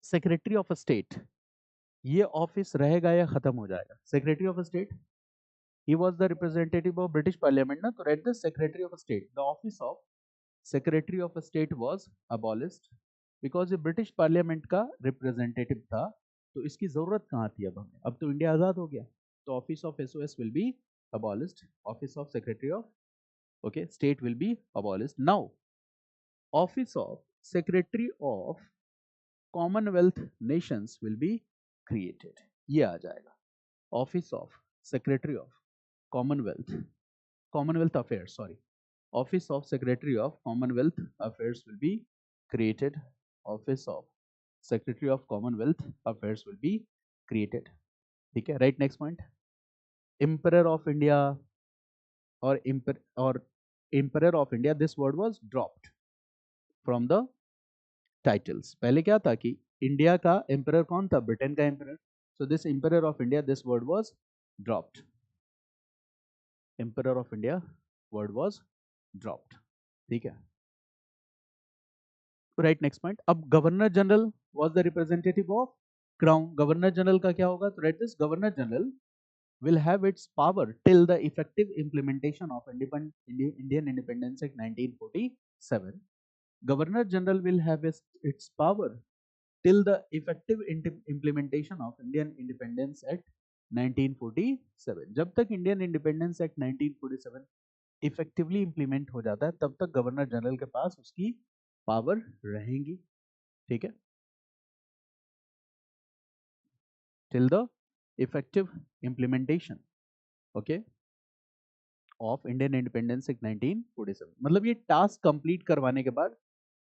सेक्रेटरी ऑफ स्टेट, ये ऑफिस रहेगा या खत्म हो जाएगा. Secretary of state, he was the representative of British Parliament ना. तो read the Secretary of State. The office of Secretary of State was abolished because ये British Parliament का representative था. तो इसकी जरूरत कहाँ थी अब हमें, अब तो इंडिया आजाद हो गया. तो office of SOS will be abolished. Office of Secretary of, okay, State will be abolished. Now office of secretary of Commonwealth nations will be created. ये आ जाएगा, office of secretary of Commonwealth, Commonwealth affairs, sorry, office of secretary of Commonwealth affairs will be created, office of secretary of Commonwealth affairs will be created. ठीक है, right, next point, emperor of India और emperor of India, this word was dropped from the titles. पहले क्या था कि India का emperor कौन था, ब्रिटेन का emperor, so this emperor of India, this word was dropped, emperor of India word was dropped. ठीक है, राइट, नेक्स्ट पॉइंट, अब governor general was the representative of crown, governor general का क्या होगा, तो right this, governor general will have its power till the effective implementation of Indian Independence Act 1947. Governor General will have its power till the effective implementation of Indian Independence Act 1947. जब तक Indian Independence Act 1947 effectively implement हो जाता है तब तक governor general के पास उसकी power रहेंगी। ठीक है, till the effective implementation, okay, of Indian Independence Act 1947, मतलब ये टास्क कंप्लीट करवाने के बाद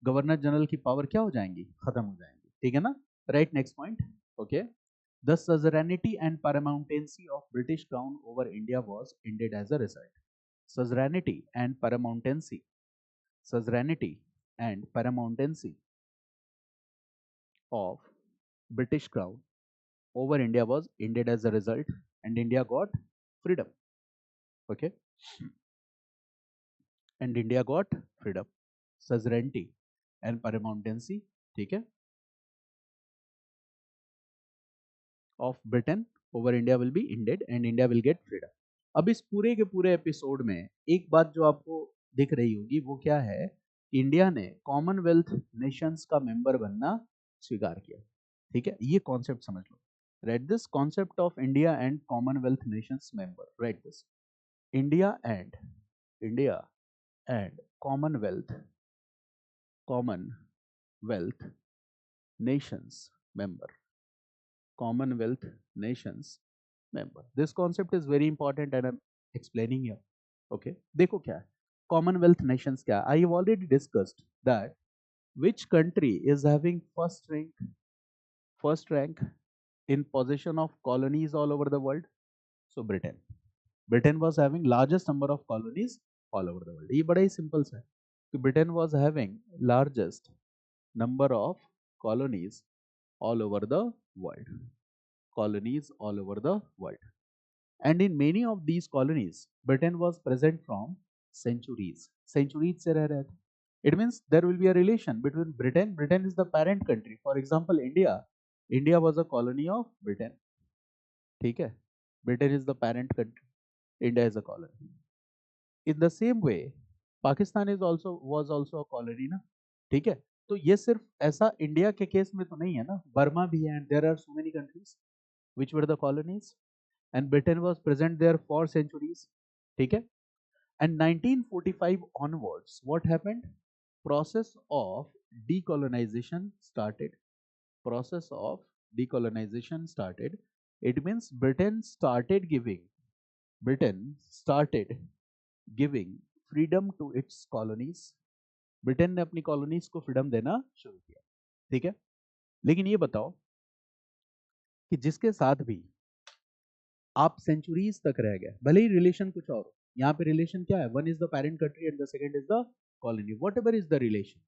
गवर्नर जनरल की पावर क्या हो जाएंगी, खत्म हो जाएंगी। ठीक है ना, right, next point, okay, the suzerainty and paramountcy of British crown over India was ended as a result, suzerainty and paramountcy, suzerainty and paramountcy of British crown over India was ended as a result and India got freedom, okay, and India got freedom, suzerainty and paramountcy, ठीक है, of Britain over India will be ended and India will get freedom। अब इस पूरे के पूरे episode में एक बात जो आपको दिख रही होगी वो क्या है, इंडिया ने कॉमनवेल्थ नेशंस का मेंबर बनना स्वीकार किया। ठीक है, ये कॉन्सेप्ट समझ लो, write this concept of India and Commonwealth nations member, write this, India and Commonwealth nations member, Commonwealth nations member, this concept is very important and I'm explaining here, okay। देखो क्या है Commonwealth nations, क्या I have already discussed that which country is having first rank in possession of colonies all over the world, so Britain was having largest number of colonies all over the world। ये बड़ा ही simple सा है कि Britain was having largest number of colonies all over the world, colonies all over the world, and in many of these colonies Britain was present from centuries से रह रहे थे। It means there will be a relation between Britain is the parent country, for example India was a colony of Britain, ठीक है, Britain is the parent country, India is a colony। In the same way Pakistan was also a colony ना, ठीक है, तो ये सिर्फ ऐसा India के केस में तो नहीं है ना, बर्मा भी है, and there are so many countries which were the colonies and Britain was present there for centuries, ठीक है, and 1945 onwards what happened, process of decolonization started, process of decolonization started, it means Britain started giving freedom to its colonies, Britain ने अपनी colonies को freedom देना शुरू किया। ठीक है, लेकिन ये बताओ कि जिसके साथ भी आप सेंचुरीज तक रह गए, भले ही रिलेशन कुछ और, यहाँ पे रिलेशन क्या है, one is the parent country and the second is the colony, whatever is the relation,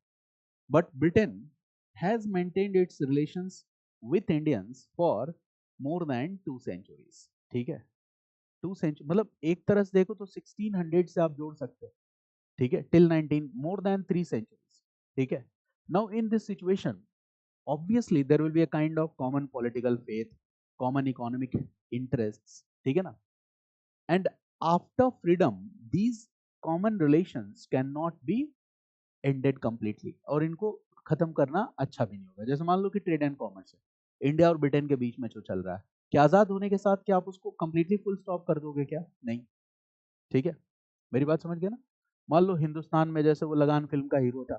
but Britain has maintained it's relations with Indians for more than 2 centuries। ठीक है, 2 century मतलब एक तरह से देखो तो 1600 से आप जोड़ सकते हो, ठीक है, टिल 19 मोर देन 3 centuries। ठीक है, now in this situation obviously there will be a kind of common political faith, common economic interests, ठीक है ना, and after freedom these common relations cannot be ended completely, और इनको खत्म करना अच्छा भी नहीं होगा। जैसे मान लो कि ट्रेड एंड कॉमर्स है इंडिया और ब्रिटेन के बीच में जो चल रहा है, क्या आजाद होने के साथ क्या आप उसको कंप्लीटली फुल स्टॉप कर दोगे, क्या नहीं, ठीक है, मेरी बात समझ गए ना। मान लो हिंदुस्तान में जैसे वो लगान फिल्म का हीरो था,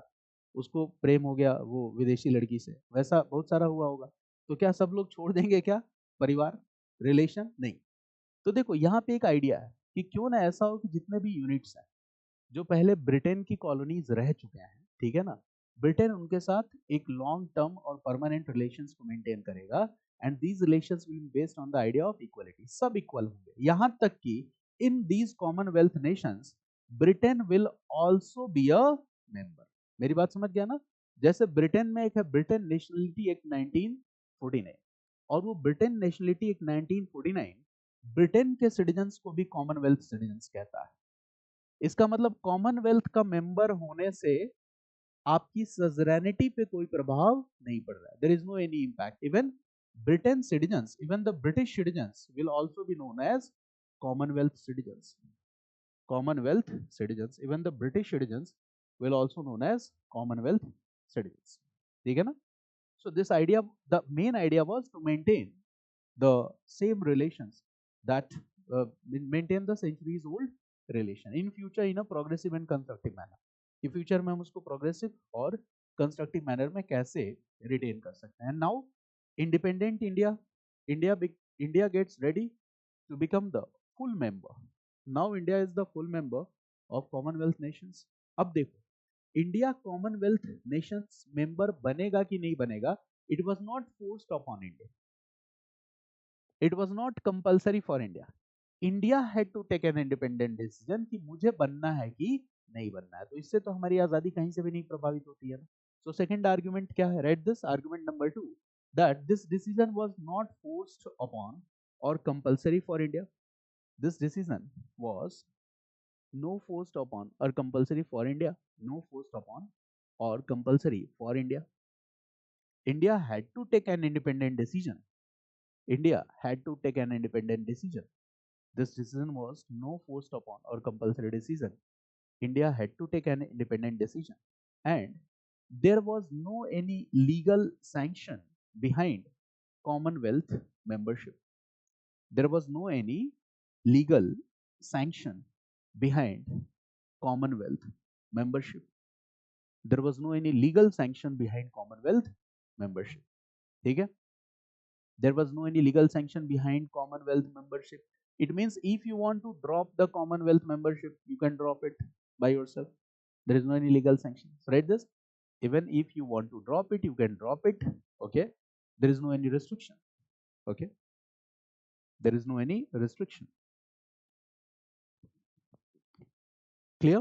उसको प्रेम हो गया वो विदेशी लड़की से, वैसा बहुत सारा हुआ होगा। तो क्या सब लोग छोड़ देंगे क्या परिवार, रिलेशन? नहीं। तो देखो यहाँ पे एक आइडिया है कि क्यों ना ऐसा हो कि जितने भी यूनिट्स हैं जो पहले ब्रिटेन की कॉलोनीज रह चुके हैं, ठीक है ना, ब्रिटेन उनके साथ एक लॉन्ग टर्म और परमानेंट रिलेशंस को मेंटेन करेगा, and these relations will be based on the idea of equality. सब इक्वल होंगे, यहां तक कि in these Commonwealth Nations Britain will also be a member. मेरी बात समझ गया ना? जैसे ब्रिटेन में एक है ब्रिटेन नेशनलिटी एक्ट 1949, और वो ब्रिटेन नेशनलिटी एक्ट 1949 ब्रिटेन के सिटीजन्स को भी कॉमनवेल्थ सिटीजन्स कहता है। इसका मतलब कॉमनवेल्थ का मेंबर होने से आपकी सजरेनिटी पे कोई प्रभाव नहीं पड़ रहा है। There is no any impact. Even Britain citizens, even the British citizens will also be known as commonwealth citizens. Commonwealth citizens, even the British citizens will also known as commonwealth citizens, ठीक है ना? So this idea, the main idea was to maintain the same relations that maintain the centuries old relation in future in a progressive and constructive manner, कि future में हम उसको progressive और constructive manner में कैसे रिटेन कर सकते हैं। Now independent India, India gets ready to become the full member. Now India is the full member of Commonwealth nations. अब देखो इंडिया कॉमनवेल्थ नेशंस मेंबर बनेगा कि नहीं बनेगा, it was not forced upon India, it was not compulsory for India. India had to take an independent decision कि मुझे बनना है कि नहीं बनना है। तो इससे तो हमारी आजादी कहीं से भी नहीं प्रभावित होती है ना। सो सेकंड आर्गुमेंट क्या है? Write this argument number 2, that this decision was not forced upon और compulsory for India. This decision was no forced upon or compulsory for India, no forced upon or compulsory for India. India had to take an independent decision. India had to take an independent decision. This decision was no forced upon or compulsory decision. India had to take an independent decision, and there was no any legal sanction behind Commonwealth membership. There was no any legal sanction behind Commonwealth membership. There was no any legal sanction behind Commonwealth membership. ठीक है? There was no any legal sanction behind Commonwealth membership. It means if you want to drop the Commonwealth membership, you can drop it by yourself. There is no any legal sanction. So write this. Even if you want to drop it, you can drop it. Okay. There is no any restriction. Okay. There is no any restriction. Clear?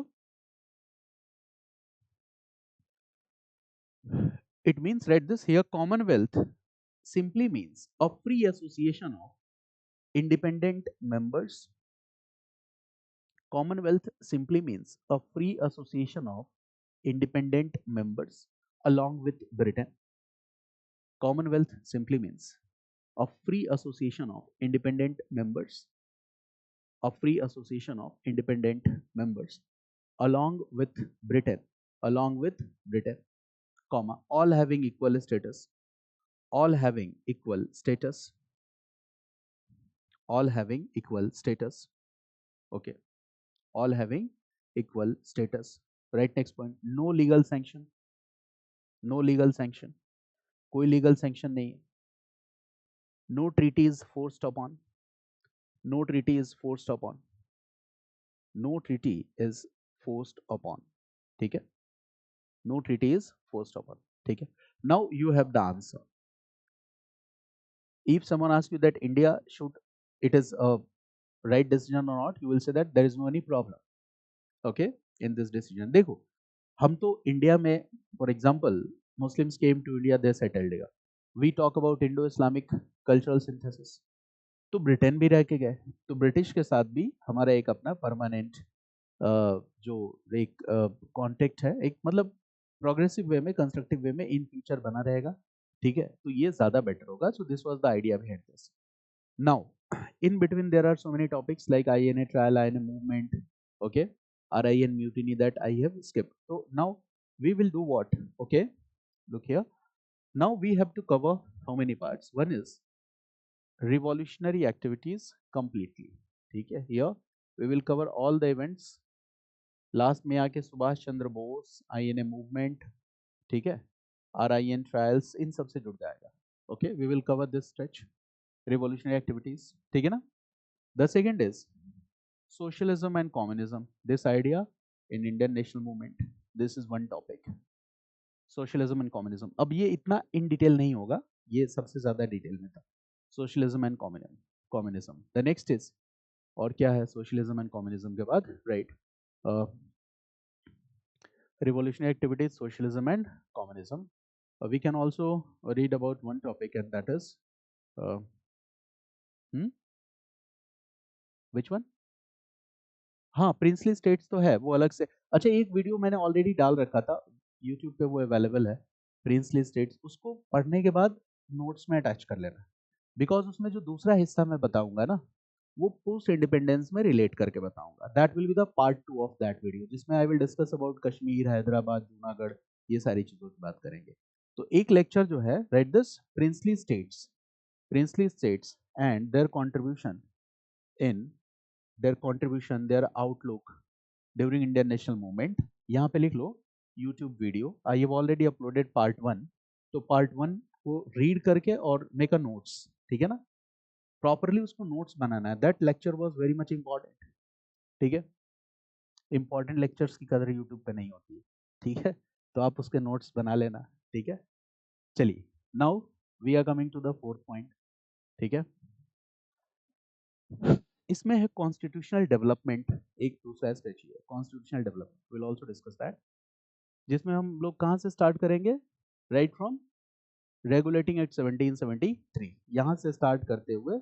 It means, write this here, Commonwealth simply means a free association of independent members. Commonwealth simply means a free association of independent members along with Britain. Commonwealth simply means a free association of independent members, a free association of independent members along with Britain, along with Britain, comma, all having equal status, all having equal status, all having equal status. Okay, all having equal status. Right, next point, no legal sanction, no legal sanction, कोई legal sanction नहीं है. No treaty is forced upon, no treaty is forced upon, no treaty is forced upon. ठीक है? No treaty is forced upon. ठीक है? Now you have the answer. If someone asks you that India should, it is a right decision or not, you will say that there is no any problem. Okay, in this decision. देखो, हम तो India में, for example, Muslims came to India, they settled here. We talk about Indo-Islamic cultural synthesis. तो Britain भी रह के गए, तो ब्रिटिश के साथ भी हमारा एक अपना परमानेंट जो एक कॉन्टेक्ट है, एक मतलब प्रोग्रेसिव वे में, कंस्ट्रक्टिव वे में इन फ्यूचर बना रहेगा. ठीक है? तो ये ज्यादा बेटर होगा. So this was the idea behind this. Now in between there are so many topics like INA trial, INA movement, okay, RIN mutiny that I have skipped. So now we will do what? Okay, look here. Now we have to cover how many parts? One is revolutionary activities completely. ठीक है? Here we will cover all the events. Last में आके Subhash Chandra Bose, INA movement, ठीक है, RIN trials, इन सब से जुड़ जाएगा। Okay, we will cover this stretch, revolutionary activities, ठीक है ना। The second is socialism and communism, this idea in Indian national movement, this is one topic, socialism and communism। अब ये इतना इन डिटेल नहीं होगा, ये सबसे ज्यादा डिटेल में था, socialism and communism। the next is, और क्या है socialism and communism के बाद, right, revolutionary activities, socialism and communism। We can also read about one topic and that is uh, which one, हाँ प्रिंसली स्टेट्स तो है वो अलग से। अच्छा, एक वीडियो मैंने ऑलरेडी डाल रखा था यूट्यूब पे, वो अवेलेबल है, प्रिंसली स्टेट्स, उसको पढ़ने के बाद नोट्स में अटैच कर लेना, बिकॉज उसमें जो दूसरा हिस्सा मैं बताऊंगा ना, वो पोस्ट इंडिपेंडेंस में रिलेट करके बताऊंगा, that will be the part 2 of that video, जिसमें I will discuss about Kashmir, Hyderabad, Junagadh, ये सारी चीजों की बात करेंगे। तो एक लेक्चर जो है, write this princely states and their contribution in their outlook during Indian national movement, यहाँ पे लिख लो YouTube video, I have already uploaded part 1, तो पार्ट 1 को रीड करके और मेक अ नोट्स, ठीक है ना, प्रॉपरली उसको नोट्स बनाना है, that lecture was very much important, ठीक है, इंपॉर्टेंट लेक्चर्स की कदर YouTube पे नहीं होती है, ठीक है, तो आप उसके नोट्स बना लेना, ठीक है। चलिए, now we are coming to the fourth point, ठीक है, इसमें है कॉन्स्टिट्यूशनल डेवलपमेंट, एक दूसरा स्टेज है constitutional development, will also discuss that, जिसमें हम लोग कहाँ से स्टार्ट करेंगे, राइट फ्रॉम रेगुलेटिंग एक्ट 1773, यहाँ से स्टार्ट करते हुए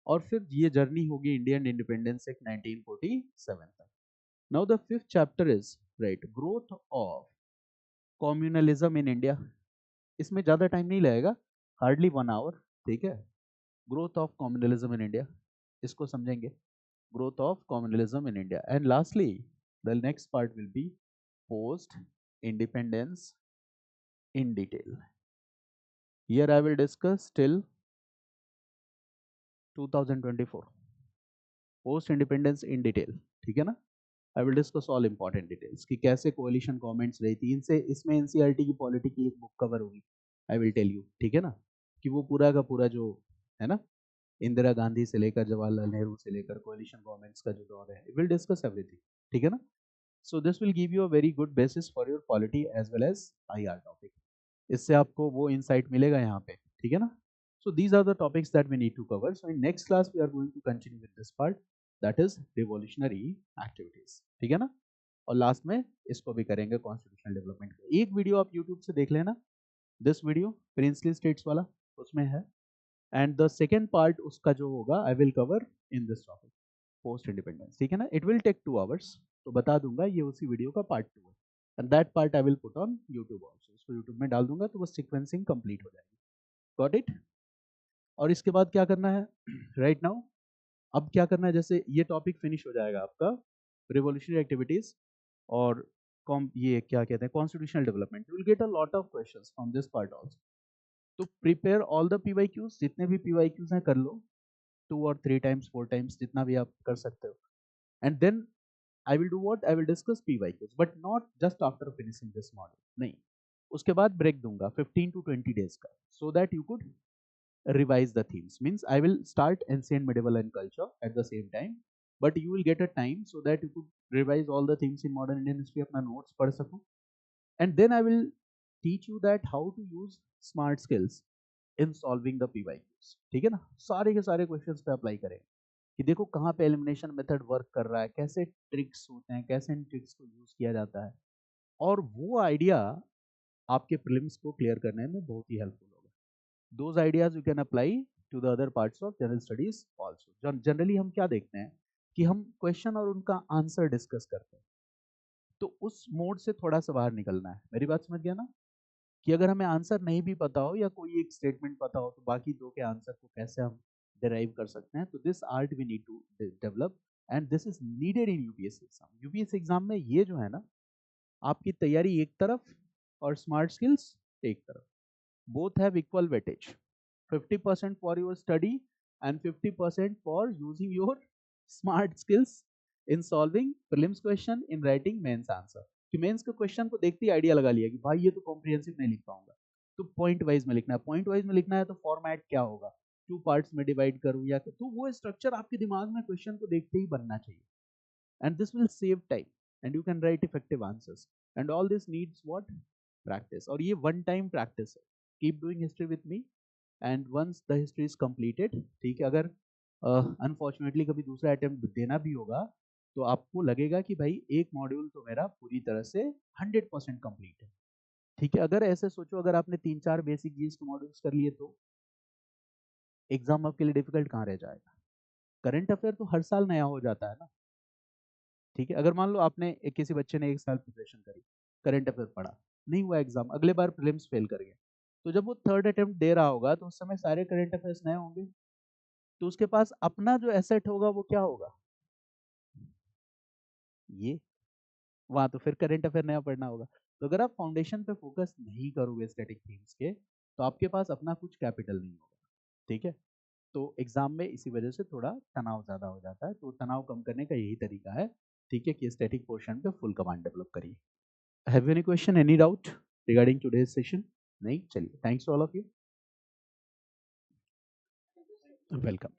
और फिर ये जर्नी होगी इंडियन इंडिपेंडेंस एक्ट 1947 तक। Now the fifth chapter is, right, growth of communalism in India, इसमें ज्यादा टाइम नहीं लगेगा, हार्डली 1 आवर, ठीक है, growth of communalism in India, इसको समझेंगे, growth of communalism in India, and lastly the next part will be post independence in detail, here I will discuss till 2024 post independence in detail, ठीक है ना, I will discuss all important details कि कैसे coalition governments रही थी, इनसे इसमें NCERT की पॉलिटी की एक बुक कवर होगी, I will tell you, ठीक है ना, कि वो पूरा का पूरा जो है ना, इंदिरा गांधी से लेकर जवाहरलाल नेहरू से लेकर कोalition गवर्नमेंट्स का जो दौर है, विल डिस्कस एवरीथिंग, ठीक है ना। So this will give you a very good basis for your polity as well as IR topic, इससे आपको वो insight मिलेगा यहाँ पे, ठीक है ना। So these are the topics that we need to cover. So in next class we are going to continue with this part, that is revolutionary activities, ठीक है ना, और लास्ट में इसको भी करेंगे कॉन्स्टिट्यूशनल डेवलपमेंट। एक वीडियो आप यूट्यूब से देख लेना, दिस वीडियो प्रिंसली स्टेट्स वाला, उसमें है, एंड द सेकेंड पार्ट उसका जो होगा आई will cover in this topic post independence, ठीक है ना, इट विल टेक 2 आवर्स, तो बता दूंगा ये उसी वीडियो का पार्ट 2 है, and that part I will put on YouTube also, इसको यूट्यूब में डाल दूंगा तो वो सीक्वेंसिंग कंप्लीट हो जाएगी, गॉट इट। और इसके बाद क्या करना है, राइट नाउ, अब क्या करना है, जैसे ये टॉपिक फिनिश हो जाएगा आपका रिवॉल्यूशनरी एक्टिविटीज और ये क्या कहते हैं constitutional development, you will get a lot of questions from this part also, तो प्रिपेयर ऑल द PYQs, जितने भी PYQs हैं कर लो, 2 और 3 टाइम्स 4 टाइम्स जितना भी आप कर सकते हो, and then I will do what, I will discuss PYQs but not just after finishing this module, नहीं, उसके बाद ब्रेक दूंगा 15 to 20 days का, so that you could revise the themes, means I will start ancient, medieval and culture at the same time, but you will get a time so that you could revise all the things in modern Indian history, अपना notes पढ़ सको, and then I will teach you that how to use smart skills in solving the PYQs, ठीक है ना, सारे के सारे questions पे अप्लाई करेंगे कि देखो कहाँ पे एलिमिनेशन मेथड वर्क कर रहा है, कैसे ट्रिक्स होते हैं, कैसे इन ट्रिक्स को यूज किया जाता है, और वो आइडिया आपके प्रीलिम्स को क्लियर करने में बहुत ही हेल्पफुल होगा, those ideas you can apply to the other parts of general studies also. Generally हम क्या देखते हैं कि हम क्वेश्चन और उनका आंसर डिस्कस करते हैं, तो उस मोड से थोड़ा सा बाहर निकलना है, मेरी बात समझ गया ना, कि अगर हमें आंसर नहीं भी पता हो या कोई एक स्टेटमेंट पता हो तो बाकी दो के आंसर को कैसे हम डिराइव कर सकते हैं, तो this art we need to develop and this is needed in UPSC exam. UPSC exam में ये जो है ना, आपकी तैयारी एक तरफ और स्मार्ट स्किल्स एक तरफ, both have equal weightage, 50% for your study and 50% for using your smart skills in solving prelims question, in writing mains answer, कि मेंस के क्वेश्चन को देखते ही आइडिया लगा लिया कि भाई ये तो कॉम्प्रिहेंसिव नहीं लिख पाऊंगा, तो पॉइंट वाइज में लिखना है। पॉइंट वाइज में लिखना है तो फॉर्मेट क्या होगा, 2 पार्ट्स में डिवाइड करूं या तो वो स्ट्रक्चर आपके दिमाग में क्वेश्चन को देखते ही बनना चाहिए। And this will save time and you can write effective answers, and all this needs what, practice, और ये one time practice है। Keep doing history with me and once the history is completed, ठीक है, अगर unfortunately कभी दूसरा attempt देना भी होगा तो आपको लगेगा कि भाई एक मॉड्यूल तो मेरा पूरी तरह से 100% कंप्लीट है, ठीक है। अगर ऐसे सोचो, अगर आपने 3-4 बेसिक जीएस के मॉड्यूल्स कर लिए तो एग्जाम आपके लिए डिफिकल्ट कहाँ रह जाएगा। करंट अफेयर तो हर साल नया हो जाता है ना, ठीक है। अगर मान लो आपने किसी बच्चे ने 1 साल प्रिपरेशन करी, करंट अफेयर पढ़ा, नहीं हुआ एग्जाम, अगले बार प्रीलिम्स फेल कर गया, तो जब वो थर्ड अटेम्प्ट दे रहा होगा तो उस समय सारे करंट अफेयर्स नए होंगे, तो उसके पास अपना जो एसेट होगा वो क्या होगा, ये। वहां तो फिर करंट अफेयर नया पढ़ना होगा। तो अगर आप फाउंडेशन पे फोकस नहीं करोगे स्टैटिक थीम्स के, तो आपके पास अपना कुछ कैपिटल नहीं होगा, ठीक है। तो एग्जाम में इसी वजह से थोड़ा तनाव ज्यादा हो जाता है, तो तनाव कम करने का यही तरीका है, ठीक है, कि स्टैटिक पोर्शन पे फुल कमांड डेवलप करिए। Have you any question, any doubt regarding today's session? नहीं, चलिए, thanks to all of you. Welcome.